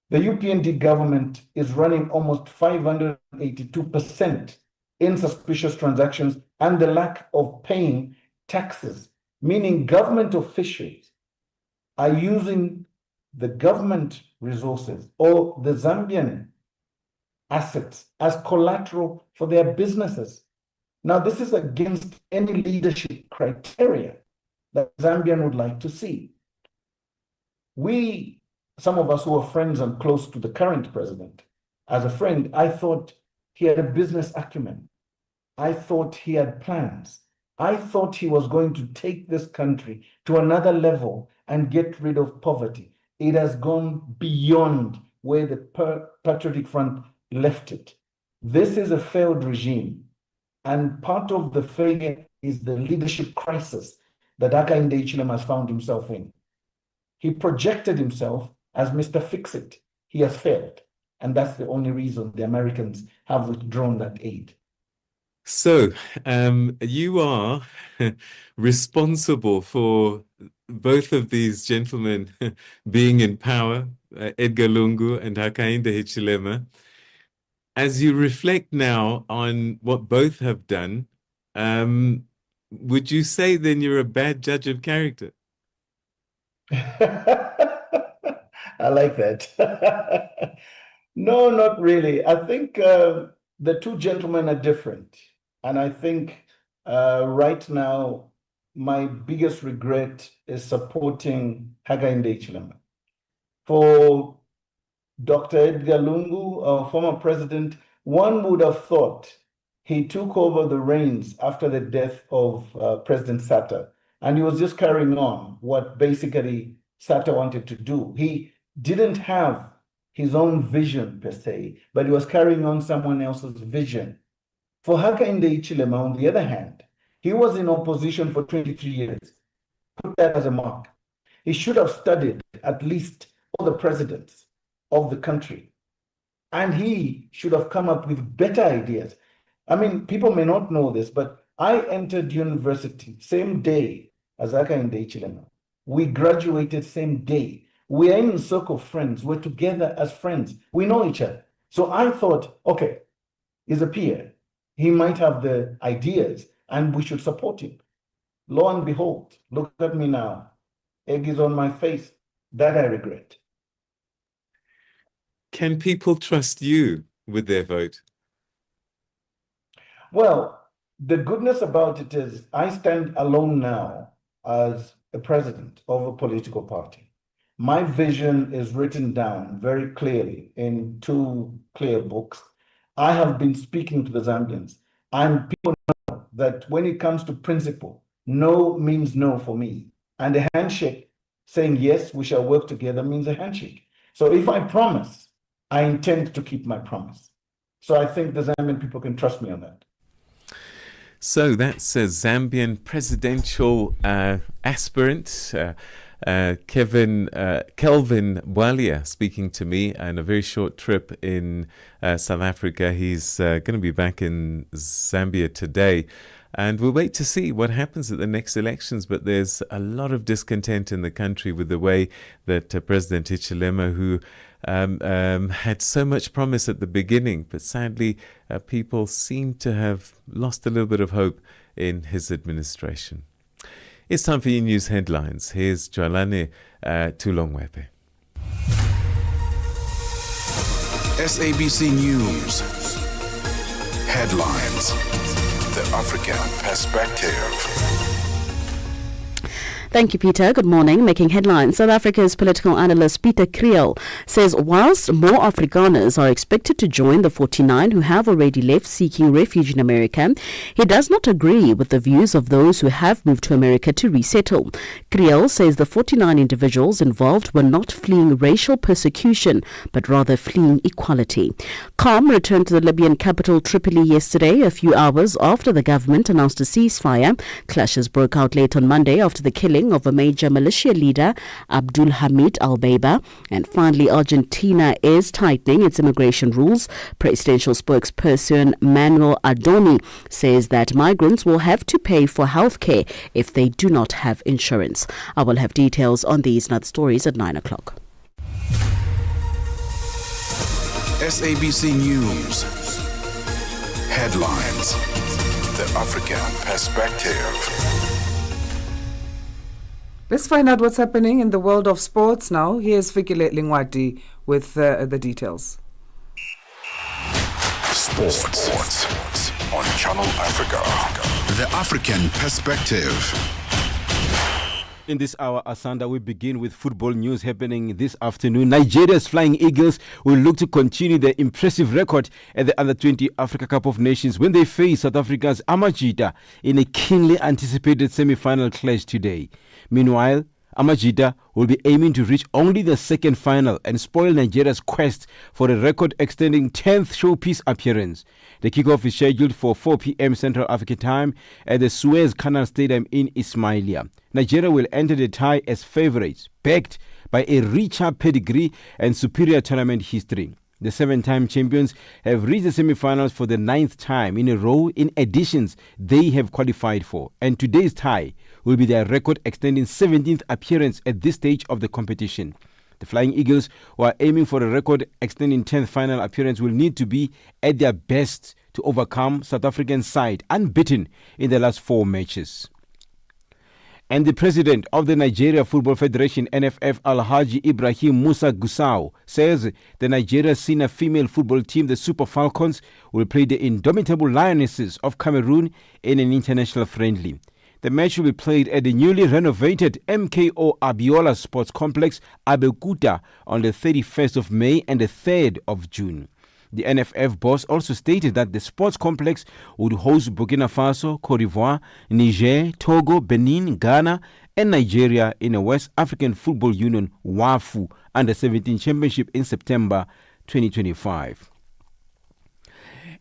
the UPND government is running almost 582% in suspicious transactions and the lack of paying taxes, meaning government officials are using the government resources or the Zambian assets as collateral for their businesses. Now, this is against any leadership criteria that Zambian would like to see. Some of us who are friends and close to the current president, as a friend, I thought he had a business acumen. I thought he had plans. I thought he was going to take this country to another level and get rid of poverty. It has gone beyond where the Patriotic Front left it. This is a failed regime. And part of the failure is the leadership crisis that Hakainde Hichilema has found himself in. He projected himself as Mr. Fix-It. He has failed. And that's the only reason the Americans have withdrawn that aid. So, you are responsible for both of these gentlemen being in power, Edgar Lungu and Hakainde Hichilema. As you reflect now on what both have done, would you say then you're a bad judge of character? I like that. No, not really. I think the two gentlemen are different. And I think right now, my biggest regret is supporting Hakainde Hichilema. For Dr. Edgar Lungu, our former president, one would have thought he took over the reins after the death of President Sata. And he was just carrying on what basically Sata wanted to do. He didn't have his own vision per se, but he was carrying on someone else's vision. For Hakainde Hichilema, on the other hand, he was in opposition for 23 years. Put that as a mark. He should have studied at least all the presidents of the country. And he should have come up with better ideas. I mean, people may not know this, but I entered university same day as Hakainde Hichilema. We graduated same day. We are in a circle of friends. We're together as friends. We know each other. So I thought, okay, he's a peer. He might have the ideas and we should support him. Lo and behold, look at me now. Egg is on my face. That I regret. Can people trust you with their vote? Well, the goodness about it is I stand alone now as a president of a political party. My vision is written down very clearly in 2 clear books. I have been speaking to the Zambians, and people know that when it comes to principle, no means no for me. And a handshake saying, yes, we shall work together means a handshake. So if I promise, I intend to keep my promise. So I think the Zambian people can trust me on that. So that's a Zambian presidential aspirant, Kelvin Bwalia, speaking to me on a very short trip in South Africa. He's going to be back in Zambia today. And we'll wait to see what happens at the next elections. But there's a lot of discontent in the country with the way that President Hichilema, who had so much promise at the beginning, but sadly people seem to have lost a little bit of hope in his administration. It's time for E-News headlines. Here's Joalane Tulongwepe. SABC News headlines. The African perspective. Thank you, Peter. Good morning. Making headlines, South Africa's political analyst Peter Kriel says whilst more Afrikaners are expected to join the 49 who have already left seeking refuge in America, he does not agree with the views of those who have moved to America to resettle. Kriel says the 49 individuals involved were not fleeing racial persecution, but rather fleeing equality. Calm returned to the Libyan capital Tripoli yesterday, a few hours after the government announced a ceasefire. Clashes broke out late on Monday after the killing of a major militia leader, Abdul Hamid al-Beiba. And finally, Argentina is tightening its immigration rules. Presidential spokesperson Manuel Adoni says that migrants will have to pay for health care if they do not have insurance. I will have details on these and other stories at 9 o'clock. SABC News. Headlines. The African Perspective. Let's find out what's happening in the world of sports now. Here's Fikile Lingwati with the details. Sports on Channel Africa. The African Perspective. In this hour, Asanda, we begin with football news happening this afternoon. Nigeria's Flying Eagles will look to continue their impressive record at the Under-20 Africa Cup of Nations when they face South Africa's Amajita in a keenly anticipated semi-final clash today. Meanwhile, Amajita will be aiming to reach only the second final and spoil Nigeria's quest for a record-extending 10th showpiece appearance. The kickoff is scheduled for 4 p.m. Central African time at the Suez Canal Stadium in Ismailia. Nigeria will enter the tie as favourites, backed by a richer pedigree and superior tournament history. The 7-time champions have reached the semi-finals for the 9th time in a row in editions they have qualified for, and today's tie will be their record-extending 17th appearance at this stage of the competition. The Flying Eagles, who are aiming for a record-extending 10th final appearance, will need to be at their best to overcome South African side unbeaten in the last 4 matches. And the president of the Nigeria Football Federation, NFF, Alhaji Ibrahim Musa Gusau, says the Nigeria senior female football team, the Super Falcons, will play the indomitable Lionesses of Cameroon in an international friendly. The match will be played at the newly renovated MKO Abiola Sports Complex, Abeokuta, on the 31st of May and the 3rd of June. The NFF boss also stated that the sports complex would host Burkina Faso, Cote d'Ivoire, Niger, Togo, Benin, Ghana, and Nigeria in a West African Football Union WAFU Under-17 Championship in September 2025.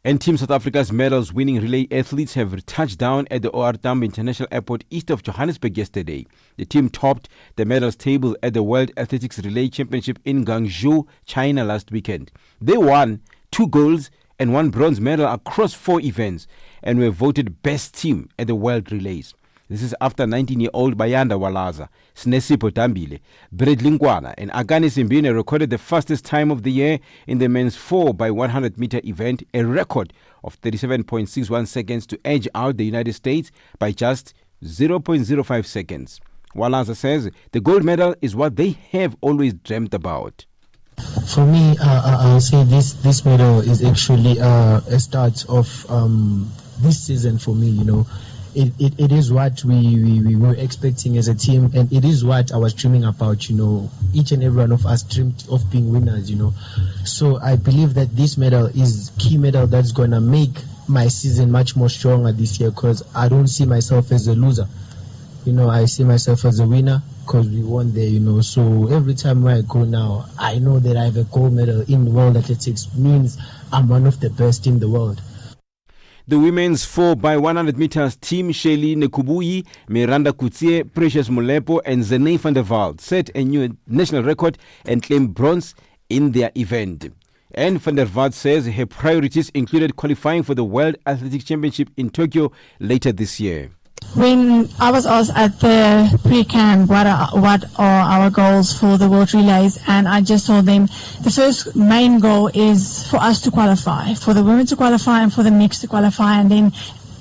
And Team South Africa's medals-winning relay athletes have touched down at the OR Tambo International Airport east of Johannesburg yesterday. The team topped the medals table at the World Athletics Relay Championship in Guangzhou, China last weekend. They won 2 golds and 1 bronze medal across 4 events and were voted best team at the World Relays. This is after 19-year-old Bayanda Walaza, Snesipo Tambile, Bredlin Nkwana and Agane Simbine recorded the fastest time of the year in the men's 4x100-meter event, a record of 37.61 seconds to edge out the United States by just 0.05 seconds. Walaza says the gold medal is what they have always dreamt about. For me, I'll say this medal is actually a start of this season for me, you know. It is what we were expecting as a team, and it is what I was dreaming about, you know. Each and every one of us dreamed of being winners, you know. So I believe that this medal is key medal that's going to make my season much more stronger this year, because I don't see myself as a loser. You know, I see myself as a winner because we won there, you know. So every time where I go now, I know that I have a gold medal in world athletics, means I'm one of the best in the world. The women's 4x100 meters team, Shelly Nekubuyi, Miranda Kutsie, Precious Molepo, and Zene van der Waal set a new national record and claimed bronze in their event. And van der Waal says her priorities included qualifying for the World Athletics Championship in Tokyo later this year. When I was asked at the pre-camp what are our goals for the World Relays, and I just told them the first main goal is for us to qualify, for the women to qualify and for the mix to qualify, and then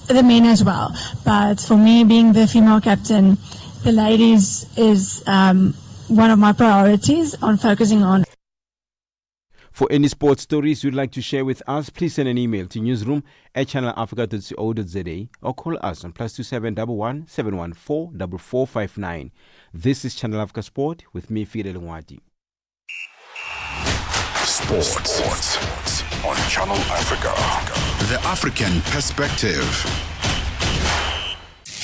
the men as well. But for me, being the female captain, the ladies is one of my priorities on focusing on. For any sports stories you'd like to share with us, please send an email to newsroom@channelafrica.co.za or call us on +2711 714 4459. This is Channel Africa Sport with me, Fidel Nwadi. Sports on Channel Africa. The African Perspective.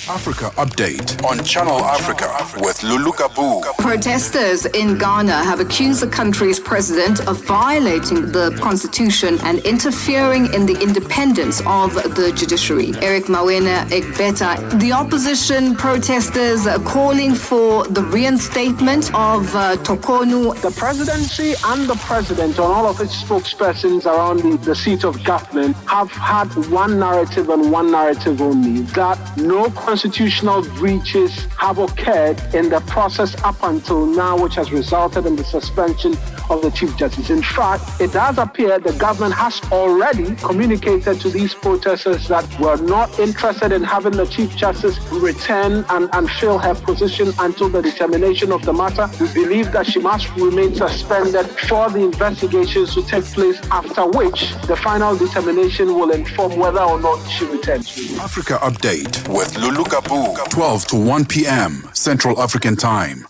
Africa Update on Channel Africa with Lulu Kabu. Protesters in Ghana have accused the country's president of violating the constitution and interfering in the independence of the judiciary. Eric Mawena Egbeta, the opposition protesters are calling for the reinstatement of Tokonu. The presidency and the president and all of its spokespersons around the seat of government have had one narrative and one narrative only, that no constitutional breaches have occurred in the process up until now, which has resulted in the suspension of the Chief Justice. In fact, it does appear the government has already communicated to these protesters that we're not interested in having the Chief Justice return and fill her position until the determination of the matter. We believe that she must remain suspended for the investigations to take place, after which the final determination will inform whether or not she returns. Africa Update with Lulu Kabu, 12 to 1 p.m. Central African Time.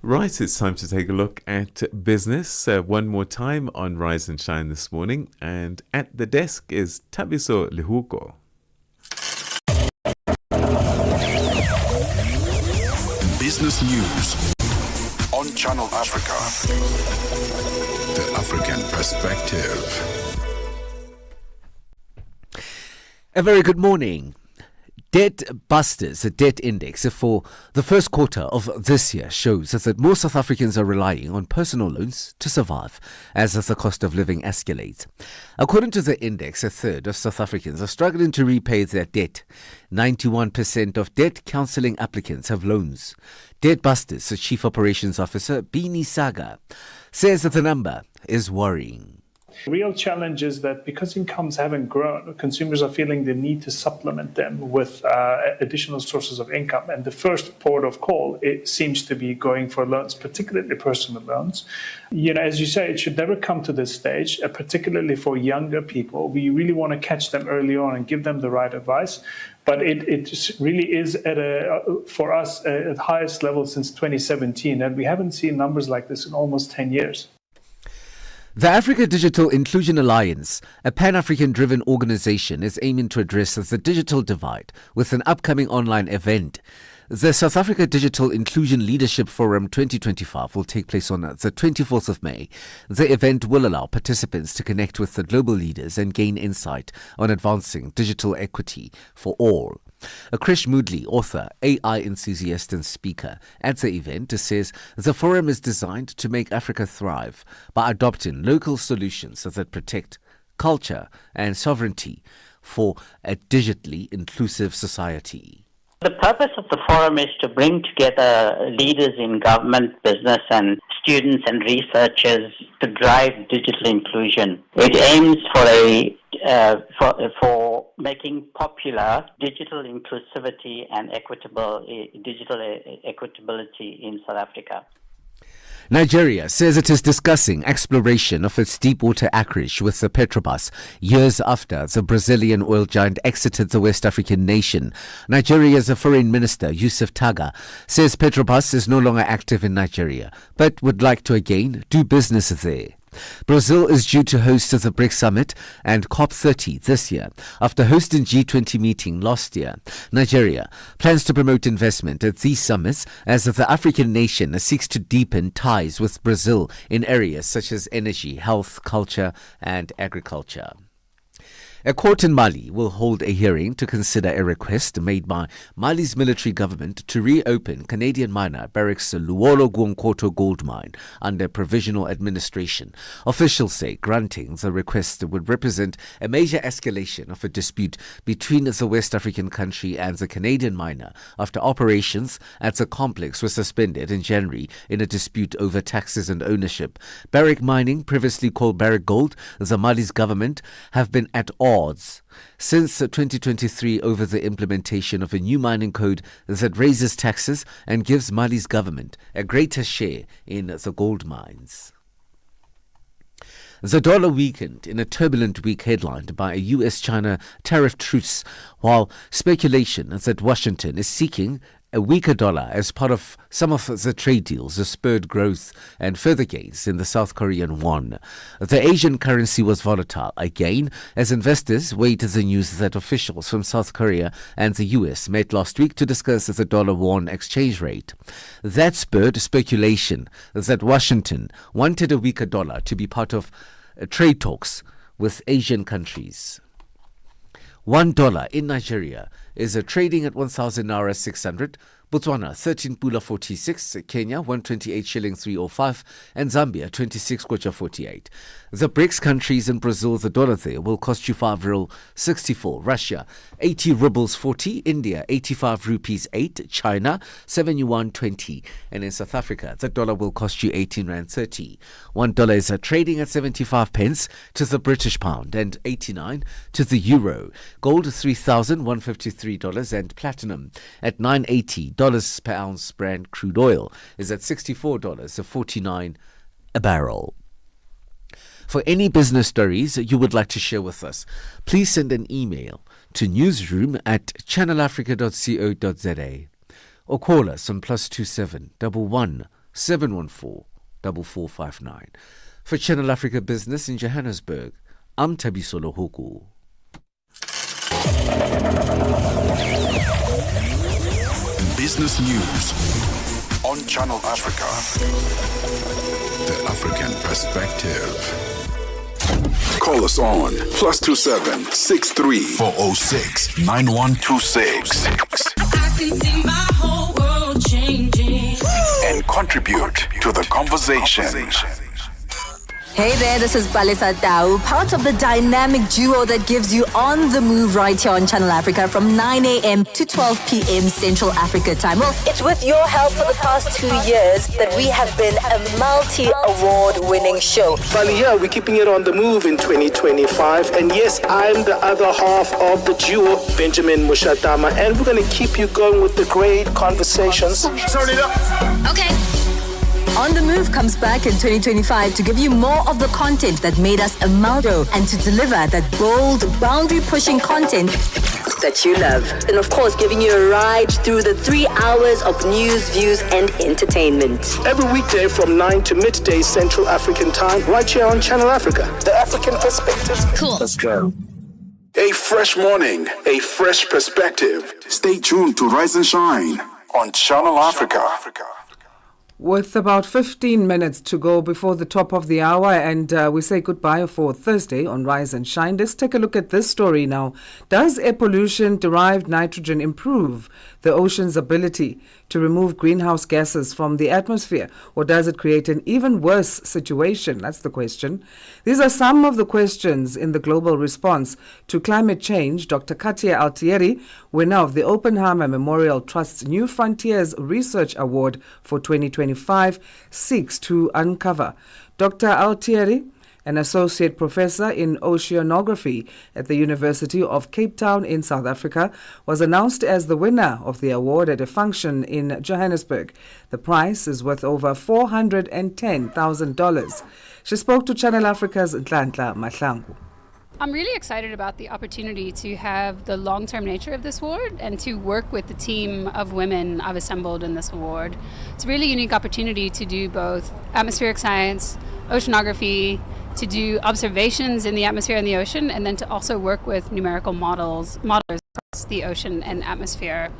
Right, it's time to take a look at business one more time on Rise and Shine this morning. And at the desk is Tabiso Lihuko. Business news on Channel Africa. The African Perspective. A very good morning. Debt Busters, the debt index for the first quarter of this year, shows that more South Africans are relying on personal loans to survive as the cost of living escalates. According to the index, a third of South Africans are struggling to repay their debt. 91% of debt counselling applicants have loans. Debt Busters, the Chief Operations Officer, Bini Saga, says that the number is worrying. The real challenge is that because incomes haven't grown, consumers are feeling the need to supplement them with additional sources of income. And the first port of call, it seems to be going for loans, particularly personal loans. As you say, it should never come to this stage, particularly for younger people. We really want to catch them early on and give them the right advice. But it just really is for us at the highest level since 2017. And we haven't seen numbers like this in almost 10 years. The Africa Digital Inclusion Alliance, a Pan-African-driven organization, is aiming to address the digital divide with an upcoming online event. The South Africa Digital Inclusion Leadership Forum 2025 will take place on the 24th of May. The event will allow participants to connect with the global leaders and gain insight on advancing digital equity for all. Krish Moodley, author, AI enthusiast and speaker at the event, says the forum is designed to make Africa thrive by adopting local solutions that protect culture and sovereignty for a digitally inclusive society. The purpose of the forum is to bring together leaders in government, business, and students and researchers to drive digital inclusion. It aims for making popular digital inclusivity and digital equitability in South Africa. Nigeria says it is discussing exploration of its deepwater acreage with the Petrobras years after the Brazilian oil giant exited the West African nation. Nigeria's Foreign Minister Yusuf Taga says Petrobras is no longer active in Nigeria but would like to again do business there. Brazil is due to host the BRICS Summit and COP30 this year after hosting G20 meeting last year. Nigeria plans to promote investment at these summits as the African nation seeks to deepen ties with Brazil in areas such as energy, health, culture and agriculture. A court in Mali will hold a hearing to consider a request made by Mali's military government to reopen Canadian miner Barrick's Luolo-Guankoto gold mine under provisional administration. Officials say granting the request would represent a major escalation of a dispute between the West African country and the Canadian miner after operations at the complex were suspended in January in a dispute over taxes and ownership. Barrick Mining, previously called Barrick Gold, the Mali's government have been at odds since 2023 over the implementation of a new mining code that raises taxes and gives Mali's government a greater share in the gold mines. The dollar weakened in a turbulent week headlined by a US-China tariff truce, while speculation that Washington is seeking a weaker dollar as part of some of the trade deals has spurred growth and further gains in the South Korean won. The Asian currency was volatile again as investors weighed the news that officials from South Korea and the US met last week to discuss the dollar-won exchange rate. That spurred speculation that Washington wanted a weaker dollar to be part of trade talks with Asian countries. $1 in Nigeria is trading at 1,000 naira 600, Botswana 13 pula 46, Kenya 128 shilling 305, and Zambia 26 kwacha 48. The BRICS countries in Brazil, the dollar there will cost you 5 ruble 64, Russia 80 rubles 40, India 85 rupees 8, China 7 yuan 20, and in South Africa the dollar will cost you 18 rand 30. $1 is trading at 75 pence to the British pound and 89 to the euro. Gold $3,153 and platinum at $980 per ounce. Brand crude oil is at $64.49 a barrel. For any business stories you would like to share with us, please send an email to newsroom@channelafrica.co.za or call us on +27 11 714 4459. For Channel Africa Business in Johannesburg, I'm Tabisolo Hoku. Business news on Channel Africa. The African perspective. Call us on +27 63 406 9126. I can see my whole world changing. And contribute to the conversation. Hey there, this is Balisa Tau, part of the dynamic duo that gives you on the move right here on Channel Africa from 9 a.m. to 12 p.m. Central Africa time. Well, it's with your help for the past 2 years that we have been a multi-award winning show. Finally, yeah, we're keeping it on the move in 2025. And yes, I'm the other half of the duo, Benjamin Mushatama, and we're going to keep you going with the great conversations. Turn it up. Okay. On the Move comes back in 2025 to give you more of the content that made us a Maldo and to deliver that bold, boundary-pushing content that you love. And of course, giving you a ride through the 3 hours of news, views, and entertainment. Every weekday from 9 to midday Central African time, right here on Channel Africa. The African perspective. Cool. Let's go. A fresh morning, a fresh perspective. Stay tuned to Rise and Shine on Channel Africa. With about 15 minutes to go before the top of the hour, and we say goodbye for Thursday on Rise and Shine. Let's take a look at this story now. Does air pollution-derived nitrogen improve the ocean's ability to remove greenhouse gases from the atmosphere, or does it create an even worse situation? That's the question. These are some of the questions in the global response to climate change. Dr. Katia Altieri, winner of the Oppenheimer Memorial Trust's New Frontiers Research Award for 2025, seeks to uncover. Dr. Altieri, an associate professor in oceanography at the University of Cape Town in South Africa, was announced as the winner of the award at a function in Johannesburg. The prize is worth over $410,000. She spoke to Channel Africa's Nhlanhla Mahlangu. I'm really excited about the opportunity to have the long-term nature of this award and to work with the team of women I've assembled in this award. It's a really unique opportunity to do both atmospheric science, oceanography, to do observations in the atmosphere and the ocean, and then to also work with numerical modelers across the ocean and atmosphere.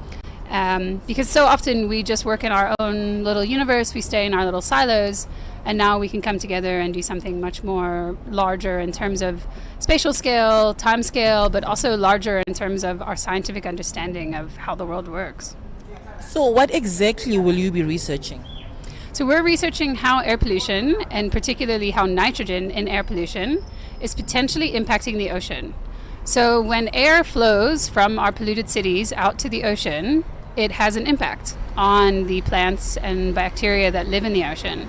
Because so often we just work in our own little universe, we stay in our little silos, and now we can come together and do something much more larger in terms of spatial scale, time scale, but also larger in terms of our scientific understanding of how the world works. So what exactly will you be researching? So we're researching how air pollution, and particularly how nitrogen in air pollution, is potentially impacting the ocean. So when air flows from our polluted cities out to the ocean, it has an impact on the plants and bacteria that live in the ocean.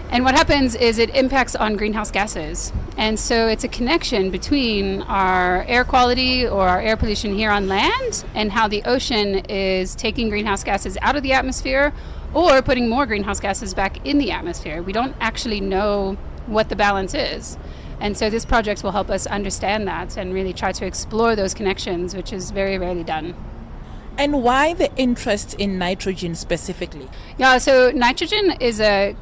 And what happens is it impacts on greenhouse gases. And so it's a connection between our air quality or our air pollution here on land and how the ocean is taking greenhouse gases out of the atmosphere or putting more greenhouse gases back in the atmosphere. We don't actually know what the balance is. And so this project will help us understand that and really try to explore those connections, which is very rarely done. And why the interest in nitrogen specifically? Yeah, so nitrogen is a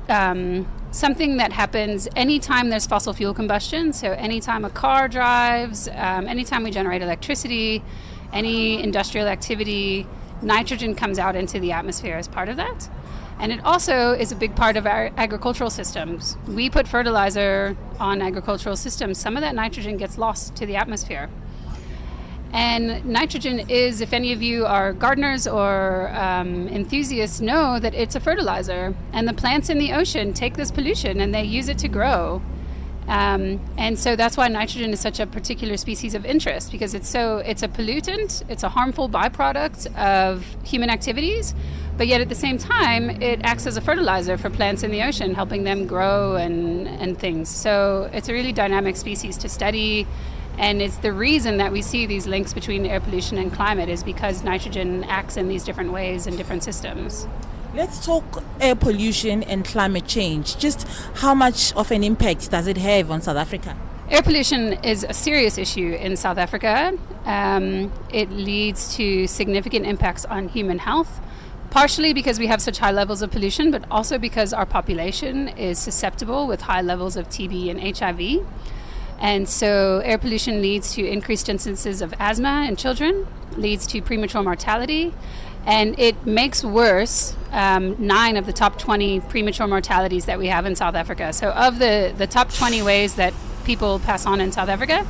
something that happens anytime there's fossil fuel combustion. So anytime a car drives, anytime we generate electricity, any industrial activity, nitrogen comes out into the atmosphere as part of that. And it also is a big part of our agricultural systems. We put fertilizer on agricultural systems. Some of that nitrogen gets lost to the atmosphere. And nitrogen is, if any of you are gardeners or enthusiasts, know that it's a fertilizer. And the plants in the ocean take this pollution and they use it to grow. And so that's why nitrogen is such a particular species of interest, because it's a pollutant, it's a harmful byproduct of human activities, but yet at the same time, it acts as a fertilizer for plants in the ocean, helping them grow and things. So it's a really dynamic species to study. And it's the reason that we see these links between air pollution and climate is because nitrogen acts in these different ways in different systems. Let's talk air pollution and climate change. Just how much of an impact does it have on South Africa? Air pollution is a serious issue in South Africa. It leads to significant impacts on human health, partially because we have such high levels of pollution, but also because our population is susceptible with high levels of TB and HIV. And so air pollution leads to increased instances of asthma in children, leads to premature mortality, and it makes worse 9 of the top 20 premature mortalities that we have in South Africa. So of the top 20 ways that people pass on in South Africa,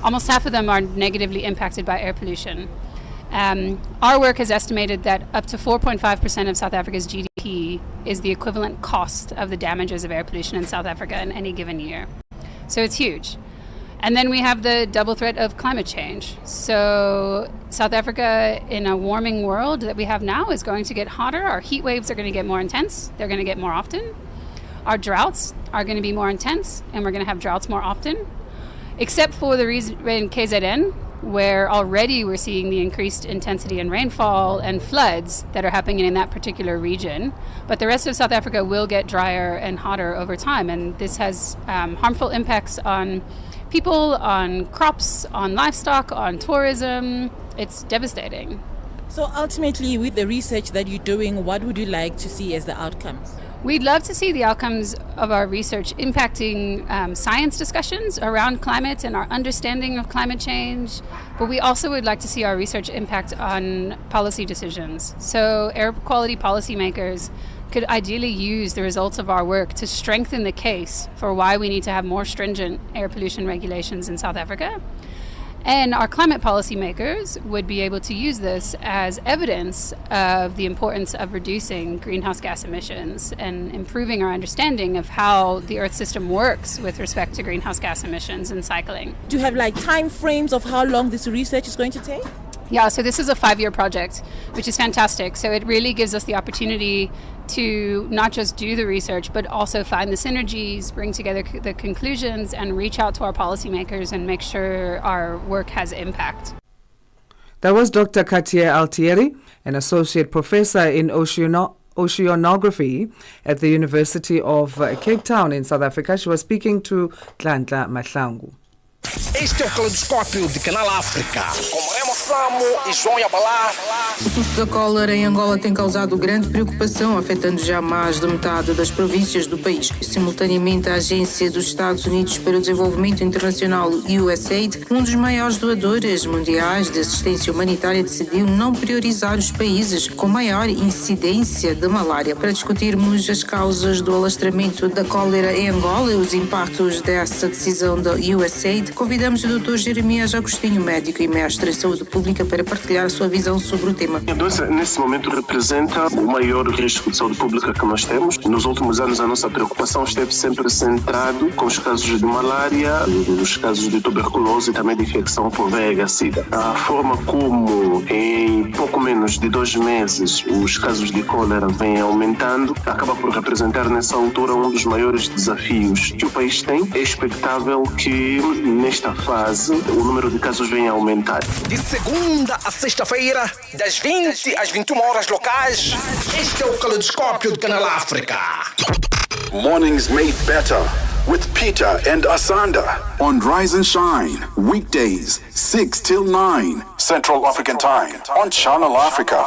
almost half of them are negatively impacted by air pollution. Our work has estimated that up to 4.5% of South Africa's GDP is the equivalent cost of the damages of air pollution in South Africa in any given year. So it's huge. And then we have the double threat of climate change. So South Africa, in a warming world that we have now, is going to get hotter. Our heat waves are going to get more intense. They're going to get more often. Our droughts are going to be more intense, and we're going to have droughts more often. Except for the reason in KZN, where already we're seeing the increased intensity in rainfall and floods that are happening in that particular region. But the rest of South Africa will get drier and hotter over time, and this has harmful impacts on people, on crops, on livestock, on tourism. It's devastating. So ultimately, with the research that you're doing, what would you like to see as the outcomes? We'd love to see the outcomes of our research impacting science discussions around climate and our understanding of climate change, but we also would like to see our research impact on policy decisions. So air quality policymakers could ideally use the results of our work to strengthen the case for why we need to have more stringent air pollution regulations in South Africa. And our climate policymakers would be able to use this as evidence of the importance of reducing greenhouse gas emissions and improving our understanding of how the Earth system works with respect to greenhouse gas emissions and cycling. Do you have time frames of how long this research is going to take? Yeah, so this is a 5-year project, which is fantastic. So it really gives us the opportunity to not just do the research, but also find the synergies, bring together the conclusions, and reach out to our policymakers and make sure our work has impact. That was Dr. Katia Altieri, an associate professor in oceanography at the University of Cape Town in South Africa. She was speaking to Tlantla Mahlangu. Este é o Caleidoscópio de Canal África, com Remo Samo e João Yabalá. O surto da cólera em Angola tem causado grande preocupação, afetando já mais de metade das províncias do país. Simultaneamente, a Agência dos Estados Unidos para o Desenvolvimento Internacional, USAID, um dos maiores doadores mundiais de assistência humanitária, decidiu não priorizar os países com maior incidência de malária. Para discutirmos as causas do alastramento da cólera em Angola e os impactos dessa decisão da USAID, convidamos o Dr. Jeremias Agostinho, médico e mestre em saúde pública, para partilhar a sua visão sobre o tema. A doença, nesse momento, representa o maior risco de saúde pública que nós temos. Nos últimos anos, a nossa preocupação esteve sempre centrada com os casos de malária, os casos de tuberculose e também de infecção por VIH-Sida. A forma como, em pouco menos de 2 meses, os casos de cólera vêm aumentando, acaba por representar, nessa altura, um dos maiores desafios que o país tem. É expectável que, nesta fase, o número de casos venha a aumentar. De segunda a sexta-feira, das 20 às 21 horas locais, este é o Caleidoscópio de Canal África. Mornings made better with Peter and Asanda on Rise and Shine, weekdays 6 till 9 Central African Time on Channel Africa.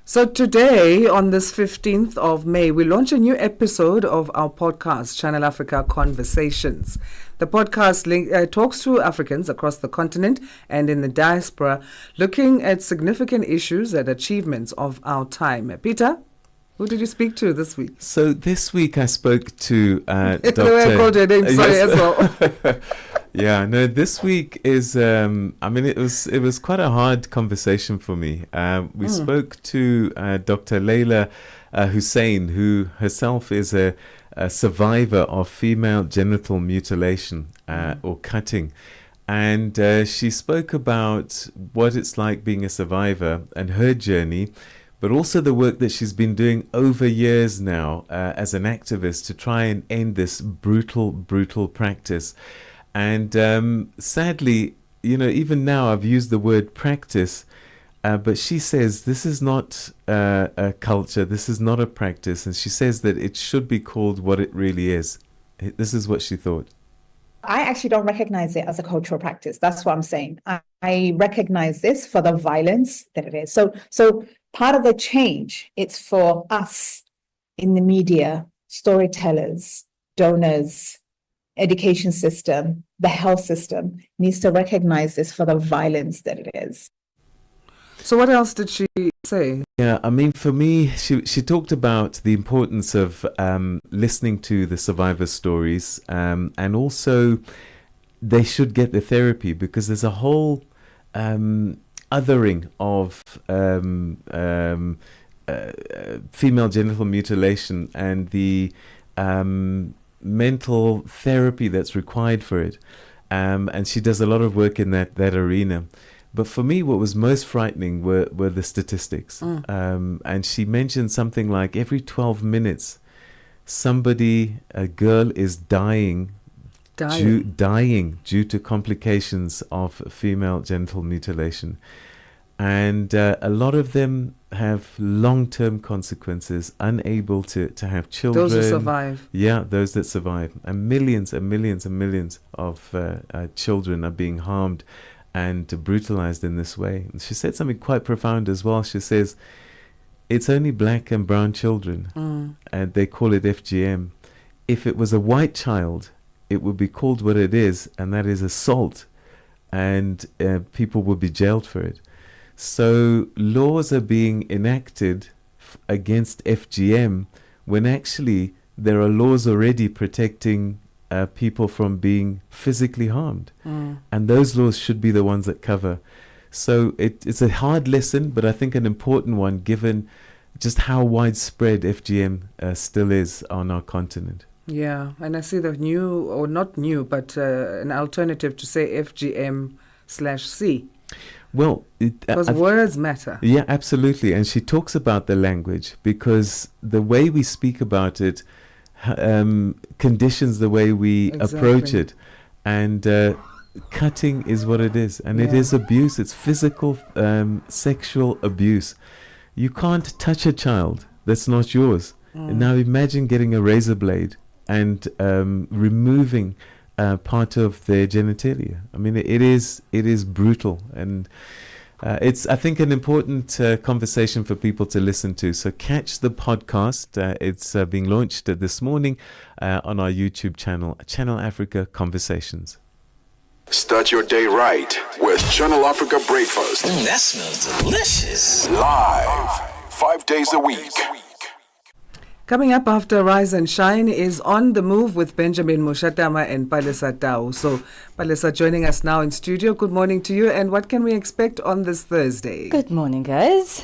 So today, on this 15th of May, we launch a new episode of our podcast, Channel Africa Conversations. The podcast talks to Africans across the continent and in the diaspora, looking at significant issues and achievements of our time. Peter, who did you speak to this week? So this week I spoke to Dr. The way I called your name, sorry, as well. Yeah, no, this week is, it was quite a hard conversation for me. We spoke to Dr. Leila Hussein, who herself is a survivor of female genital mutilation or cutting. And she spoke about what it's like being a survivor and her journey, but also the work that she's been doing over years now as an activist to try and end this brutal practice. And sadly, even now I've used the word practice, but she says this is not a culture, this is not a practice, and she says that it should be called what it really is. This is what she thought. I actually don't recognize it as a cultural practice. That's what I'm saying. I recognize this for the violence that it is. So part of the change, it's for us in the media, storytellers, donors, education system, the health system needs to recognize this for the violence that it is. So what else did she say? Yeah, I mean, for me, she talked about the importance of listening to the survivors' stories, and also they should get the therapy, because there's a whole othering of female genital mutilation and the mental therapy that's required for it. And she does a lot of work in that arena. But for me, what was most frightening were the statistics. And she mentioned something like every 12 minutes, a girl is dying due to complications of female genital mutilation. And a lot of them have long-term consequences, unable to have children. Those who survive. Yeah, those that survive. And millions and millions and millions of children are being harmed and brutalized in this way. And she said something quite profound as well. She says, it's only black and brown children, and they call it FGM. If it was a white child, it would be called what it is, and that is assault, and people would be jailed for it. So laws are being enacted against FGM when actually there are laws already protecting people from being physically harmed. And those laws should be the ones that cover. So it's a hard lesson, but I think an important one given just how widespread FGM still is on our continent. Yeah, and I see the new, or not new, but an alternative to say FGM/C. Well, because words matter. Yeah, absolutely. And she talks about the language, because the way we speak about it conditions the way we approach it. And cutting is what it is. And it is abuse. It's physical, sexual abuse. You can't touch a child that's not yours. And now imagine getting a razor blade and removing part of their genitalia. I mean, it is brutal, and it's, I think, an important conversation for people to listen to. So catch the podcast. It's being launched this morning on our YouTube channel, Channel Africa Conversations. Start your day right with Channel Africa Breakfast. That smells delicious. Live, 5 days a week. Coming up after Rise and Shine is On the Move with Benjamin Mushatama and Palesa Tau. So, Palesa joining us now in studio. Good morning to you. And what can we expect on this Thursday? Good morning, guys.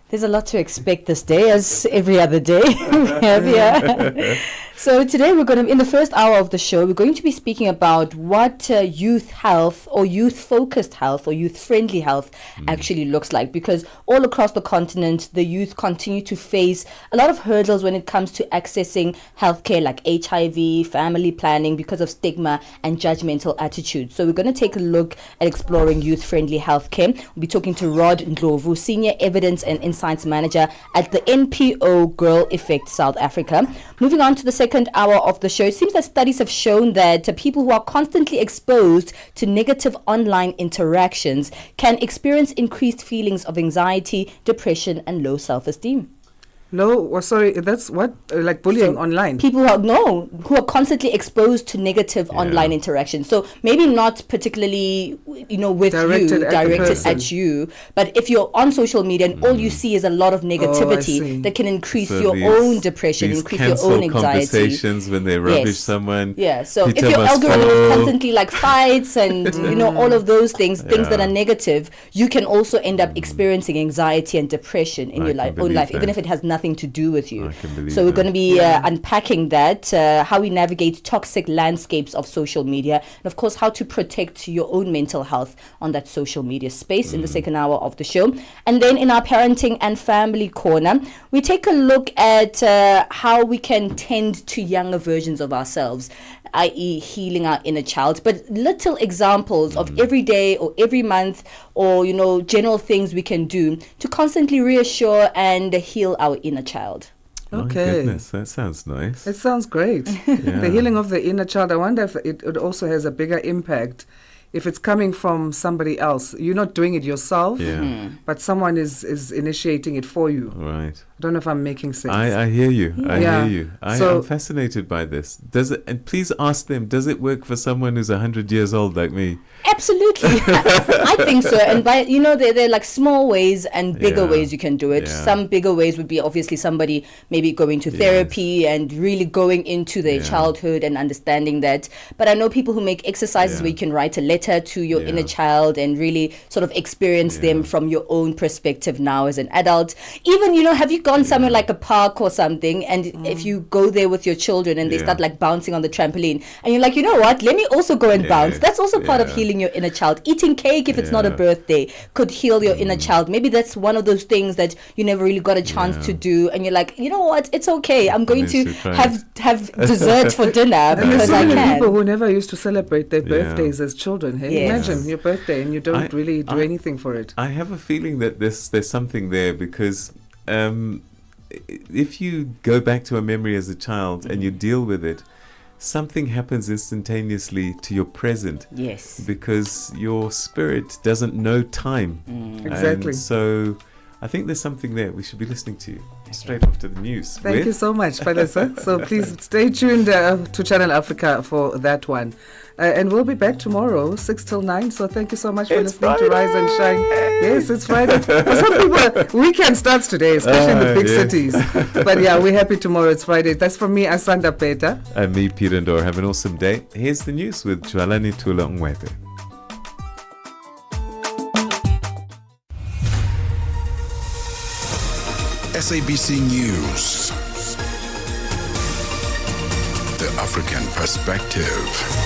There's a lot to expect this day, as every other day we have here. So today we're going to, in the first hour of the show, we're going to be speaking about what youth health or youth-focused health or youth-friendly health actually looks like. Because all across the continent, the youth continue to face a lot of hurdles when it comes to accessing healthcare like HIV, family planning, because of stigma and judgmental attitudes. So we're going to take a look at exploring youth-friendly healthcare. We'll be talking to Rod Ndoro, Senior Evidence and Science Manager at the NPO Girl Effect South Africa. Moving on to the second hour of the show, it seems that studies have shown that people who are constantly exposed to negative online interactions can experience increased feelings of anxiety, depression, and low self-esteem. That's what? Like bullying online? People who are constantly exposed to negative online interactions. So maybe not particularly, with directed at you, but if you're on social media and all you see is a lot of negativity, that can increase your own depression, increase your own anxiety. Conversations when they rubbish someone. Yeah, so if your algorithm is constantly like fights and, all of those things that are negative, you can also end up experiencing anxiety and depression in your own life, even if it has nothing to do with you. So we're going to be unpacking that, how we navigate toxic landscapes of social media, and of course how to protect your own mental health on that social media space in the second hour of the show. And then in our parenting and family corner, we take a look at how we can tend to younger versions of ourselves, i.e. healing our inner child, but little examples of every day or every month or, general things we can do to constantly reassure and heal our inner child. Okay. My goodness, that sounds nice. It sounds great. The healing of the inner child, I wonder if it also has a bigger impact if it's coming from somebody else. You're not doing it yourself, but someone is initiating it for you. Right. I don't know if I'm making sense. I hear you. I hear you. I'm fascinated by this. And please ask them, does it work for someone who's 100 years old like me? Absolutely. I think so. And by there are like small ways and bigger ways you can do it. Some bigger ways would be obviously somebody maybe going to therapy and really going into their childhood and understanding that. But I know people who make exercises where you can write a letter to your inner child and really sort of experience them from your own perspective now as an adult. Even, have you gone somewhere like a park or something, and if you go there with your children and they start like bouncing on the trampoline and you're like, you know what, let me also go and bounce. That's also part of healing your inner child. Eating cake if it's not a birthday could heal your inner child. Maybe that's one of those things that you never really got a chance to do, and you're like, you know what, it's okay, I'm going to have dessert for dinner because I can. People who never used to celebrate their birthdays as children. Hey, imagine your birthday and you don't really do anything for it. I have a feeling that there's something there, because if you go back to a memory as a child and you deal with it, something happens instantaneously to your present. Yes. Because your spirit doesn't know time. Exactly. And so I think there's something there we should be listening to straight after the news. Thank you so much, Vanessa. So please stay tuned to Channel Africa for that one. And we'll be back tomorrow, 6 till 9. So thank you so much for listening to Rise and Shine. Yes, it's Friday. For some people, weekend starts today, especially in the big cities. But we're happy tomorrow. It's Friday. That's from me, Asanda, Beda. And me, Ndoro. Have an awesome day. Here's the news with Jwalani Tula Ngwete. SABC News. The African Perspective.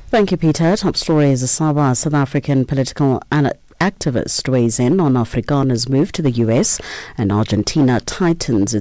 Thank you, Peter. Top story is Asanda, South African political activist, weighs in on Afrikaner's move to the US, and Argentina tightens its